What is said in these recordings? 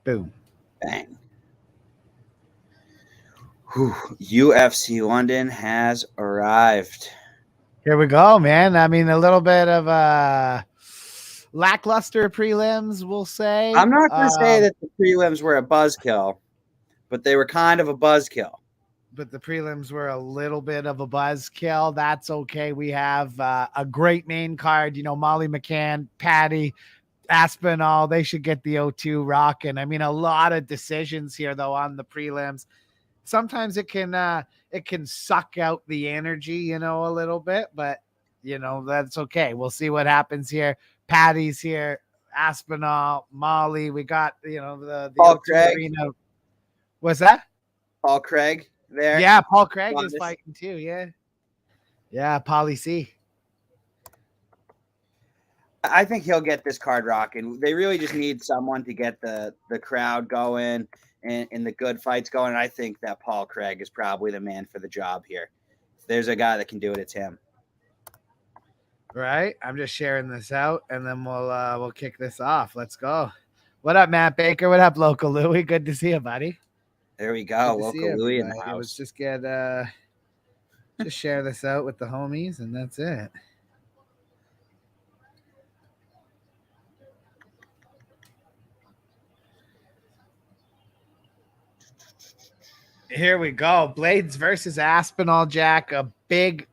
Boom. Bang. Whew. UFC London has arrived. Here we go, man. I mean, a little bit of lackluster prelims, we'll say. I'm not going to say that the prelims were a buzzkill, but they were kind of a buzzkill. But the prelims were a little bit of a buzzkill. That's okay. We have a great main card. You know, Molly McCann, Paddy, Aspinall. They should get the O2 rocking. I mean, a lot of decisions here, though, on the prelims. Sometimes it can suck out the energy, you know, a little bit, but you know, that's okay. We'll see what happens here. Paddy's here, Aspinall, Molly. We got, you know, the Paul O2 Craig. arena. What's that? Paul Craig there. Yeah, Paul Craig is fighting too. Yeah. Yeah, Paulie C. I think he'll get this card rocking. They really just need someone to get the crowd going and the good fights going. And I think that Paul Craig is probably the man for the job here. If there's a guy that can do it, it's him. Right. I'm just sharing this out, and then we'll kick this off. Let's go. What up, Matt Baker? What up, Local Louie? Good to see you, buddy. There we go. Local Louie in the house. Let's just get just share this out with the homies, and that's it. Here we go. Blaydes versus Aspinall, Jack. A big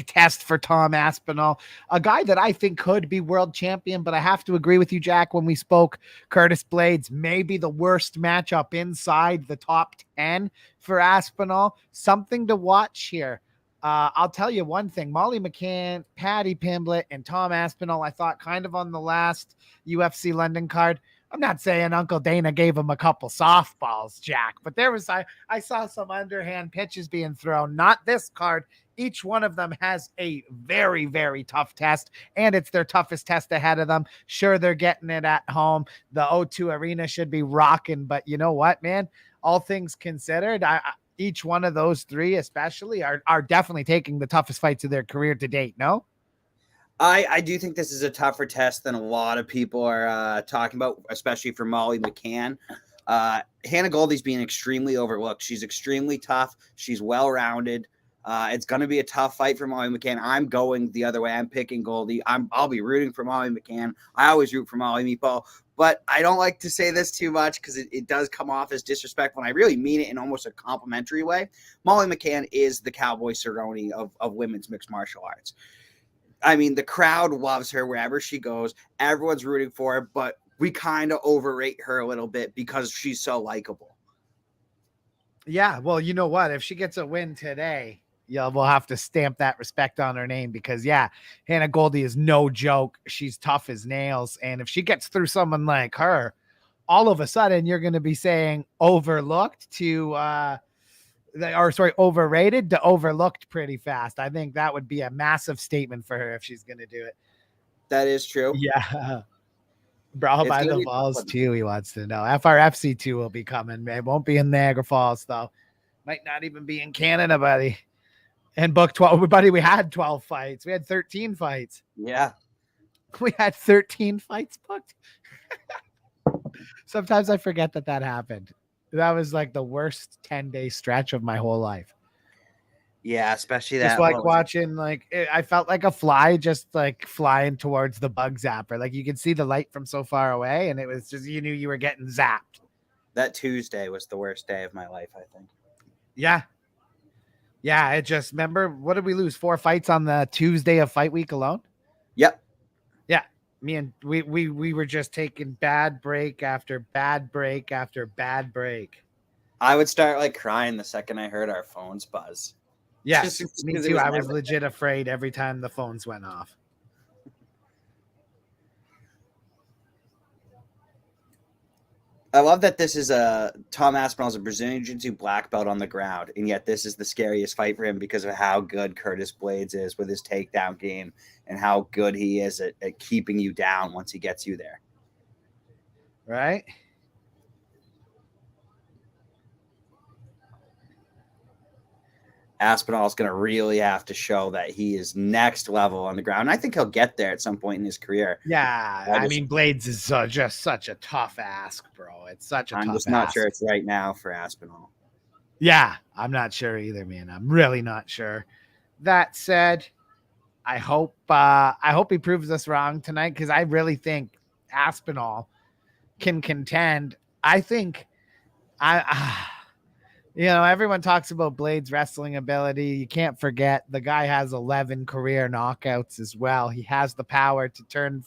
test for Tom Aspinall. A guy that I think could be world champion, but I have to agree with you, Jack, when we spoke. Curtis Blaydes may be the worst matchup inside the top 10 for Aspinall. Something to watch here. I'll tell you one thing. Molly McCann, Paddy Pimblett, and Tom Aspinall, I thought kind of on the last UFC London card. I'm not saying Uncle Dana gave him a couple softballs, Jack, but there was I saw some underhand pitches being thrown. Not this card. Each one of them has a very, very tough test, and it's their toughest test ahead of them. Sure, they're getting it at home. The O2 Arena should be rocking, but you know what, man? All things considered, each one of those three especially are definitely taking the toughest fights of their career to date, no? I do think this is a tougher test than a lot of people are talking about, especially for Molly McCann. Hannah Goldie's being extremely overlooked. She's extremely tough. She's well-rounded. It's going to be a tough fight for Molly McCann. I'm going the other way. I'm picking Goldie. I'll be rooting for Molly McCann. I always root for Molly Meatball. But I don't like to say this too much because it does come off as disrespectful, and I really mean it in almost a complimentary way. Molly McCann is the Cowboy Cerrone of women's mixed martial arts. I mean, the crowd loves her wherever she goes. Everyone's rooting for her, but we kind of overrate her a little bit because she's so likable. Yeah, well, you know what? If she gets a win today, yeah, we'll have to stamp that respect on her name because, yeah, Hannah Goldie is no joke. She's tough as nails. And if she gets through someone like her, all of a sudden you're going to be saying overlooked to overrated to overlooked pretty fast. I think that would be a massive statement for her if she's going to do it. That is true. Yeah. Bro, by the Falls too, he wants to know. FRFC 2 will be coming. It won't be in Niagara Falls, though. Might not even be in Canada, buddy. And book 12. Buddy, we had 12 fights. We had 13 fights. Yeah. We had 13 fights booked. Sometimes I forget that happened. That was like the worst 10-day stretch of my whole life. Yeah, especially that. Just like watching, I felt like a fly just like flying towards the bug zapper. Like you could see the light from so far away, and it was just, you knew you were getting zapped. That Tuesday was the worst day of my life, I think. Yeah. Yeah, it just, remember, what did we lose? 4 fights on the Tuesday of fight week alone? Yep. Yeah. Me and we were just taking bad break after bad break after bad break. I would start like crying the second I heard our phones buzz. Yes, me too. I was legit afraid every time the phones went off. I love that this is Tom Aspinall's a Brazilian Jiu-Jitsu black belt on the ground, and yet this is the scariest fight for him because of how good Curtis Blaydes is with his takedown game and how good he is at keeping you down once he gets you there. Right? Aspinall's going to really have to show that he is next level on the ground. And I think he'll get there at some point in his career. Yeah, I mean, Blaydes is just such a tough ask, bro. It's such a tough ask. I'm just not sure it's right now for Aspinall. Yeah, I'm not sure either, man. I'm really not sure. That said, I hope he proves us wrong tonight, because I really think Aspinall can contend. I think everyone talks about Blaydes' wrestling ability. You can't forget the guy has 11 career knockouts as well. He has the power to turn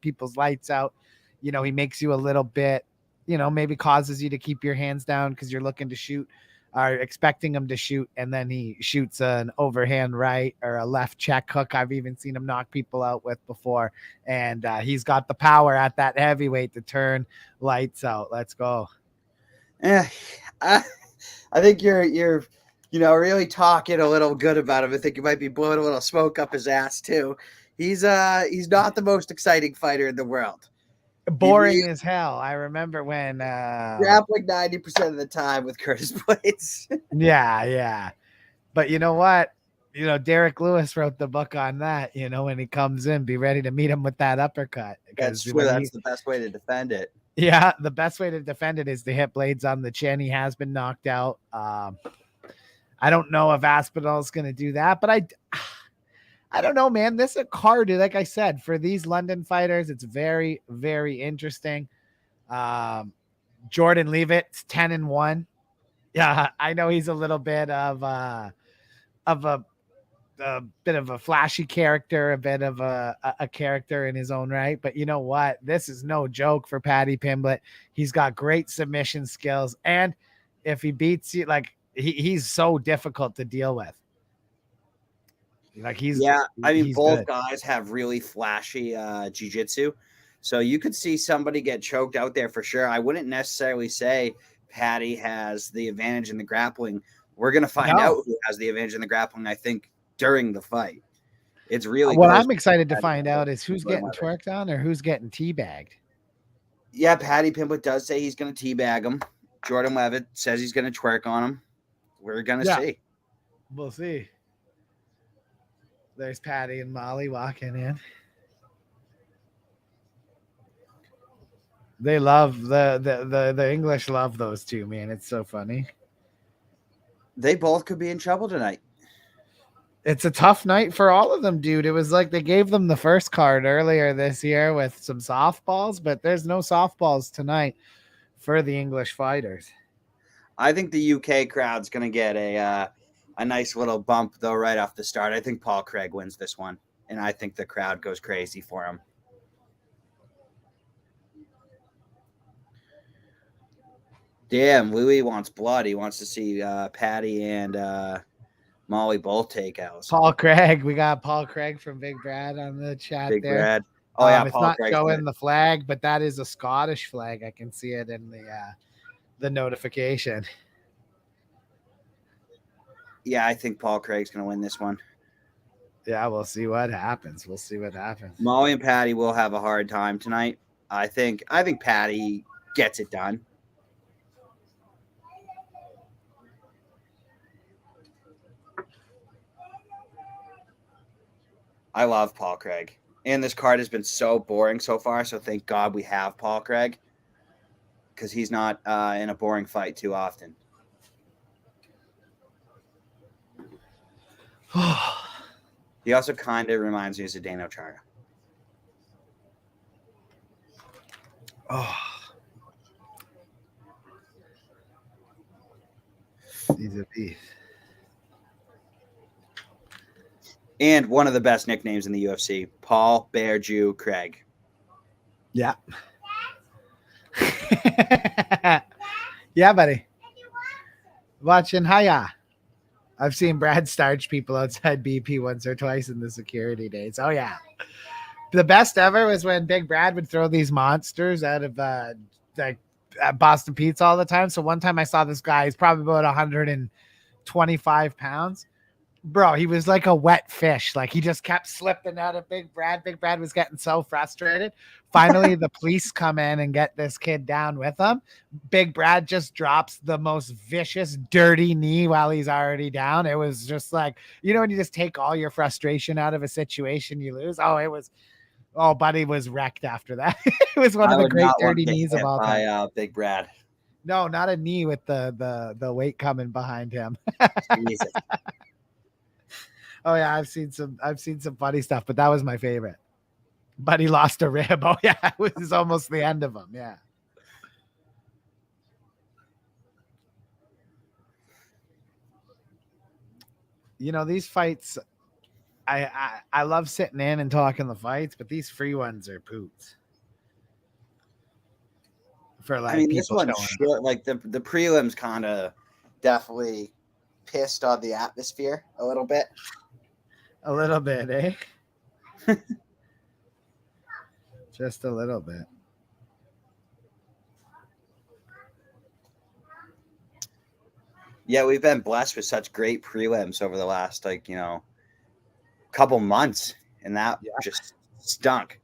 people's lights out. He makes you a little bit, maybe causes you to keep your hands down because you're looking to shoot, or expecting him to shoot, and then he shoots an overhand right or a left check hook. I've even seen him knock people out with before, and he's got the power at that heavyweight to turn lights out. Let's go. Yeah, I think you're really talking a little good about him. I think you might be blowing a little smoke up his ass too. He's not the most exciting fighter in the world. Boring as hell. I remember when grappling 90% of the time with Curtis Blaydes. Yeah. But you know what? Derek Lewis wrote the book on that. When he comes in, be ready to meet him with that uppercut. That's true. That's the best way to defend it. Yeah, the best way to defend it is to hit Blaydes on the chin. He has been knocked out. I don't know if Aspinall's going to do that, but I don't know, man. This is a card, like I said, for these London fighters. It's very, very interesting. Jordan Leavitt's 10-1. Yeah, I know he's a little bit of a bit of a flashy character, a bit of a character in his own right. But you know what? This is no joke for Paddy Pimblett. He's got great submission skills. And if he beats you, like he's so difficult to deal with. Like both guys have really flashy jiu-jitsu. So you could see somebody get choked out there for sure. I wouldn't necessarily say Paddy has the advantage in the grappling. We're going to find out who has the advantage in the grappling, I think, during the fight. It's really what I'm excited to find out is who's getting twerked on or who's getting teabagged. Yeah, Paddy Pimblett does say he's going to teabag him. Jordan Leavitt says he's going to twerk on him. We're going to see. We'll see. There's Paddy and Molly walking in. They love the English love those two, man. It's so funny. They both could be in trouble tonight. It's a tough night for all of them, dude. It was like they gave them the first card earlier this year with some softballs, but there's no softballs tonight for the English fighters. I think the UK crowd's going to get a nice little bump, though, right off the start. I think Paul Craig wins this one, and I think the crowd goes crazy for him. Damn, Louis wants blood. He wants to see Paddy and Molly both take out. Paul Craig. We got Paul Craig from Big Brad on the chat Big there. Brad. Oh, yeah, it's not showing the flag, but that is a Scottish flag. I can see it in the notification. Yeah, I think Paul Craig's going to win this one. Yeah, we'll see what happens. Molly and Paddy will have a hard time tonight. I think Paddy gets it done. I love Paul Craig. And this card has been so boring so far, so thank God we have Paul Craig, because he's not in a boring fight too often. He also kind of reminds me of Zdeno Chara. Oh. He's a beast. And one of the best nicknames in the UFC, Paul Bear Jew Craig. Yeah. Yeah, buddy. Watching Hiya. I've seen Brad starch people outside BP once or twice in the security days. Oh, yeah. The best ever was when Big Brad would throw these monsters out of Boston Pizza all the time. So one time I saw this guy, he's probably about 125 pounds. Bro, he was like a wet fish. Like he just kept slipping out of Big Brad. Big Brad was getting so frustrated. Finally, the police come in and get this kid down with him. Big Brad just drops the most vicious, dirty knee while he's already down. It was just like, when you just take all your frustration out of a situation, you lose. Buddy was wrecked after that. It was one I of the would great not want dirty to get knees of hit all time. by Big Brad. No, not a knee with the weight coming behind him. Jesus. Oh yeah, I've seen some funny stuff, but that was my favorite. But he lost a rib. Oh yeah, it was almost the end of him. Yeah. These fights, I love sitting in and talking the fights, but these free ones are poops. For like This people one showing up. like the prelims kind of definitely pissed on the atmosphere a little bit. A little bit, eh? Just a little bit. Yeah, we've been blessed with such great prelims over the last couple months, and that just stunk.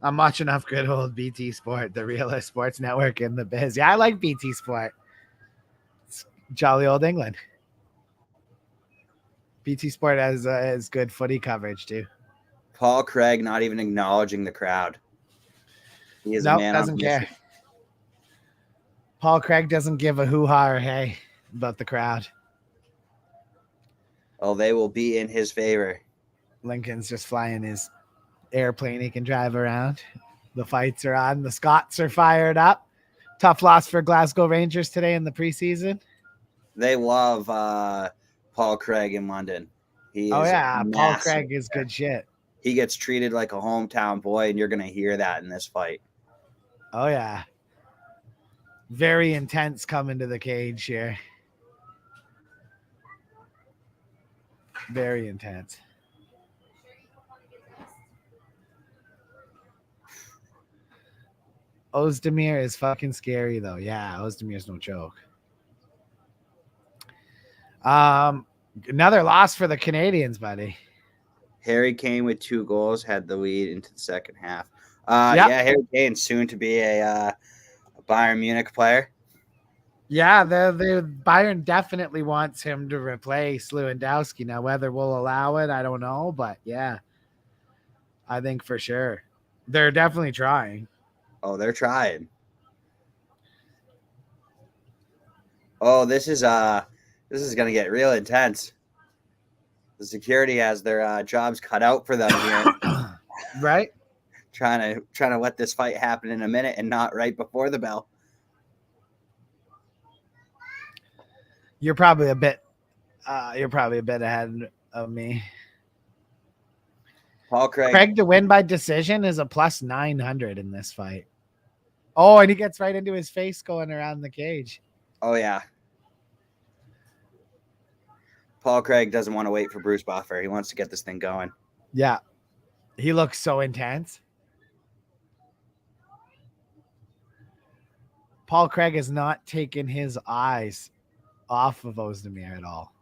I'm watching enough good old BT Sport, the realest sports network in the biz. Yeah, I like BT Sport. It's jolly old England. BT Sport has good footy coverage too. Paul Craig not even acknowledging the crowd. He is a man doesn't care. Paul Craig doesn't give a hoo-ha or hey about the crowd. Oh, they will be in his favor. Lincoln's just flying his airplane he can drive around. The fights are on. The Scots are fired up. Tough loss for Glasgow Rangers today in the preseason. They love Paul Craig in London. Paul Craig is good shit. He gets treated like a hometown boy, and you're going to hear that in this fight. Oh, yeah. Very intense coming to the cage here. Very intense. Ozdemir is fucking scary, though. Yeah, Ozdemir's no joke. Another loss for the Canadians, buddy. Harry Kane with 2 goals had the lead into the second half. Yeah, Harry Kane soon to be a Bayern Munich player. Yeah, the Bayern definitely wants him to replace Lewandowski. Now, whether we'll allow it, I don't know, but yeah, I think for sure they're definitely trying. Oh, they're trying. Oh, this is gonna get real intense. The security has their jobs cut out for them here. Right? Trying to let this fight happen in a minute and not right before the bell. You're probably a bit ahead of me. Paul Craig to win by decision is a plus 900 in this fight. Oh, and he gets right into his face going around the cage. Oh, yeah. Paul Craig doesn't want to wait for Bruce Buffer. He wants to get this thing going. Yeah. He looks so intense. Paul Craig has not taken his eyes off of Ozdemir at all.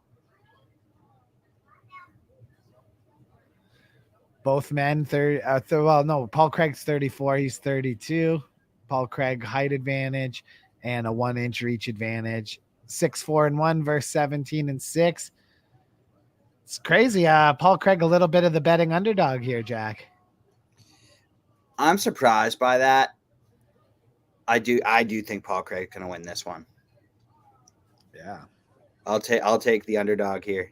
Both men, Paul Craig's 34. He's 32. Paul Craig height advantage and a 1-inch reach advantage. 6-4-1 versus 17-6. It's crazy. Paul Craig, a little bit of the betting underdog here, Jack. I'm surprised by that. I do think Paul Craig's gonna win this one. Yeah. I'll take the underdog here.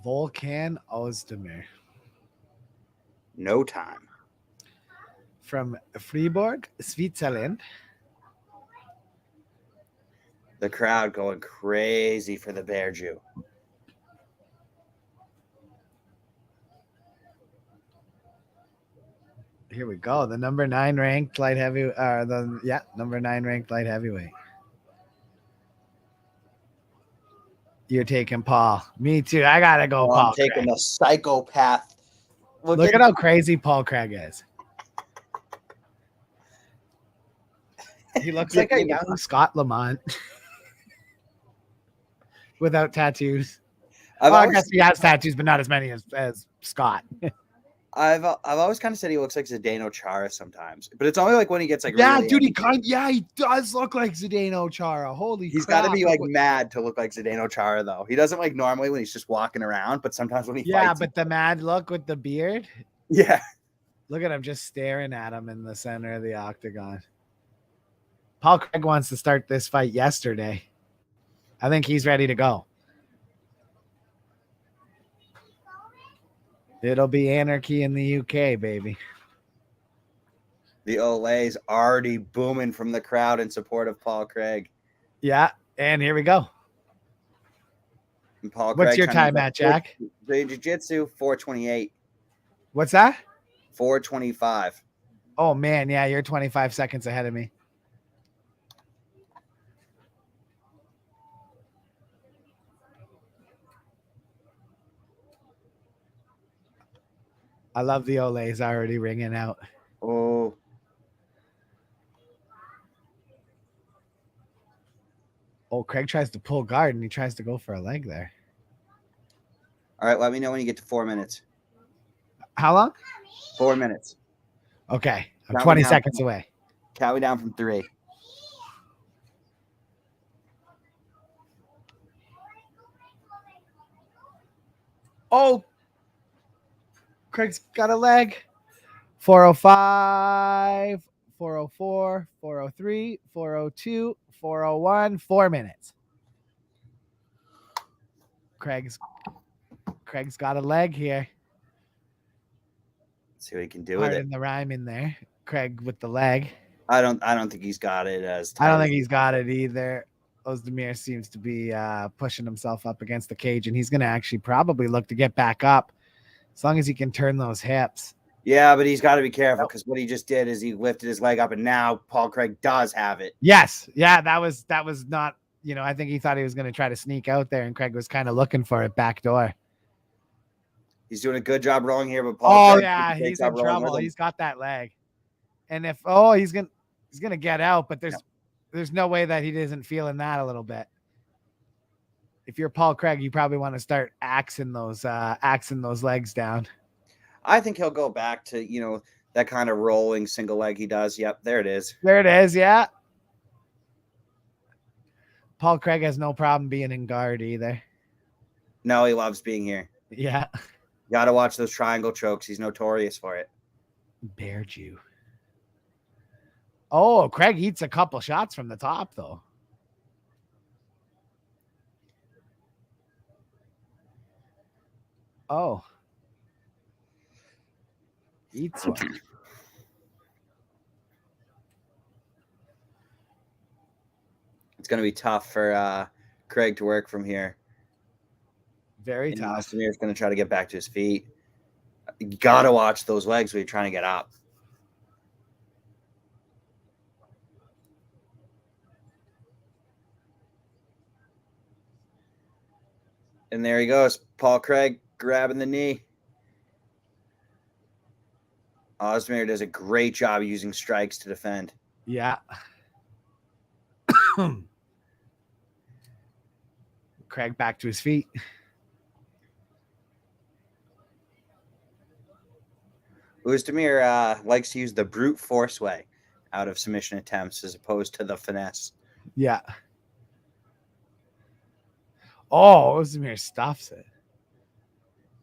Volkan Ozdemir. No time. From Fribourg, Switzerland. The crowd going crazy for the Bear Jew. Here we go. The number 9 ranked light heavy. Number 9 ranked light heavyweight. You're taking Paul. Me too. I gotta go, Paul. I'm taking Craig. the psychopath. Look at how crazy Paul Craig is. He looks like a young Scott Lamont without tattoos. I guess he has tattoos, but not as many as Scott. I've always kind of said he looks like Zdeno Chara sometimes, but it's only like when he gets like he does look like Zdeno Chara. Holy, he's got to be like mad to look like Zdeno Chara though. He doesn't like normally when he's just walking around, but sometimes when he fights, but the mad look with the beard. Yeah, look at him just staring at him in the center of the octagon. Paul Craig wants to start this fight yesterday. I think he's ready to go. It'll be anarchy in the UK, baby. The Olay's already booming from the crowd in support of Paul Craig. Yeah, and here we go. And Paul What's Craig your time at, Jack? The jiu-jitsu, 4:28. What's that? 4:25. Oh, man, yeah, you're 25 seconds ahead of me. I love the Olay's already ringing out. Oh. Oh, Craig tries to pull guard and he tries to go for a leg there. All right, let me know when you get to 4 minutes. How long? 4 minutes. Okay, I'm 20 seconds away. Count me down from 3. Oh, Craig's got a leg. 405, 404, 403, 402, 401, 4 minutes. Craig's got a leg here. Let's see what he can do with it. In the rhyme in there. Craig with the leg. I don't think he's got it as tight. I don't think he's got it either. Ozdemir seems to be pushing himself up against the cage, and he's going to actually probably look to get back up as long as he can turn those hips. Yeah, but he's got to be careful because what he just did is he lifted his leg up, and now Paul Craig does have it. Yes. Yeah, that was not, I think he thought he was going to try to sneak out there, and Craig was kind of looking for it back door. He's doing a good job rolling here, but Paul Craig he's in trouble. He's got that leg. And if he's gonna get out, but there's no way that he isn't feeling that a little bit. If you're Paul Craig, you probably want to start axing those legs down. I think he'll go back to that kind of rolling single leg he does. Yep, there it is. There it is, yeah. Paul Craig has no problem being in guard either. No, he loves being here. Yeah. Got to watch those triangle chokes. He's notorious for it. Bear Jew. Oh, Craig eats a couple shots from the top, though. Oh. Eats one. It's going to be tough for Craig to work from here. Very tough. Samir's going to try to get back to his feet. You got to watch those legs when you're trying to get up. And there he goes. Paul Craig grabbing the knee. Ozdemir does a great job using strikes to defend. Yeah. Craig back to his feet. Ozdemir likes to use the brute force way out of submission attempts as opposed to the finesse. Yeah. Oh, Ozdemir stuffs it.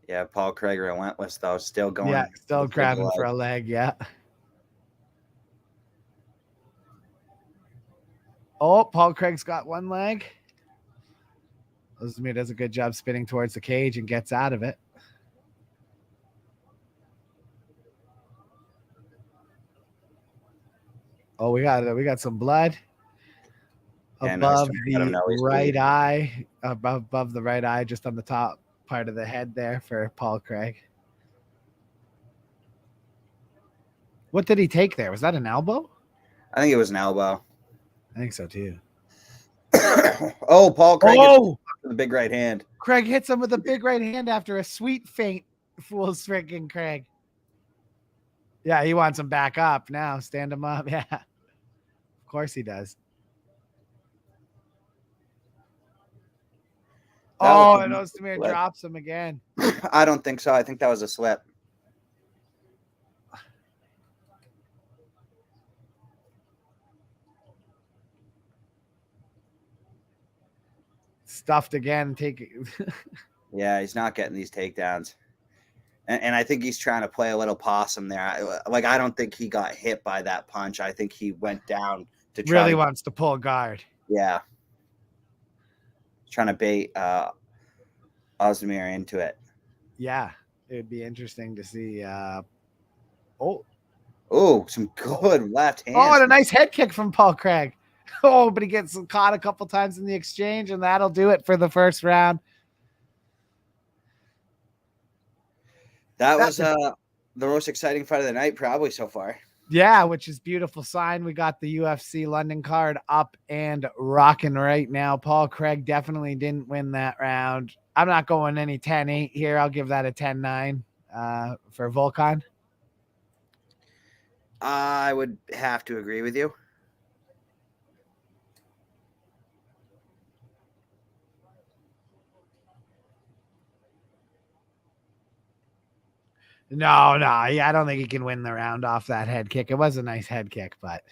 Yeah, Paul Craig relentless though, still going. Yeah, still grabbing for a leg. Yeah. Oh, Paul Craig's got one leg. Ozdemir does a good job spinning towards the cage and gets out of it. Oh, we got some blood above the right eye, above the right eye, just on the top part of the head there for Paul Craig. What did he take there? Was that an elbow? I think it was an elbow. I think so too. Oh, Paul Craig Oh, with the big right hand. Craig hits him with a big right hand after a sweet feint. Fools freaking Craig. Yeah, he wants him back up now. Stand him up. Yeah. Of course he does. Oh, and Ozdemir drops him again. I don't think so. I think that was a slip. Stuffed again. Yeah, he's not getting these takedowns. And I think he's trying to play a little possum there. I don't think he got hit by that punch. I think he went down to try. Really wants to pull guard. Yeah. Trying to bait Ozdemir into it. Yeah, it would be interesting to see. Some good left hands. Oh, and a nice head kick from Paul Craig. Oh, but he gets caught a couple times in the exchange, and that'll do it for the first round. That was the most exciting fight of the night, probably so far. Yeah, which is beautiful sign. We got the UFC London card up and rocking right now. Paul Craig definitely didn't win that round. I'm not going any 10-8 here. I'll give that a 10-9 for Volkan. I would have to agree with you. No, yeah, I don't think he can win the round off that head kick. It was a nice head kick, but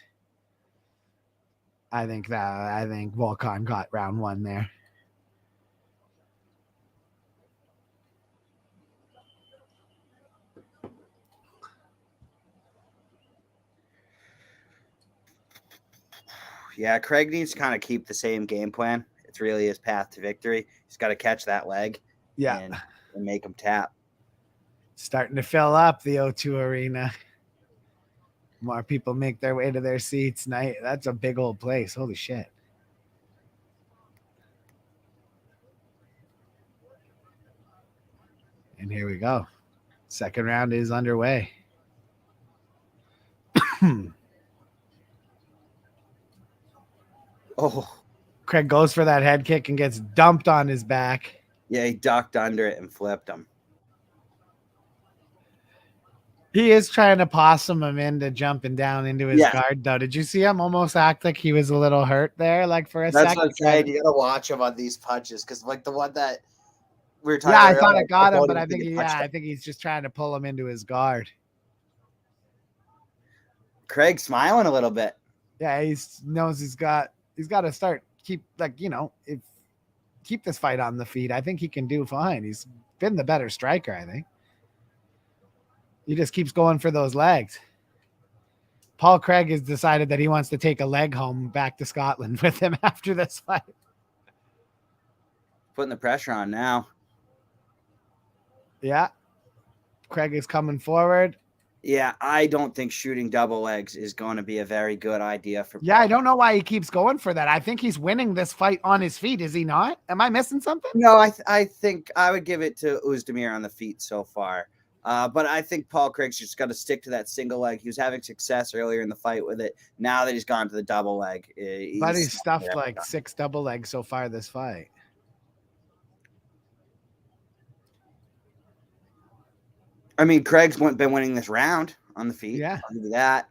I think Volkan got round one there. Yeah, Craig needs to kind of keep the same game plan. It's really his path to victory. He's got to catch that leg. Yeah. And make him tap. Starting to fill up the O2 Arena. More people make their way to their seats. That's a big old place. Holy shit. And here we go. Second round is underway. Oh. Craig goes for that head kick and gets dumped on his back. Yeah, he ducked under it and flipped him. He is trying to possum him into jumping down into his guard, though. Did you see him almost act like he was a little hurt there, like for a second? That's what I'm saying. You gotta watch him on these punches, because like the one that we were talking. Yeah, I thought it got him, but I think I think he's just trying to pull him into his guard. Craig smiling a little bit. Yeah, he knows he's got to start keep this fight on the feet. I think he can do fine. He's been the better striker, I think. He just keeps going for those legs. Paul Craig has decided that he wants to take a leg home back to Scotland with him after this fight. Putting the pressure on now. Yeah. Craig is coming forward. Yeah, I don't think shooting double legs is going to be a very good idea for Paul. Yeah, I don't know why he keeps going for that. I think he's winning this fight on his feet. Is he not? Am I missing something? No, I think I would give it to Ozdemir on the feet so far. But I think Paul Craig's just got to stick to that single leg. He was having success earlier in the fight with it. Now that he's gone to the double leg. He's stuffed like 6 double legs so far this fight. I mean, Craig's been winning this round on the feet. Yeah. I'll give you that.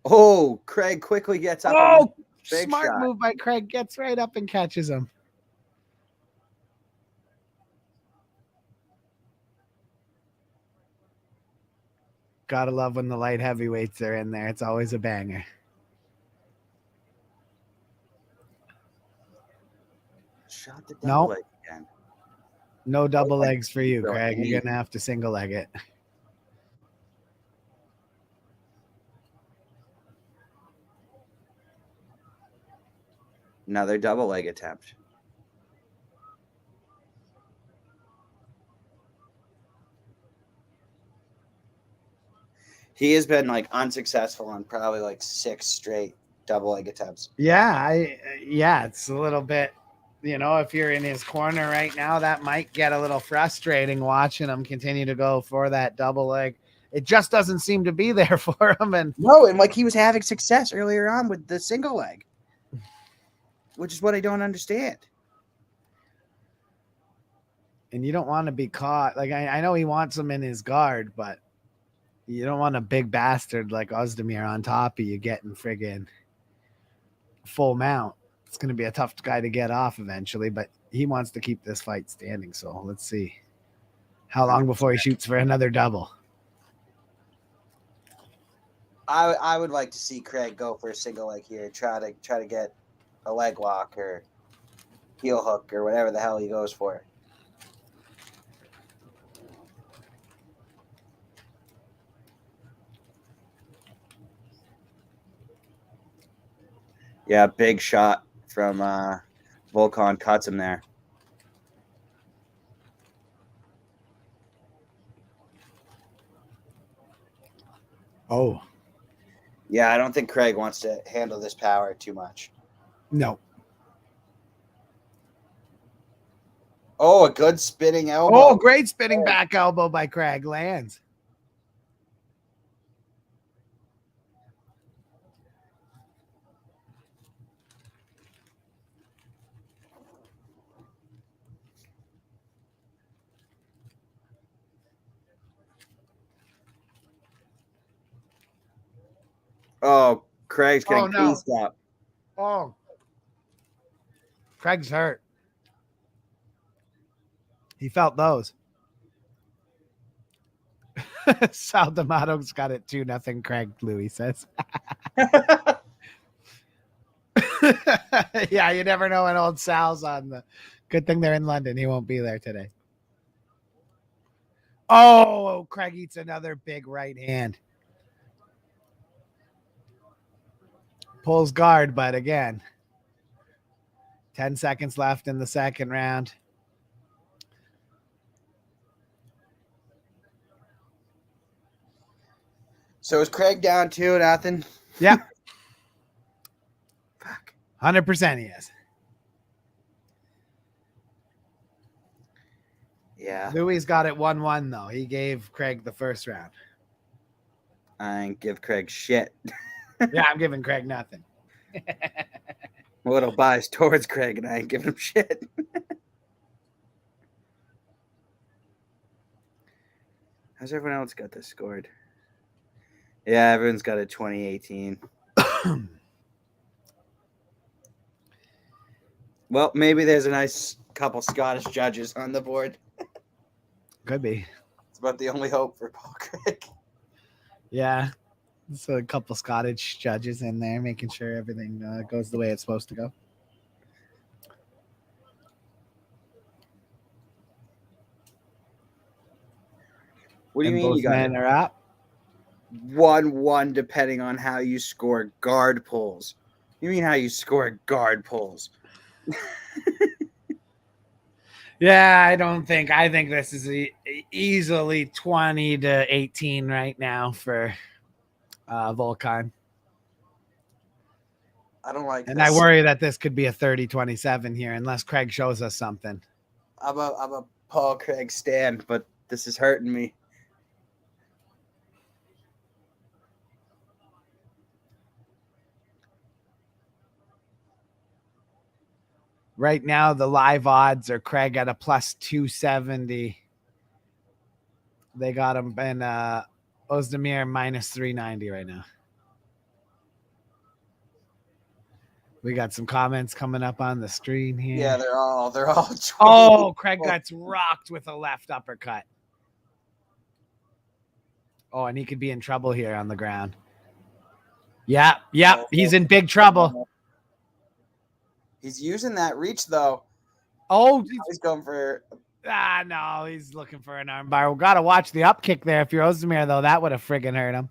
Oh, Craig quickly gets up. Oh, smart move by Craig. Gets right up and catches him. Gotta love when the light heavyweights are in there. It's always a banger. Shot the double leg again. No double legs for you, Craig. You're gonna have to single leg it. Another double leg attempt. He has been like unsuccessful on probably like 6 straight double leg attempts. Yeah, it's a little bit if you're in his corner right now, that might get a little frustrating watching him continue to go for that double leg. It just doesn't seem to be there for him. And like he was having success earlier on with the single leg, which is what I don't understand. And you don't want to be caught. Like, I know he wants him in his guard, but you don't want a big bastard like Ozdemir on top of you getting friggin' full mount. It's going to be a tough guy to get off eventually, but he wants to keep this fight standing. So let's see how long before he shoots for another double. I would like to see Craig go for a single leg here, try to get a leg lock or heel hook or whatever the hell he goes for. Yeah, big shot from Volkan, cuts him there. Oh. Yeah, I don't think Craig wants to handle this power too much. No. Oh, a good spinning elbow. Oh, great spinning back elbow by Craig. Lands. Oh, Craig's getting no. creased up. Oh. Craig's hurt. He felt those. Sal D'Amato's got it 2-0. Craig Louis says. Yeah, you never know when old Sal's on the. Good thing they're in London. He won't be there today. Oh, Craig eats another big right hand. Pulls guard, but again, 10 seconds left in the second round. So is Craig down 2-0? Yep. Fuck. 100% he is. Yeah. Louis got it 1-1, though. He gave Craig the first round. I ain't give Craig shit. Yeah, I'm giving Craig nothing. A little biased towards Craig, and I ain't giving him shit. How's everyone else got this scored? Yeah, everyone's got it 2018. Well, maybe there's a nice couple Scottish judges on the board. Could be. It's about the only hope for Paul Craig. Yeah. So a couple Scottish judges in there, making sure everything goes the way it's supposed to go. What do you mean both you got men it? are up? 1-1, depending on how you score guard pulls. You mean how you score guard pulls? Yeah, I think this is easily 20-18 right now for Volkan. I don't like and this. I worry that this could be a 30-27 here unless Craig shows us something. I'm a Paul Craig stan, but this is hurting me. Right now, the live odds are Craig at a plus 270. They got him in Ozdemir minus 390 right now. We got some comments coming up on the screen here. Yeah, they're all. Oh, Craig gets rocked with a left uppercut. Oh, and he could be in trouble here on the ground. Yeah, he's in big trouble. He's using that reach though. Oh, he's going for. No, he's looking for an armbar. We got to watch the up kick there. If you're Ozdemir, though, that would have friggin' hurt him.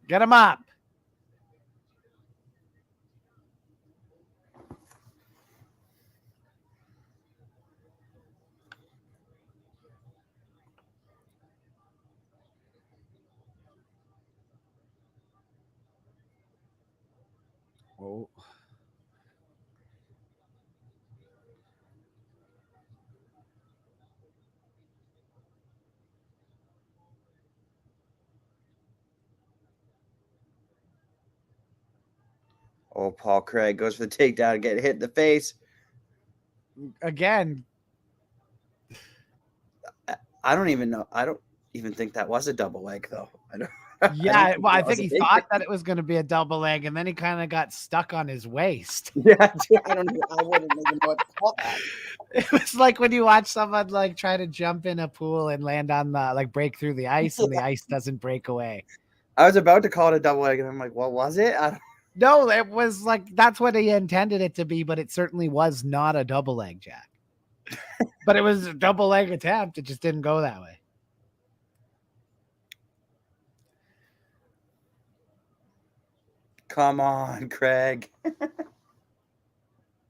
Get him up. Oh. Oh, Paul Craig goes for the takedown and get hit in the face. Again. I don't even know. I don't even think that was a double leg, though. I don't. Yeah, well, I think he thought that it was going to be a double leg, and then he kind of got stuck on his waist. Yeah, I don't. I wouldn't even know what to call that. It was like when you watch someone like try to jump in a pool and land on the break through the ice, and the ice doesn't break away. I was about to call it a double leg, and I'm like, what was it? No, it was like that's what he intended it to be, but it certainly was not a double leg, Jack. But it was a double leg attempt. It just didn't go that way. Come on, Craig.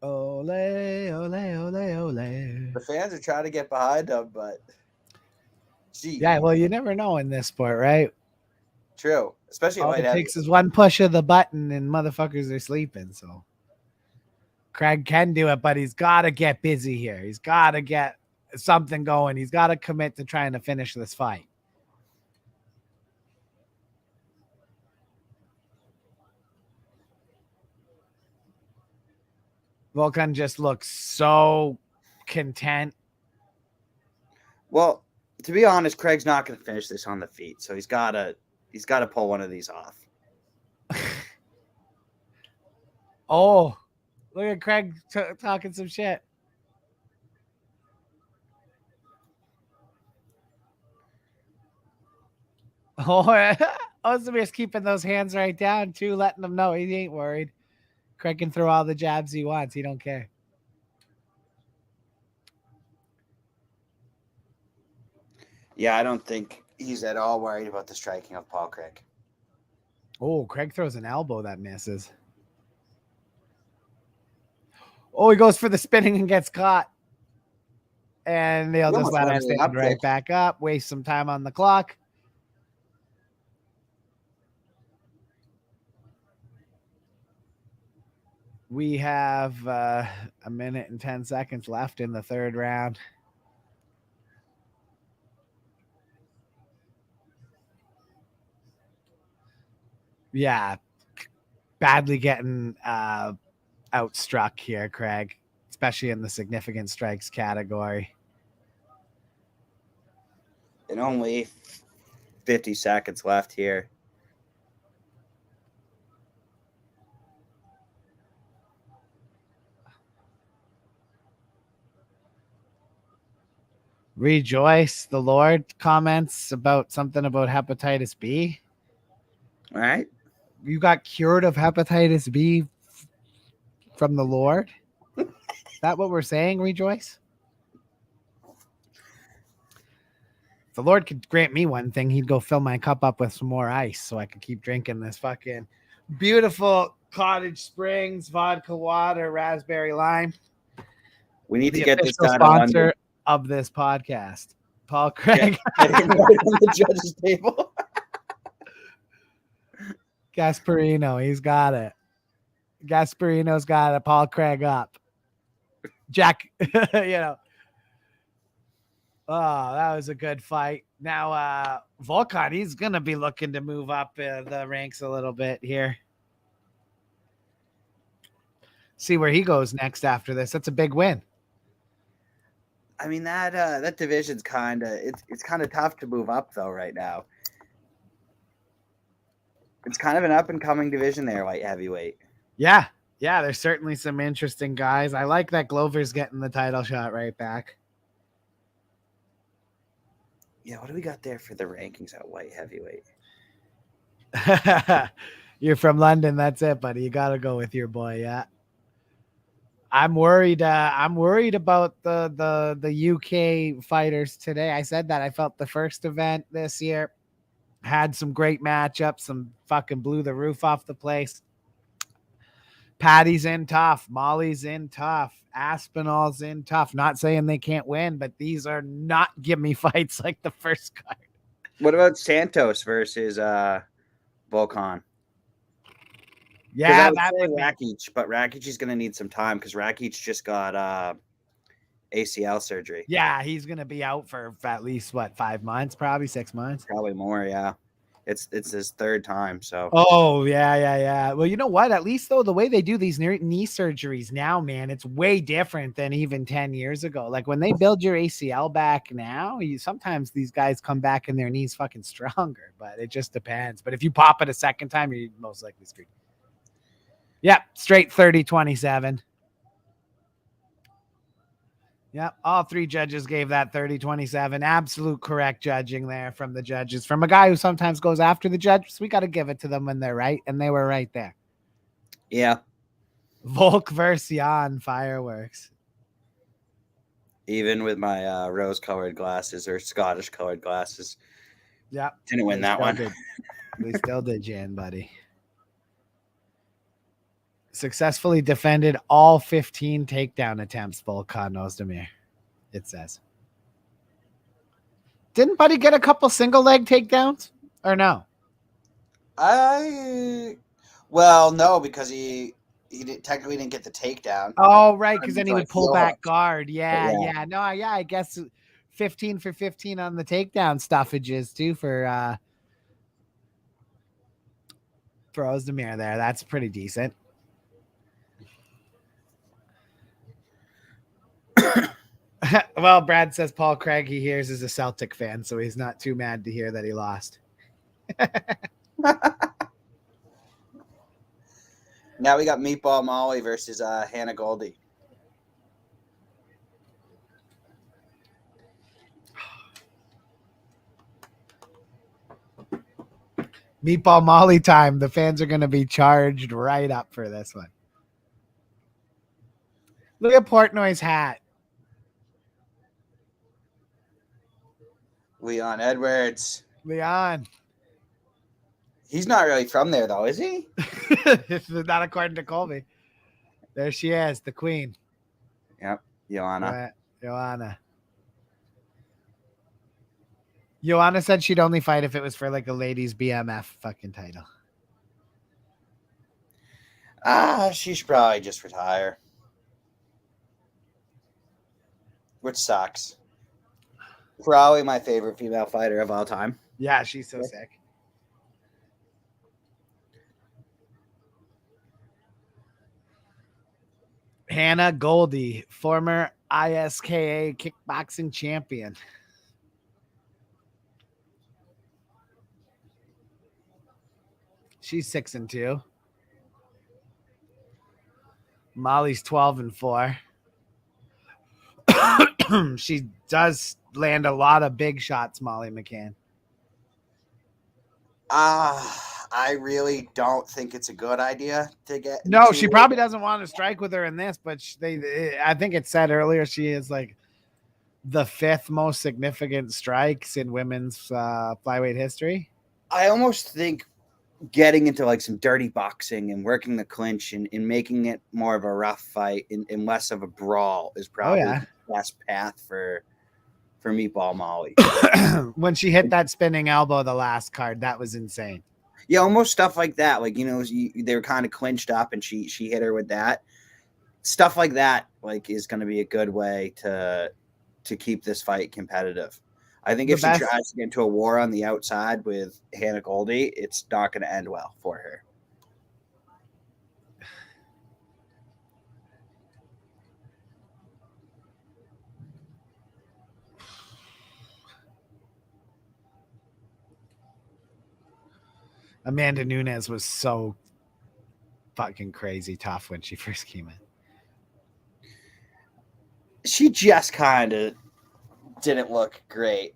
Ole, ole, ole, ole. The fans are trying to get behind him, but gee. Yeah, well, you never know in this sport, right? True. Especially all it takes is one push of the button and motherfuckers are sleeping. So Craig can do it, but he's got to get busy here. He's got to get something going. He's got to commit to trying to finish this fight. Volkan just looks so content. Well, to be honest, Craig's not going to finish this on the feet, so he's got to pull one of these off. Oh, look at Craig talking some shit. Oh, Ozdemir's keeping those hands right down too, letting him know he ain't worried. Craig can throw all the jabs he wants. He don't care. Yeah, I don't think he's at all worried about the striking of Paul Craig. Oh, Craig throws an elbow that misses. Oh, he goes for the spinning and gets caught. And they'll just let him stand right back up, waste some time on the clock. We have a minute and 10 seconds left in the third round. Yeah, badly getting outstruck here, Craig, especially in the significant strikes category. And only 50 seconds left here. Rejoice the Lord comments about something about hepatitis B. All right. You got cured of hepatitis B from the Lord? Is that what we're saying, Rejoice? If the Lord could grant me one thing, he'd go fill my cup up with some more ice so I could keep drinking this fucking beautiful Cottage Springs vodka water, raspberry lime. We need to get this done. Sponsor of this podcast, Paul Craig. Get him right on the judges' table. Gasparino, he's got it. Gasparino's got it. Paul Craig up. Jack, Oh, that was a good fight. Now, Volkan, he's going to be looking to move up the ranks a little bit here. See where he goes next after this. That's a big win. I mean, that division's it's kind of tough to move up, though, right now. It's kind of an up-and-coming division there, light heavyweight. Yeah, there's certainly some interesting guys. I like that Glover's getting the title shot right back. Yeah, what do we got there for the rankings at light heavyweight? You're from London, that's it, buddy. You got to go with your boy, yeah. I'm worried. I'm worried about the UK fighters today. I said that I felt the first event this year had some great matchups. Some fucking blew the roof off the place. Paddy's in tough. Molly's in tough. Aspinall's in tough. Not saying they can't win, but these are not gimme fights like the first card. What about Santos versus Volkan? Yeah, that would Rakic, but Rakic is going to need some time because Rakic just got ACL surgery. Yeah, he's going to be out for at least 5 months, probably 6 months, probably more. Yeah. It's his third time. So Oh, yeah. Well, you know what? At least though, the way they do these knee surgeries now, man, it's way different than even 10 years ago. Like when they build your ACL back now, sometimes these guys come back and their knees fucking stronger, but it just depends. But if you pop it a second time, you're most likely screwed. Yep, straight 30-27. Yep, all three judges gave that 30-27. Absolute correct judging there from the judges. From a guy who sometimes goes after the judges, we got to give it to them when they're right, and they were right there. yeah. Volk versus Jan fireworks. Even with my rose-colored glasses or Scottish-colored glasses. Yep. Didn't win that one. We still did, Jan, buddy. Successfully defended all 15 takedown attempts, Volkan Ozdemir, it says. Didn't Buddy get a couple single leg takedowns or no? No, because he technically didn't get the takedown. Oh, right, because then he would pull back guard. Yeah. No, I guess 15 for 15 on the takedown stuffages too for Ozdemir there. That's pretty decent. Well, Brad says Paul Craig he hears is a Celtic fan, so he's not too mad to hear that he lost. Now we got Meatball Molly versus Hannah Goldie. Meatball Molly time. The fans are going to be charged right up for this one. Look at Portnoy's hat. Leon Edwards. Leon. He's not really from there, though, is he? Not according to Colby. There she is, the queen. Yep, Joanna. Joanna said she'd only fight if it was for like a ladies BMF fucking title. She should probably just retire. Which sucks. Probably my favorite female fighter of all time. Yeah, she's so sick. Hannah Goldie, former ISKA kickboxing champion. She's 6-2. Molly's 12-4. She does land a lot of big shots, Molly McCann. I really don't think it's a good idea to get. No, she probably doesn't want to strike with her in this, but I think it said earlier she is like the 5th most significant strikes in women's flyweight history. I almost think getting into like some dirty boxing and working the clinch and making it more of a rough fight and less of a brawl is probably the best path for Meatball Molly. When she hit that spinning elbow the last card, that was insane. Yeah, almost stuff like that. Like, they were kind of clinched up and she hit her with that. Stuff like that is going to be a good way to keep this fight competitive. I think if she tries to get into a war on the outside with Hannah Goldie, it's not going to end well for her. Amanda Nunes was so fucking crazy tough when she first came in. She just kind of didn't look great.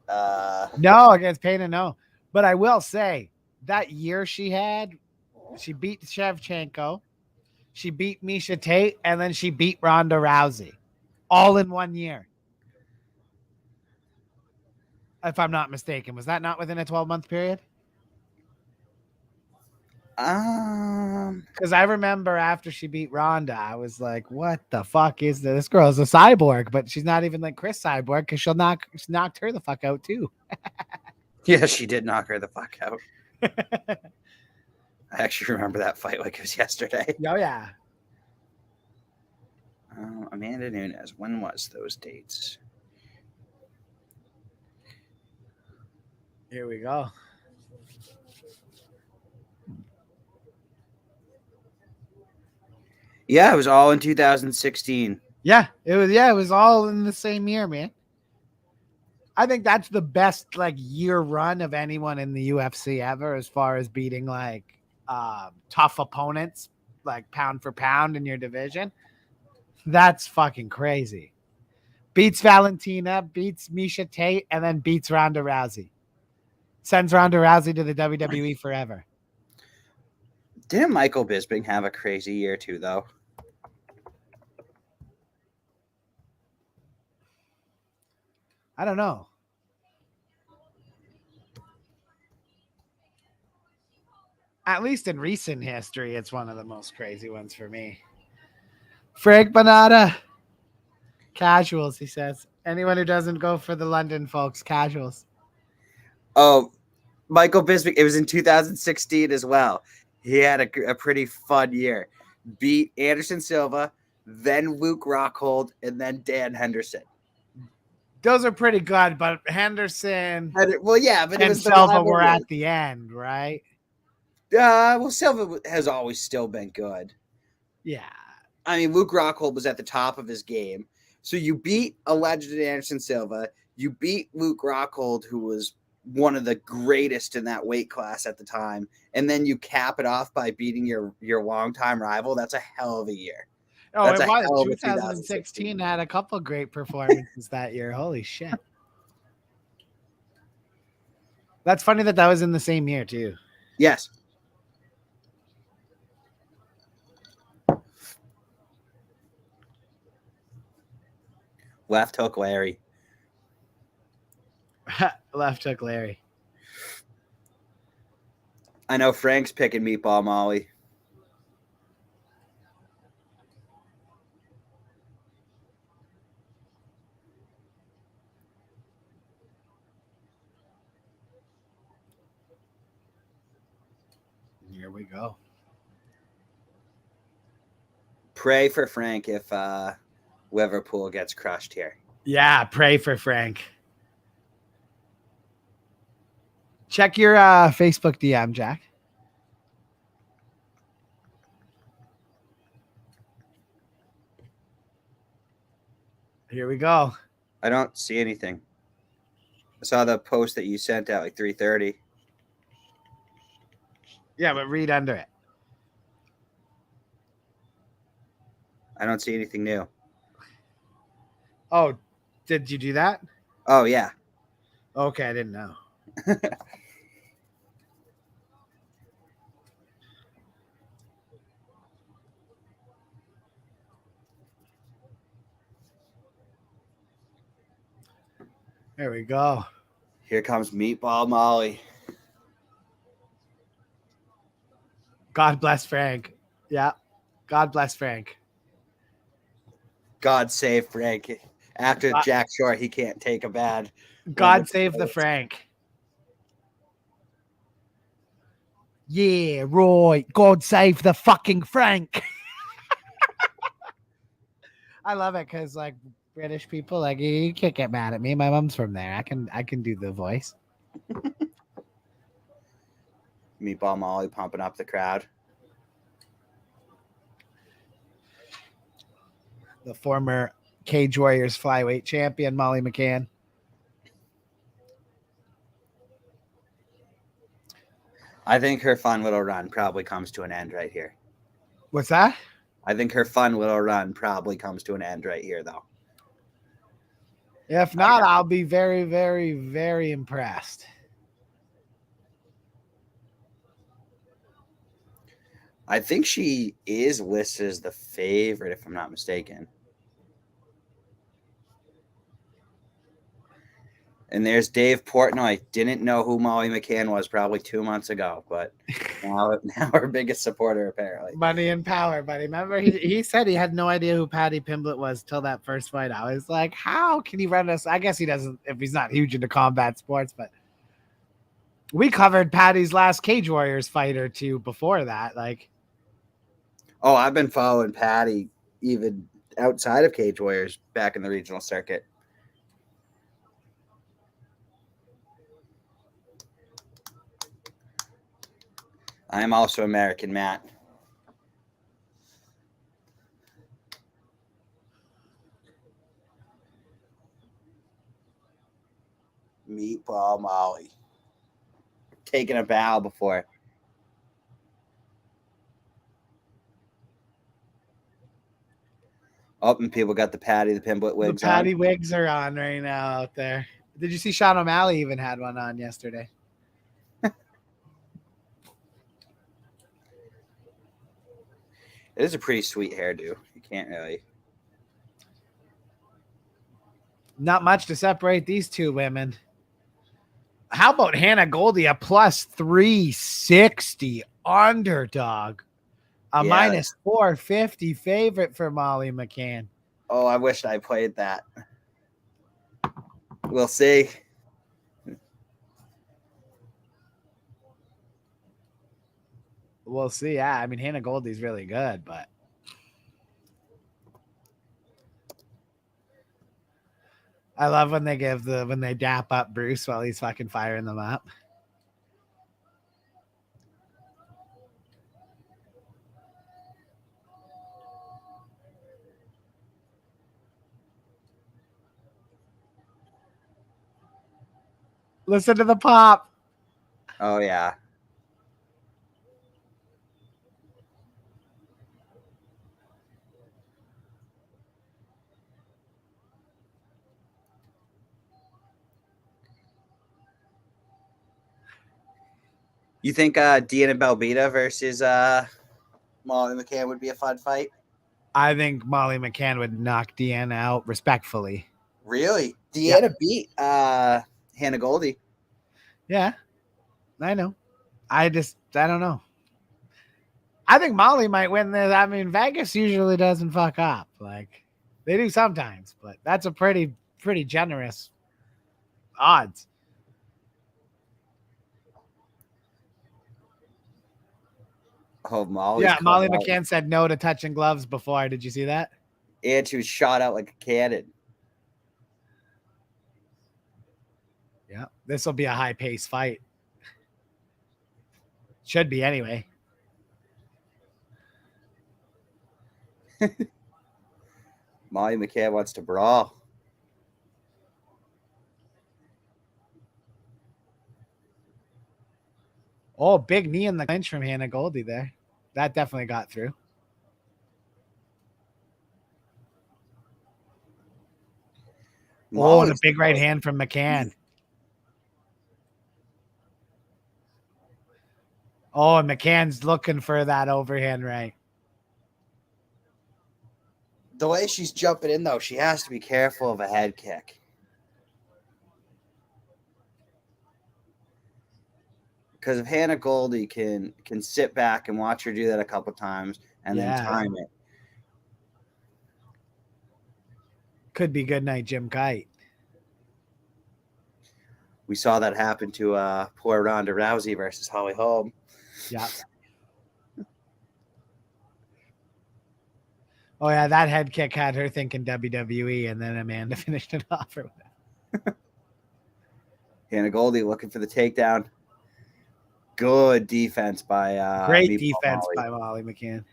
No, against Payne, no. But I will say that year she beat Shevchenko, she beat Miesha Tate, and then she beat Ronda Rousey all in 1 year. If I'm not mistaken, was that not within a 12-month period? Because I remember after she beat Ronda, I was like, "What the fuck is this? This girl's a cyborg, but she's not even like Chris Cyborg because she knocked her the fuck out too." Yeah, she did knock her the fuck out. I actually remember that fight like it was yesterday. Oh yeah. Amanda Nunes. When was those dates? Here we go. Yeah, it was all in 2016. Yeah, it was all in the same year, man. I think that's the best like year run of anyone in the UFC ever, as far as beating like tough opponents, like pound for pound in your division. That's fucking crazy. Beats Valentina, beats Misha Tate, and then beats Ronda Rousey. Sends Ronda Rousey to the WWE forever. Didn't Michael Bisping have a crazy year too, though? I don't know. At least in recent history, it's one of the most crazy ones for me. Frank Bonata. Casuals, he says. Anyone who doesn't go for the London folks, casuals. Oh, Michael Bisping. It was in 2016 as well. He had a pretty fun year. Beat Anderson Silva, then Luke Rockhold, and then Dan Henderson. Those are pretty good, but Henderson Well, yeah, but it and was the Silva were rivalry. at the end, right? Well, Silva has always still been good. Yeah. I mean, Luke Rockhold was at the top of his game. So you beat a legend Anderson Silva. You beat Luke Rockhold, who was one of the greatest in that weight class at the time. And then you cap it off by beating your longtime rival. That's a hell of a year. Oh, That's it a was. hell of a 2016 had a couple great performances that year. Holy shit. That's funny that was in the same year, too. Yes. Left hook Larry. Left hook Larry. I know Frank's picking Meatball Molly. Here we go. Pray for Frank if Liverpool gets crushed here. Yeah, pray for Frank. Check your Facebook DM, Jack. Here we go. I don't see anything. I saw the post that you sent at like 3:30. Yeah, but read under it. I don't see anything new. Oh, did you do that? Oh, yeah. Okay, I didn't know. There we go. Here comes Meatball Molly. God bless Frank. Yeah. God bless Frank. God save Frank. After Jack Shore, he can't take a bad. God save the Frank. Yeah, right. God save the fucking Frank. I love it because like British people, like you can't get mad at me. My mom's from there. I can do the voice. Meatball Molly pumping up the crowd. The former Cage Warriors flyweight champion, Molly McCann. I think her fun little run probably comes to an end right here. What's that? I think her fun little run probably comes to an end right here, though. If not, I'll be very, very, very impressed. I think she is listed as the favorite, if I'm not mistaken. And there's Dave Portnoy. Didn't know who Molly McCann was probably 2 months ago, but now our biggest supporter, apparently. Money and power, buddy. Remember, he said he had no idea who Paddy Pimblett was till that first fight. I was like, how can he run us? I guess he doesn't if he's not huge into combat sports, but we covered Paddy's last Cage Warriors fight or two before that. Like, oh, I've been following Paddy even outside of Cage Warriors back in the regional circuit. I am also American, Matt. Oh, Molly. Taking a bow before. Oh, and people got the Paddy, the Pimblett wigs The Paddy on. wigs are on right now out there. Did you see Sean O'Malley even had one on yesterday? It is a pretty sweet hairdo. You can't really. Not much to separate these two women. How about Hannah Goldie, a plus 360 underdog, a minus 450 favorite for Molly McCann? Oh, I wished I played that. We'll see. We'll see. Yeah, I mean Hannah Goldie's really good, but I love when they when they dap up Bruce while he's fucking firing them up. Listen to the pop. Oh, yeah. You think Deanna Belbita versus Molly McCann would be a fun fight? I think Molly McCann would knock Deanna out respectfully. Really? Deanna beat Hannah Goldie. Yeah, I know. I don't know. I think Molly might win this. I mean, Vegas usually doesn't fuck up. Like they do sometimes, but that's a pretty generous odds. Oh, Molly's Yeah, Molly out. McCann said no to touching gloves before. Did you see that? And she was shot out like a cannon. Yeah, this will be a high pace fight. Should be anyway. Molly McCann wants to brawl. Oh, big knee in the clinch from Hannah Goldie there. That definitely got through. Oh, and a big right hand from McCann. Oh, and McCann's looking for that overhand right. The way she's jumping in, though, she has to be careful of a head kick. Because if Hannah Goldie can sit back and watch her do that a couple times and then time it. Could be good night, Jim Kite. We saw that happen to poor Ronda Rousey versus Holly Holm. Yeah. Oh, yeah, that head kick had her thinking WWE, and then Amanda finished it off. Or whatever. Hannah Goldie looking for the takedown. Good defense by great defense by Molly McCann.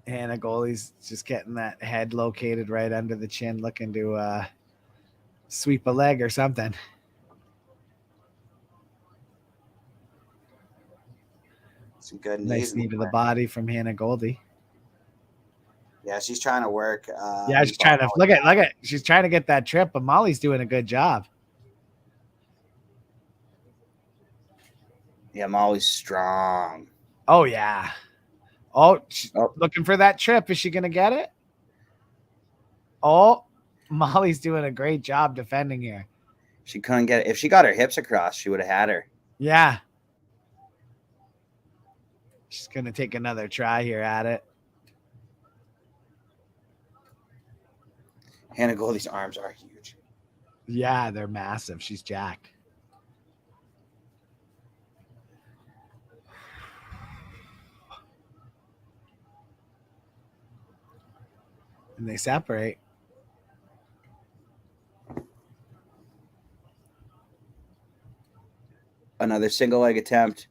Hannah Goldie's just getting that head located right under the chin, looking to sweep a leg or something. Some good nice knee to the body from Hannah Goldie. Yeah, she's trying to work. Yeah, she's trying to look at. She's trying to get that trip, but Molly's doing a good job. Yeah, Molly's strong. Oh yeah. Oh, looking for that trip. Is she gonna get it? Oh, Molly's doing a great job defending here. She couldn't get it. If she got her hips across, she would have had her. Yeah. She's gonna take another try here at it. Hannah Goldie's arms are huge. Yeah, they're massive. She's jacked. And they separate. Another single leg attempt.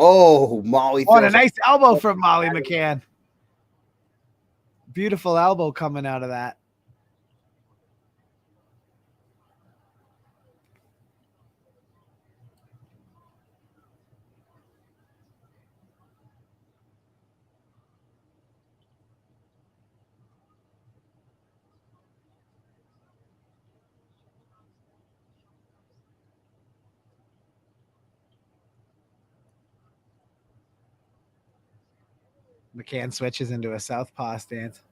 Oh, Molly. Oh, and a nice elbow from Molly McCann. Beautiful elbow coming out of that. McCann switches into a southpaw stance.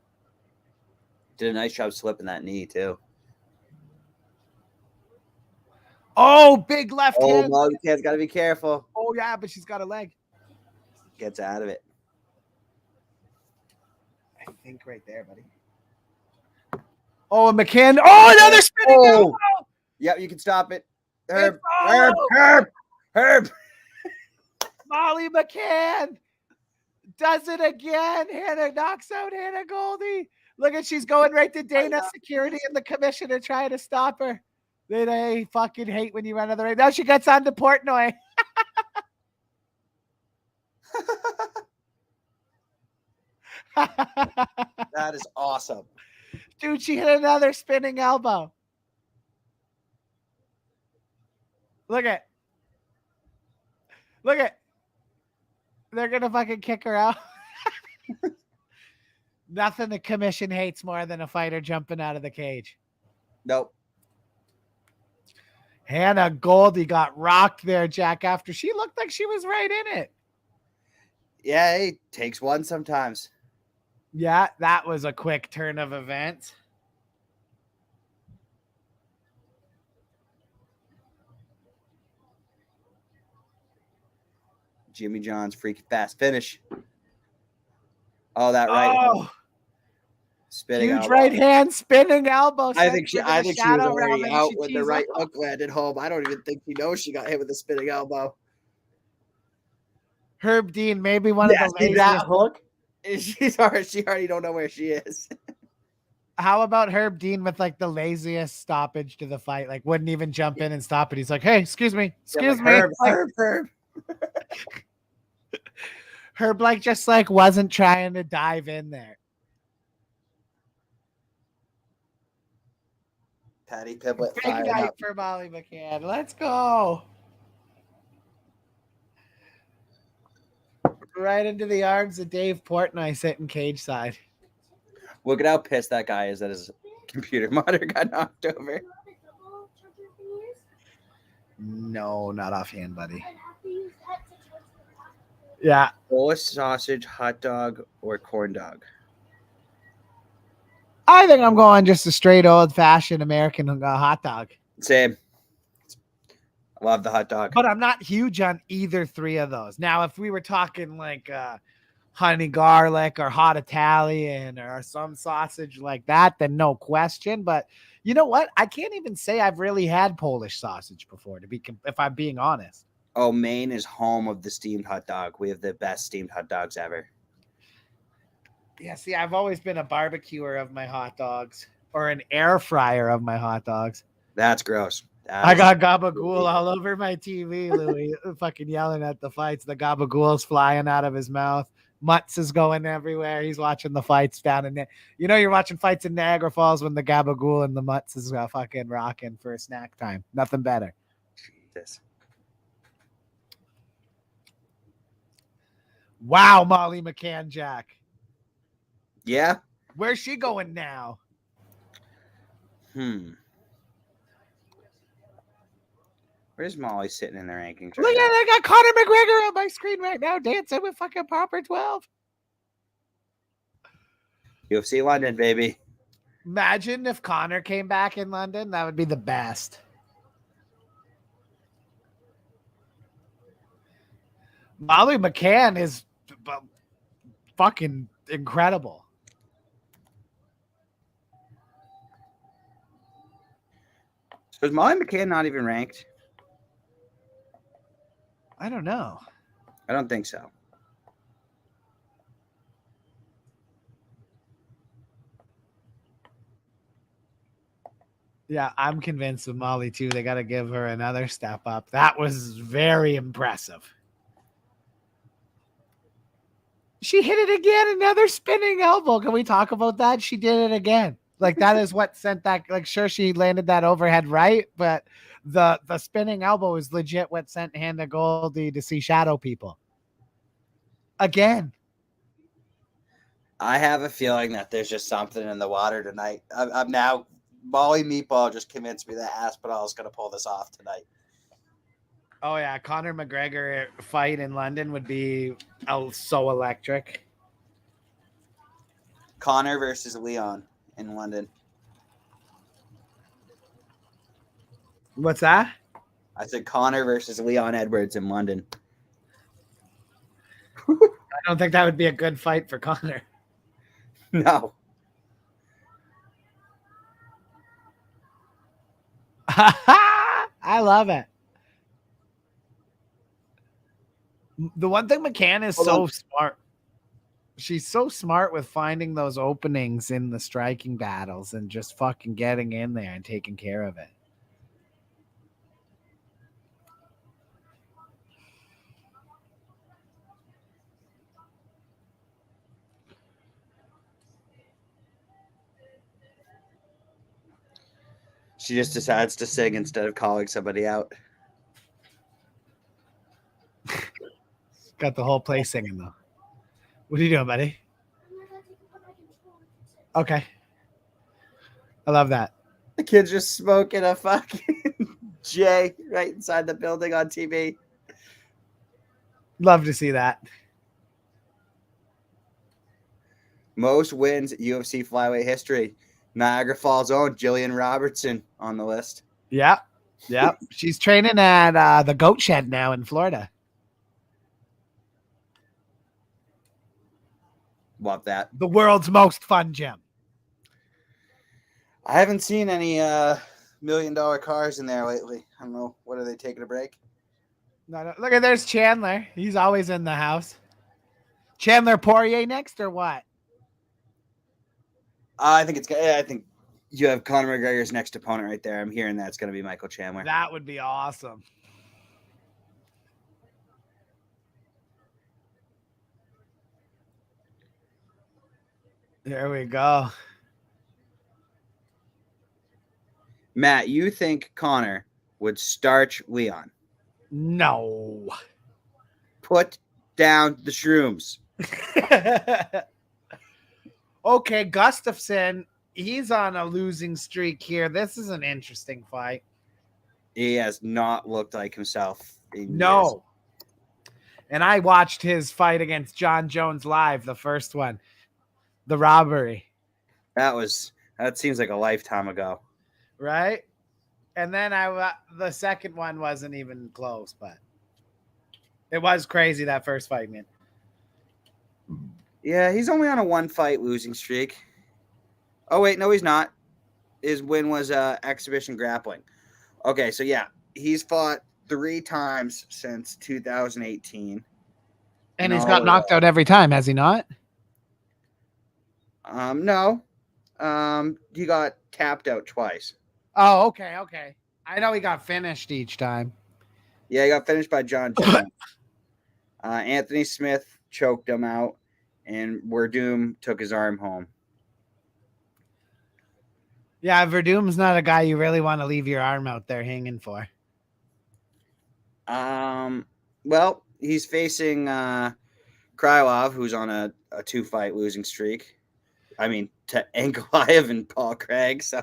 Did a nice job slipping that knee, too. Oh, big left hand. Molly McCann's got to be careful. Oh, yeah, but she's got a leg. Gets out of it. I think right there, buddy. Oh, and McCann. Oh, another spinning elbow. Yep, you can stop it. Herb. Molly McCann does it again. Hannah knocks out Hannah Goldie. Look at, she's going right to Dana security and the commissioner trying to stop her. They fucking hate when you run out of the ring. Now she gets on to Portnoy. That is awesome. Dude, she hit another spinning elbow. Look at. They're going to fucking kick her out. Nothing the commission hates more than a fighter jumping out of the cage. Nope. Hannah Goldie got rocked there, Jack, after she looked like she was right in it. Yeah, it takes one sometimes. Yeah, that was a quick turn of events. Jimmy John's freaking fast finish. Oh, that right. Spinning huge elbow. Right hand spinning elbow. I think she was already out when the right hook landed home. I don't even think she knows she got hit with a spinning elbow. Herb Dean, maybe one of the laziest. That hook. She already don't know where she is. How about Herb Dean with like the laziest stoppage to the fight? Like wouldn't even jump in and stop it. He's like, "Hey, excuse me." Herb. Herb like just like wasn't trying to dive in there. Paddy Pimblett. Big night for Molly McCann. Let's go. Right into the arms of Dave Portnoy sitting cage side. Look at how pissed that guy is that his computer monitor got knocked over. No, not offhand, buddy. Yeah. Polish sausage, hot dog, or corn dog? I think I'm going just a straight old-fashioned American hot dog. Same. I love the hot dog. But I'm not huge on either three of those. Now, if we were talking like honey garlic or hot Italian or some sausage like that, then no question. But you know what? I can't even say I've really had Polish sausage before, if I'm being honest. Oh, Maine is home of the steamed hot dog. We have the best steamed hot dogs ever. Yeah, see, I've always been a barbecuer of my hot dogs or an air fryer of my hot dogs. That's gross. I got gabagool all over my TV, Louis, fucking yelling at the fights. The gabagool's flying out of his mouth. Mutts is going everywhere. He's watching the fights down in there. You know, you're watching fights in Niagara Falls when the gabagool and the Mutts is fucking rocking for a snack time. Nothing better. Jesus. Wow, Molly McCann, Jack. Yeah. Where's she going now? Where's Molly sitting in the rankings? Look at it. I got Conor McGregor on my screen right now dancing with fucking Proper 12. UFC London, baby. Imagine if Conor came back in London. That would be the best. Molly McCann is fucking incredible. So is Molly McCann not even ranked? I don't know. I don't think so. Yeah, I'm convinced with Molly too. They got to give her another step up. That was very impressive. She hit it again. Another spinning elbow. Can we talk about that? She did it again. Like that is what sent that. Like sure, she landed that overhead right, but the spinning elbow is legit what sent Hannah Goldie to see shadow people. Again. I have a feeling that there's just something in the water tonight. I'm now Molly Meatball just convinced me that Aspinall is going to pull this off tonight. Oh yeah, Conor McGregor fight in London would be so electric. Conor versus Leon in London. What's that? I said Conor versus Leon Edwards in London. I don't think that would be a good fight for Conor. No. I love it. The one thing McCann is so smart. She's so smart with finding those openings in the striking battles and just fucking getting in there and taking care of it. She just decides to sing instead of calling somebody out. Got the whole place singing though. What are you doing, buddy? Okay. I love that. The kid's just smoking a fucking J right inside the building on TV. Love to see that. Most wins UFC flyweight history. Niagara Falls' own Jillian Robertson on the list. Yeah. Yeah. She's training at the Goat Shed now in Florida. Love that. The world's most fun gym. I haven't seen any $1 million cars in there lately. I don't know. What are they taking a break? No. Look at there's Chandler. He's always in the house. Chandler Poirier next or what? I think you have Conor McGregor's next opponent right there. I'm hearing that's going to be Michael Chandler. That would be awesome. There we go. Matt, you think Conor would starch Leon? No. Put down the shrooms. Okay, Gustafsson, he's on a losing streak here. This is an interesting fight. He has not looked like himself. No. Years. And I watched his fight against John Jones live, the first one. The robbery. That seems like a lifetime ago. Right? And then the second one wasn't even close, but it was crazy that first fight, man. Yeah, he's only on a 1-fight losing streak. Oh, wait, no, he's not. His win was exhibition grappling. Okay, so yeah, he's fought 3 times since 2018. And he's got knocked out every time, has he not? No. He got tapped out twice. Oh, okay. I know he got finished each time. Yeah, he got finished by John Jones. Anthony Smith choked him out, and Werdum took his arm home. Yeah, Verdum's not a guy you really want to leave your arm out there hanging for. Well, he's facing Krylov, who's on a 2-fight losing streak. I mean, to Ankalaev and Paul Craig, so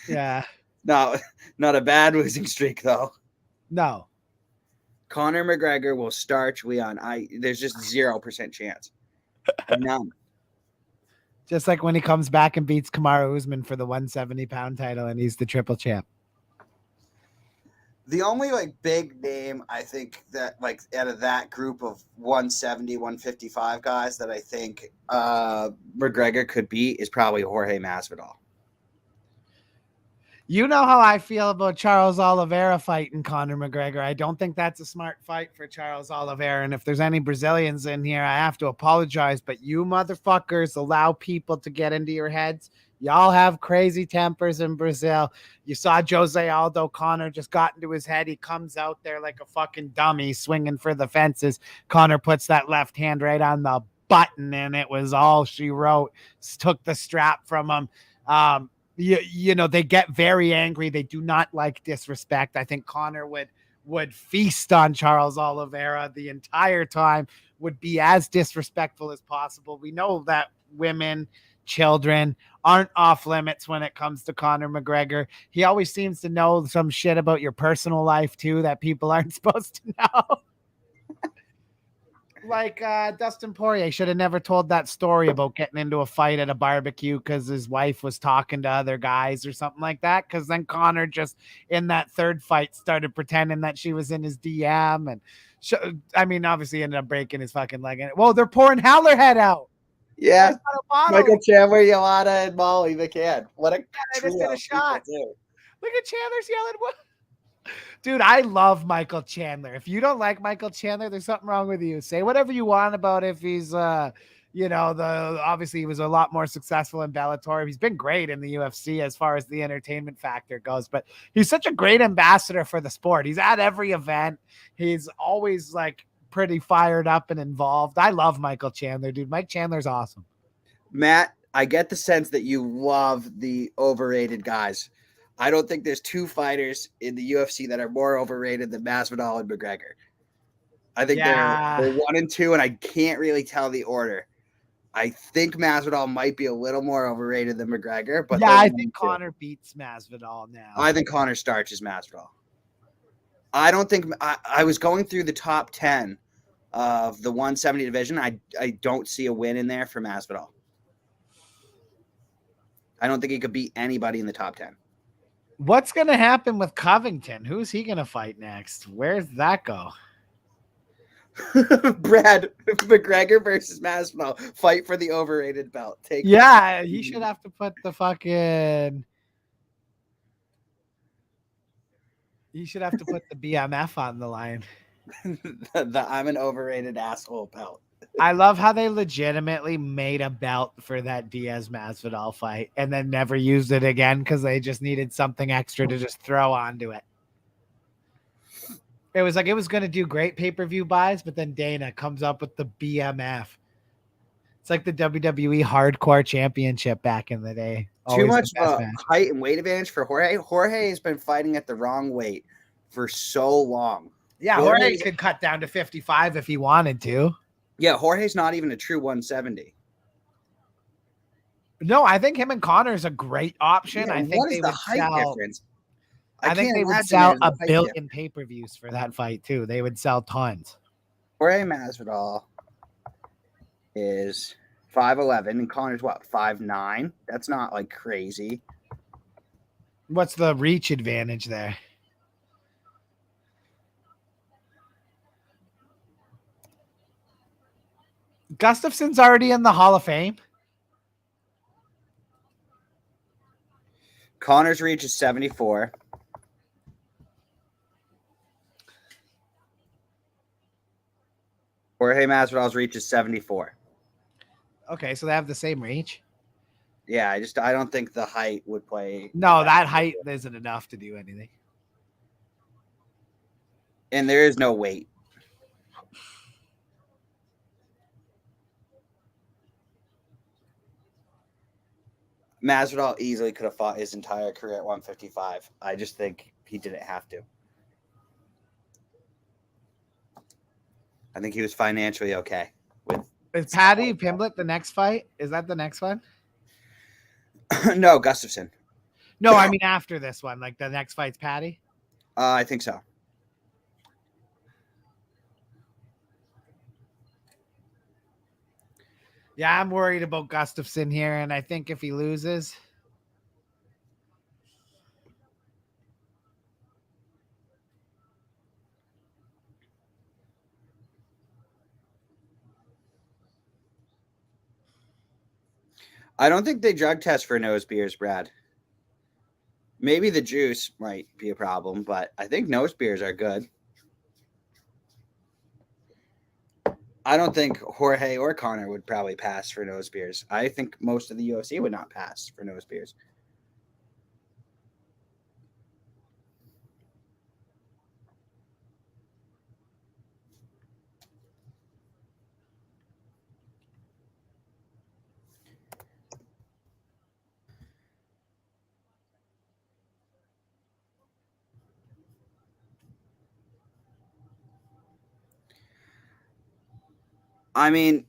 yeah, not a bad losing streak though. No, Conor McGregor will starch Leon. There's just 0% chance. None. Just like when he comes back and beats Kamaru Usman for the 170-pound title, and he's the triple champ. The only big name I think that out of that group of 170, 155 guys that I think McGregor could beat is probably Jorge Masvidal. You know how I feel about Charles Oliveira fighting Conor McGregor. I don't think that's a smart fight for Charles Oliveira. And if there's any Brazilians in here, I have to apologize. But you motherfuckers allow people to get into your heads. Y'all have crazy tempers in Brazil. You saw Jose Aldo. Conor just got into his head. He comes out there like a fucking dummy swinging for the fences. Conor puts that left hand right on the button and it was all she wrote. Took the strap from him. You know, they get very angry. They do not like disrespect. I think Conor would feast on Charles Oliveira the entire time, would be as disrespectful as possible. We know that women, children aren't off limits when it comes to Conor McGregor. He always seems to know some shit about your personal life too that people aren't supposed to know. Like Dustin Poirier should have never told that story about getting into a fight at a barbecue because his wife was talking to other guys or something like that. Because then Conor just in that third fight started pretending that she was in his DM and I mean, obviously ended up breaking his fucking leg. Whoa, they're pouring Hallerhead out. Yeah, Michael Chandler, Yolanda, and Molly McCann. What a I just did a shot. Too. Look at Chandler's yelling. What? Dude, I love Michael Chandler. If you don't like Michael Chandler, there's something wrong with you. Say whatever you want about if he's, you know, obviously he was a lot more successful in Bellator. He's been great in the UFC as far as the entertainment factor goes, but he's such a great ambassador for the sport. He's at every event. He's always like pretty fired up and involved. I love Michael Chandler, dude. Mike Chandler's awesome. Matt, I get the sense that you love the overrated guys. I don't think there's two fighters in the UFC that are more overrated than Masvidal and McGregor. I think they're 1 and 2, and I can't really tell the order. I think Masvidal might be a little more overrated than McGregor, but yeah, I think Conor beats Masvidal now. I think Conor starches Masvidal. I don't think I was going through the top 10 of the 170 division. I don't see a win in there for Masvidal. I don't think he could beat anybody in the top 10. What's going to happen with Covington? Who's he going to fight next? Where's that go? Brad, McGregor versus Masvidal, fight for the overrated belt. He should have to put the fucking. He should have to put the BMF on the line. the I'm an overrated asshole belt. I love how they legitimately made a belt for that Diaz Masvidal fight and then never used it again because they just needed something extra to just throw onto it. It was like it was going to do great pay-per-view buys, but then Dana comes up with the BMF. It's like the WWE Hardcore Championship back in the day. Too much height and weight advantage for Jorge. Jorge has been fighting at the wrong weight for so long. Yeah, Jorge could cut down to 55 if he wanted to. Yeah, Jorge's not even a true 170. No, I think him and Conor is a great option. Yeah, I think they would sell. Difference? I think they would sell a billion pay-per-views for that fight too. They would sell tons. Jorge Masvidal is 5'11", and Conor's what, 5'9"? That's not like crazy. What's the reach advantage there? Gustafson's already in the Hall of Fame. Conor's reach is 74. Jorge Masvidal's reach is 74. Okay, so they have the same reach. Yeah, I don't think the height would play. No, that height isn't enough to do anything. And there is no weight. Masvidal easily could have fought his entire career at 155. I just think he didn't have to. I think he was financially okay with. Is Paddy Pimblett the next fight? Is that the next one? No, Gustafson. No, I mean after this one. Like the next fight's Paddy? I think so. Yeah, I'm worried about Gustafson here, and I think if he loses. I don't think they drug test for nose beers, Brad. Maybe the juice might be a problem, but I think nose beers are good. I don't think Jorge or Conor would probably pass for nose beers. I think most of the UFC would not pass for nose beers. I mean,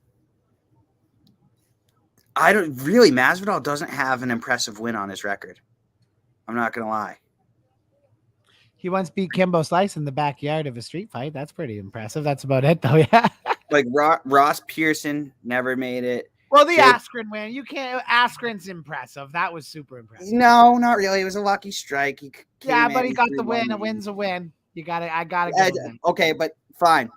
I don't really. Masvidal doesn't have an impressive win on his record. I'm not gonna lie. He once beat Kimbo Slice in the backyard of a street fight. That's pretty impressive. That's about it, though. Yeah. Like Ross Pearson never made it. Well, the Jake, Askren win. You can't. Askren's impressive. That was super impressive. no, not really. It was a lucky strike. He Yeah, came but in. he He got threw the win. A one win's a win. You got to I got to knee. give him that. Okay, but fine.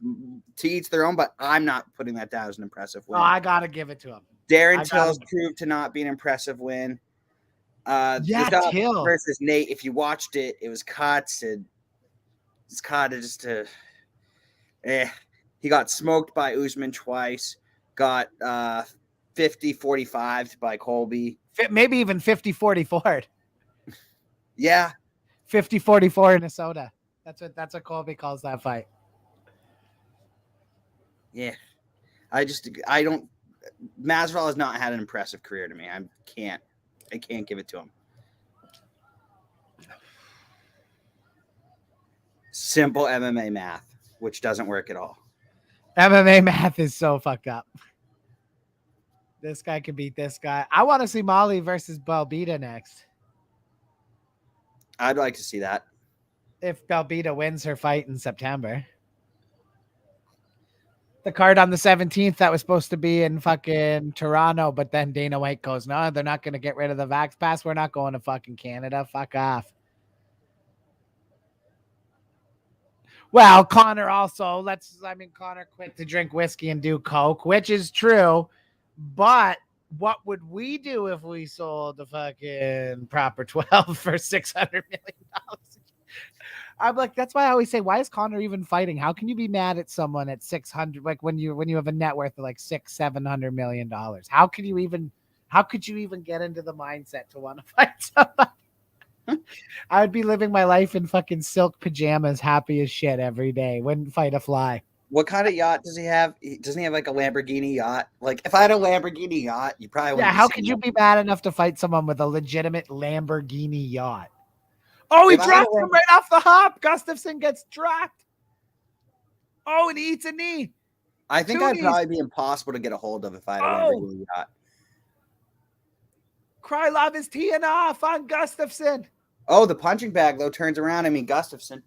To each their own, but I'm not putting that down as an impressive win. Oh, I got to give it to him. Darren Till's proved to not be an impressive win. Yeah, Till versus Nate. If you watched it, it was cuts and it's kind of just a. He got smoked by Usman twice. Got 50-45 by Colby. Maybe even 50-44. Yeah. 50-44 in Minnesota. That's what Colby calls that fight. Yeah. I don't. Masvidal has not had an impressive career to me. I can't give it to him. Simple MMA math, which doesn't work at all. MMA math is so fucked up. This guy can beat this guy. I want to see Molly versus Belbita next. I'd like to see that. If Belbita wins her fight in September. The card on the 17th that was supposed to be in fucking Toronto, but then Dana White goes, no, they're not going to get rid of the Vax Pass. We're not going to fucking Canada. Fuck off. Well, Connor also, Connor quit to drink whiskey and do coke, which is true. But what would we do if we sold the fucking Proper 12 for $600 million? I'm like, that's why I always say, why is Connor even fighting? How can you be mad at someone at 600? Like when you have a net worth of like $600-700 million, how could you even get into the mindset to want to fight somebody? I would be living my life in fucking silk pajamas, happy as shit every day. Wouldn't fight a fly. What kind of yacht does he have? Doesn't he have like a Lamborghini yacht? Like if I had a Lamborghini yacht, you probably wouldn't. Yeah, how could you be mad enough to fight someone with a legitimate Lamborghini yacht? Oh, he dropped him right off the hop. Gustafsson gets dropped. Oh, and he eats a knee. I think I'd probably be impossible to get a hold of if I had a Lamborghini yacht. Krylov is teeing off on Gustafsson. Oh, the punching bag, though, turns around. I mean, Gustafsson.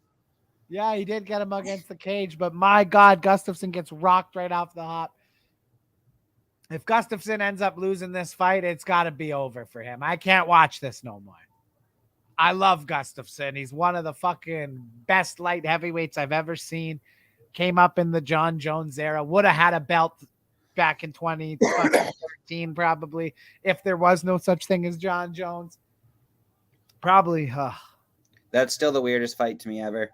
Yeah, he did get him against the cage, but my God, Gustafsson gets rocked right off the hop. If Gustafsson ends up losing this fight, it's got to be over for him. I can't watch this no more. I love Gustafsson. He's one of the fucking best light heavyweights I've ever seen. Came up in the John Jones era. Would have had a belt back in 2013 probably if there was no such thing as John Jones. Probably. That's still the weirdest fight to me ever.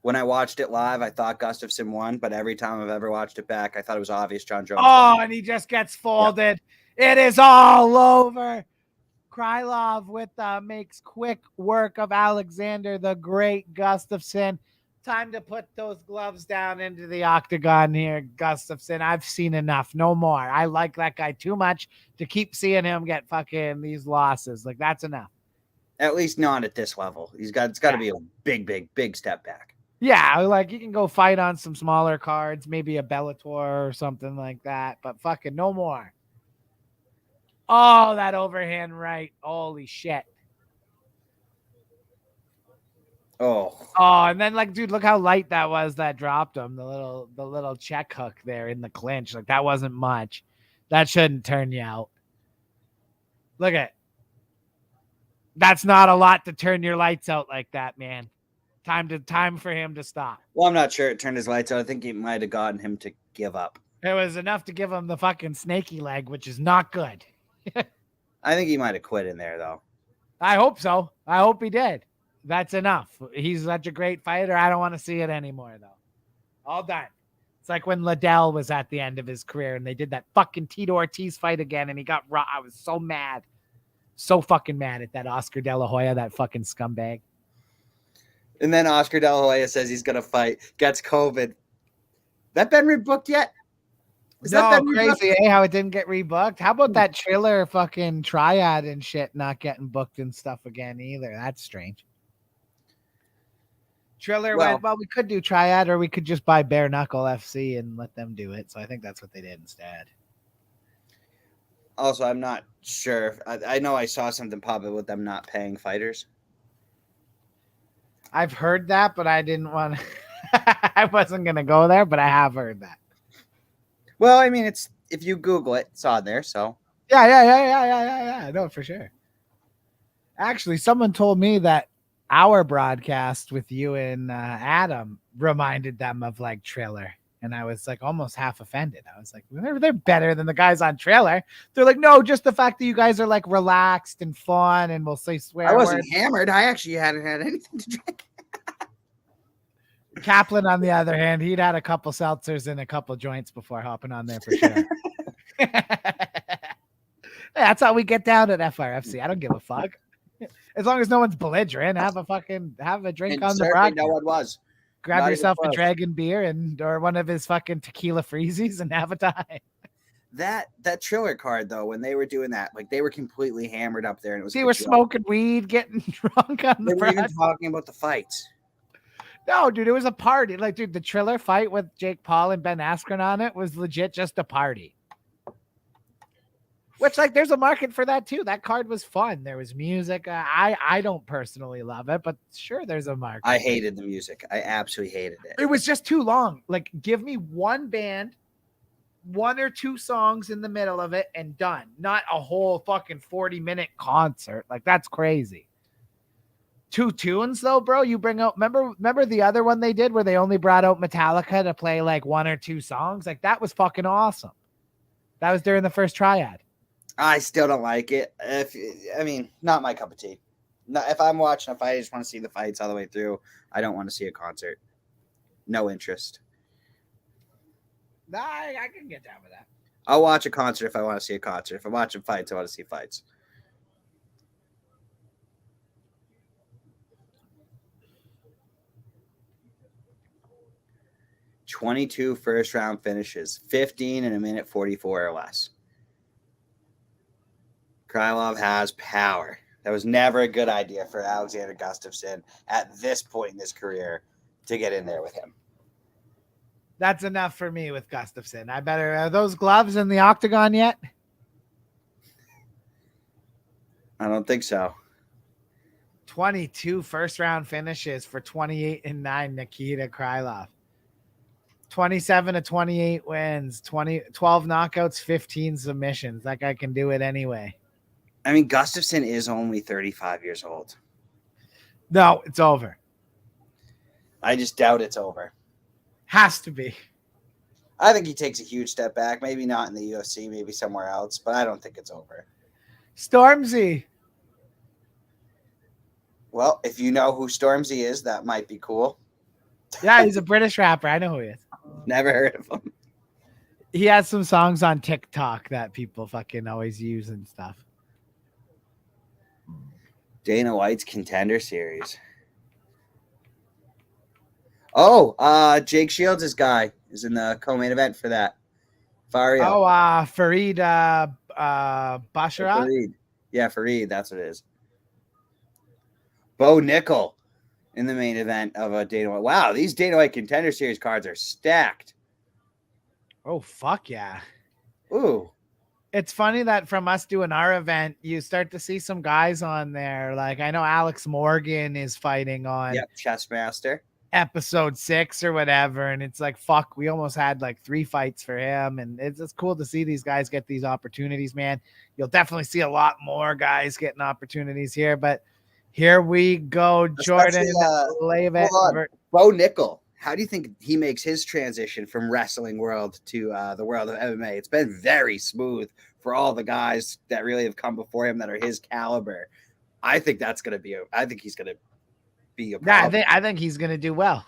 When I watched it live, I thought Gustafsson won, but every time I've ever watched it back, I thought it was obvious John Jones won. And he just gets folded. Yep. It is all over. Krylov makes quick work of Alexander the Great Gustafsson. Time to put those gloves down into the octagon here, Gustafsson. I've seen enough. No more. I like that guy too much to keep seeing him get fucking these losses. Like, that's enough. At least not at this level. It's got to be a big step back. Yeah, like you can go fight on some smaller cards, maybe a Bellator or something like that, but fucking no more. Oh, that overhand right. Holy shit. Oh, and then like, dude, look how light that was that dropped him. The little check hook there in the clinch. Like that wasn't much. That shouldn't turn you out. Look at it. That's not a lot to turn your lights out like that, man. Time for him to stop. Well, I'm not sure it turned his lights out. I think it might have gotten him to give up. It was enough to give him the fucking snaky leg, which is not good. I think he might have quit in there, though. I hope so. I hope he did. That's enough. He's such a great fighter. I don't want to see it anymore, though. All done. It's like when Liddell was at the end of his career and they did that fucking Tito Ortiz fight again and he got raw. I was so mad. So fucking mad at that Oscar De La Hoya, that fucking scumbag. And then Oscar De La Hoya says he's going to fight, gets COVID. That been rebooked yet? Is that crazy, how it didn't get rebooked? How about that Triller fucking triad and shit not getting booked and stuff again either? That's strange. Triller went, well, we could do Triad or we could just buy Bare Knuckle FC and let them do it. So I think that's what they did instead. Also, I'm not sure. I know I saw something pop up with them not paying fighters. I've heard that, but I didn't want to. I wasn't going to go there, but I have heard that. Well, I mean, it's if you Google it, it's on there. So yeah. No, for sure. Actually, someone told me that our broadcast with you and Adam reminded them of like Triller. And I was like almost half offended. I was like, they're better than the guys on Triller. They're like, no, just the fact that you guys are like relaxed and fun and we'll say swear. I wasn't hammered. I actually hadn't had anything to drink. Kaplan, on the other hand, he'd had a couple seltzers and a couple joints before hopping on there for sure. That's how we get down at FRFC. I don't give a fuck. As long as no one's belligerent, have a drink on the broadcast. No one was. Grab Not yourself a dragon beer or one of his fucking tequila freezies and have a time. That Triller card though, when they were doing that, like they were completely hammered up there, and it was. They were smoking weed, getting drunk on the. They were even talking about the fights. No, dude, it was a party. Like, dude, the Triller fight with Jake Paul and Ben Askren on it was legit just a party. Which, like, there's a market for that too. That card was fun. There was music. I don't personally love it, but sure, there's a market. I hated the music. I absolutely hated it. It was just too long. Like, give me one band, 1 or 2 songs in the middle of it, and done. Not a whole fucking 40-minute concert. Like, that's crazy. 2 tunes though, bro. You bring out. Remember the other one they did where they only brought out Metallica to play like 1 or 2 songs. Like, that was fucking awesome. That was during the first Triad. I still don't like it. Not my cup of tea. If I'm watching a fight, I just want to see the fights all the way through. I don't want to see a concert. No interest. I can get down with that. I'll watch a concert if I want to see a concert. If I'm watching fights, I want to see fights. $22 first-round finishes, 15 in a minute 44 or less. Krylov has power. That was never a good idea for Alexander Gustafsson at this point in his career to get in there with him. That's enough for me with Gustafsson. Are those gloves in the octagon yet? I don't think so. 22 first-round finishes for 28-9 Nikita Krylov. 27-28 wins, 12 knockouts, 15 submissions. That guy can do it anyway. I mean, Gustafsson is only 35 years old. No, it's over. I just doubt it's over. Has to be. I think he takes a huge step back. Maybe not in the UFC, maybe somewhere else, but I don't think it's over. Stormzy. Well, if you know who Stormzy is, that might be cool. Yeah, he's a British rapper. I know who he is. Never heard of him. He has some songs on TikTok that people fucking always use and stuff. Dana White's Contender Series. Oh, Jake Shields' guy is in the co-main event for that. Fario. Oh, Farid Basharat? Farid. Yeah, Farid, that's what it is. Bo Nickel in the main event of a Dana White. Wow, these Dana White Contender Series cards are stacked. Oh, fuck yeah. Ooh. It's funny that from us doing our event, you start to see some guys on there. Like, I know Alex Morgan is fighting on Chessmaster episode 6 or whatever. And it's like, fuck, we almost had like 3 fights for him. And it's cool to see these guys get these opportunities, man. You'll definitely see a lot more guys getting opportunities here, but here we go. Jordan. Bo Nickel. How do you think he makes his transition from wrestling world to the world of MMA? It's been very smooth for all the guys that really have come before him that are his caliber. I think that's going to be I think he's going to be a problem. Yeah, I think he's going to do well.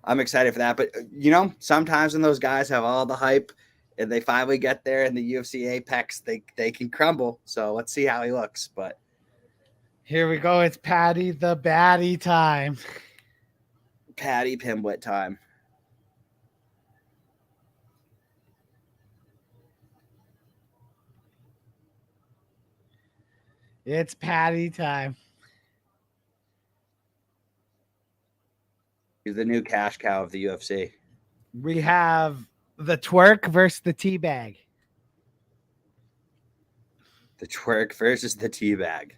I'm excited for that. But, sometimes when those guys have all the hype and they finally get there in the UFC Apex, they can crumble. So let's see how he looks. But here we go. It's Paddy the Baddie time. Paddy Pimblett time. It's Paddy time. He's the new cash cow of the UFC. We have the twerk versus the teabag. The twerk versus the teabag.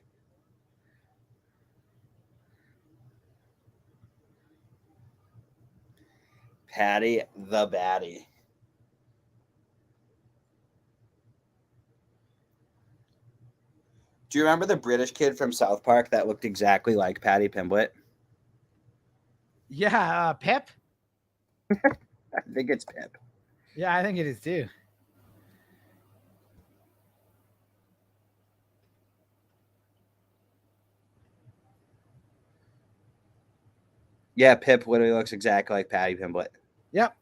Paddy the baddie. Do you remember the British kid from South Park that looked exactly like Paddy Pimblett? Yeah, Pip. I think it's Pip. Yeah, I think it is too. Yeah, Pip literally looks exactly like Paddy Pimblett. Yep.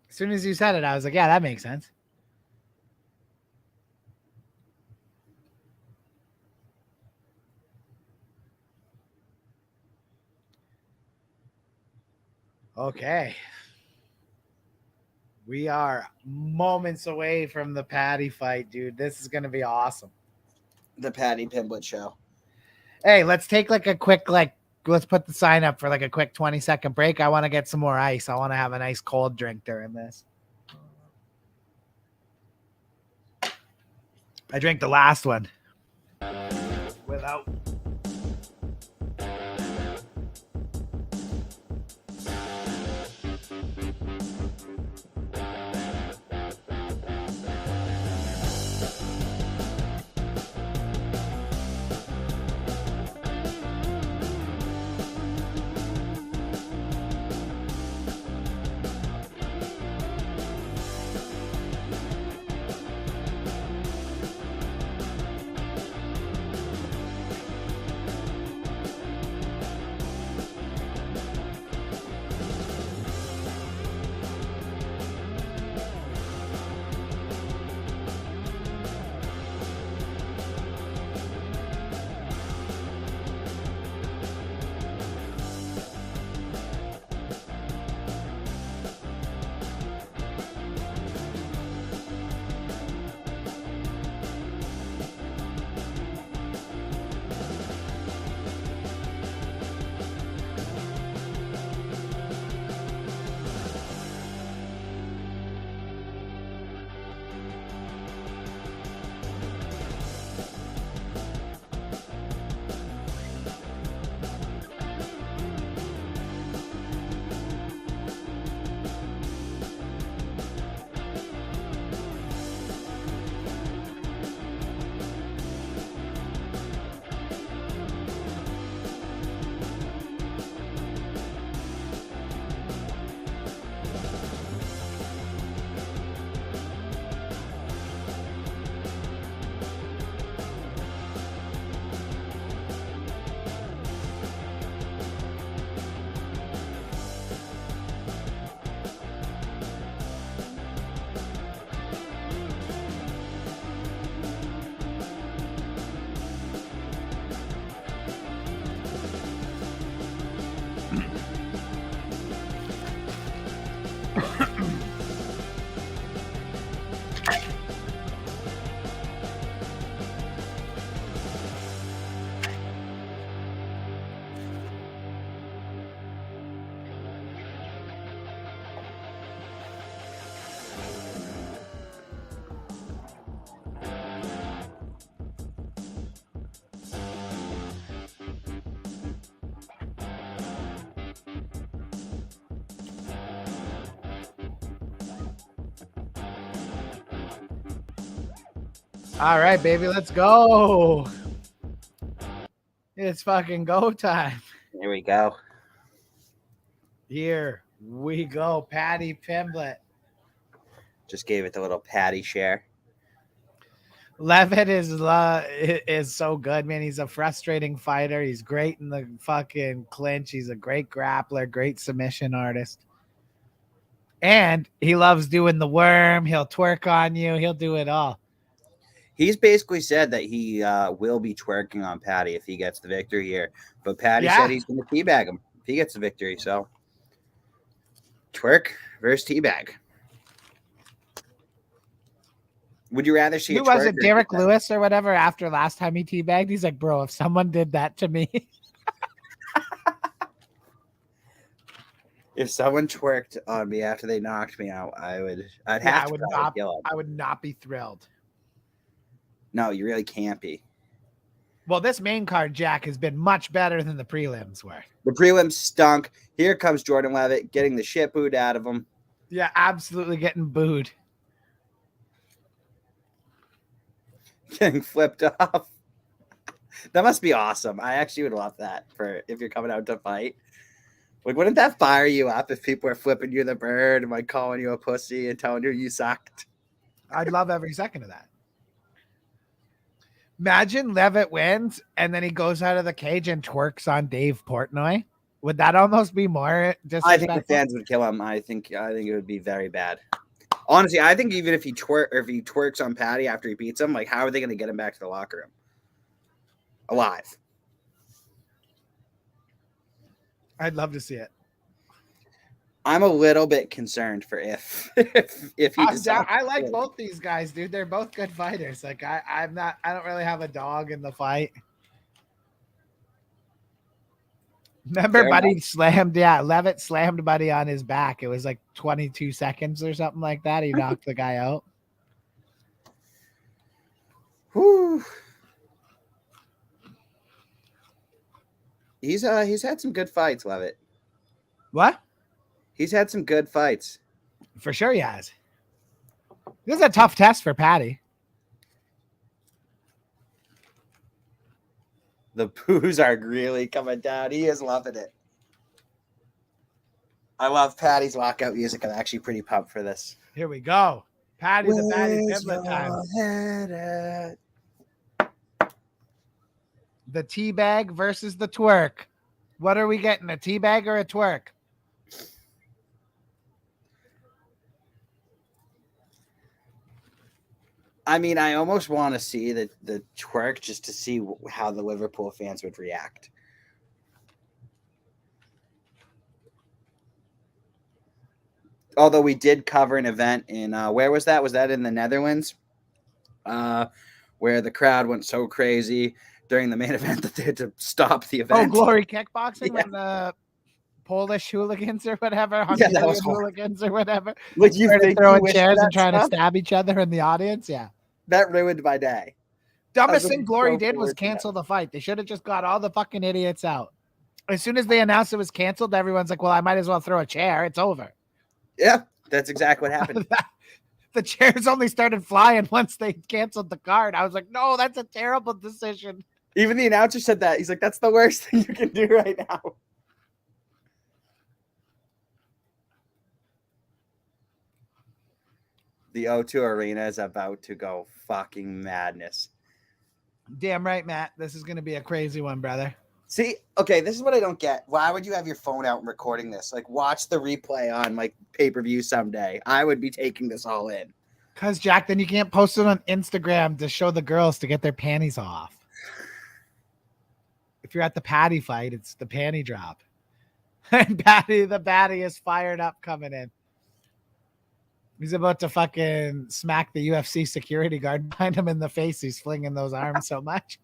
As soon as you said it, I was like, yeah, that makes sense. Okay. We are moments away from the Paddy fight, dude. This is going to be awesome. The Paddy Pimblett show. Hey, let's take like a quick, let's put the sign up for like a quick 20-second break. I want to get some more ice. I want to have a nice cold drink during this. I drank the last one without. All right, baby, let's go. It's fucking go time. Here we go. Here we go. Paddy Pimblett. Just gave it the little Paddy share. Levitt is so good, man. He's a frustrating fighter. He's great in the fucking clinch. He's a great grappler, great submission artist. And he loves doing the worm. He'll twerk on you. He'll do it all. He's basically said that he will be twerking on Paddy if he gets the victory here. But Paddy said he's going to teabag him if he gets the victory. So twerk versus teabag. Would you rather see Who a was twerk it? or Derek a Lewis or whatever. After last time he teabagged, he's like, bro, if someone did that to me, if someone twerked on me after they knocked me out, I'd yeah, have I to would probably not. kill him. I would not be thrilled. No, you really can't be. Well, this main card, Jack, has been much better than the prelims were. The prelims stunk. Here comes Jordan Levitt getting the shit booed out of him. Yeah, absolutely getting booed. Getting flipped off. That must be awesome. I actually would love that for if you're coming out to fight. Like, wouldn't that fire you up if people are flipping you the bird and like calling you a pussy and telling you sucked? I'd love every second of that. Imagine Levitt wins and then he goes out of the cage and twerks on Dave Portnoy. Would that almost be more disrespectful? I think the fans would kill him. I think it would be very bad. Honestly, I think even if he twerks on Paddy after he beats him, like how are they going to get him back to the locker room alive? I'd love to see it. I'm a little bit concerned for if he decides. I like both these guys, dude. They're both good fighters. Like I don't really have a dog in the fight. Remember, Fair Buddy enough. slammed, Levitt slammed Buddy on his back. It was like 22 seconds or something like that. He knocked the guy out. Whew. He's had some good fights, Levitt. What? He's had some good fights. For sure he has. This is a tough test for Paddy. The boos are really coming down. He is loving it. I love Paddy's lockout music. I'm actually pretty pumped for this. Here we go. Paddy the Paddy Pimblett time. The teabag versus the twerk. What are we getting? A teabag or a twerk? I mean, I almost want to see the twerk just to see how the Liverpool fans would react. Although we did cover an event in where was that? Was that in the Netherlands? Where the crowd went so crazy during the main event that they had to stop the event. Oh, Glory Kickboxing when the Polish hooligans or whatever, that was hooligans or whatever, like you started think throwing chairs and that trying to stuff? stab each other in the audience. Yeah. That ruined my day. Dumbest I thing was Glory so did was forward to that. cancel the fight. They should have just got all the fucking idiots out. As soon as they announced it was canceled, everyone's like, well, I might as well throw a chair. It's over. Yeah, that's exactly what happened. The chairs only started flying once they canceled the card. I was like, no, that's a terrible decision. Even the announcer said that. He's like, that's the worst thing you can do right now. The O2 Arena is about to go fucking madness. Damn right, Matt. This is going to be a crazy one, brother. See, okay, this is what I don't get. Why would you have your phone out and recording this? Like, watch the replay on like pay-per-view someday. I would be taking this all in. Because, Jack, then you can't post it on Instagram to show the girls to get their panties off. If you're at the Paddy fight, it's the panty drop. And Paddy, the Paddy is fired up coming in. He's about to fucking smack the UFC security guard behind him in the face. He's flinging those arms so much.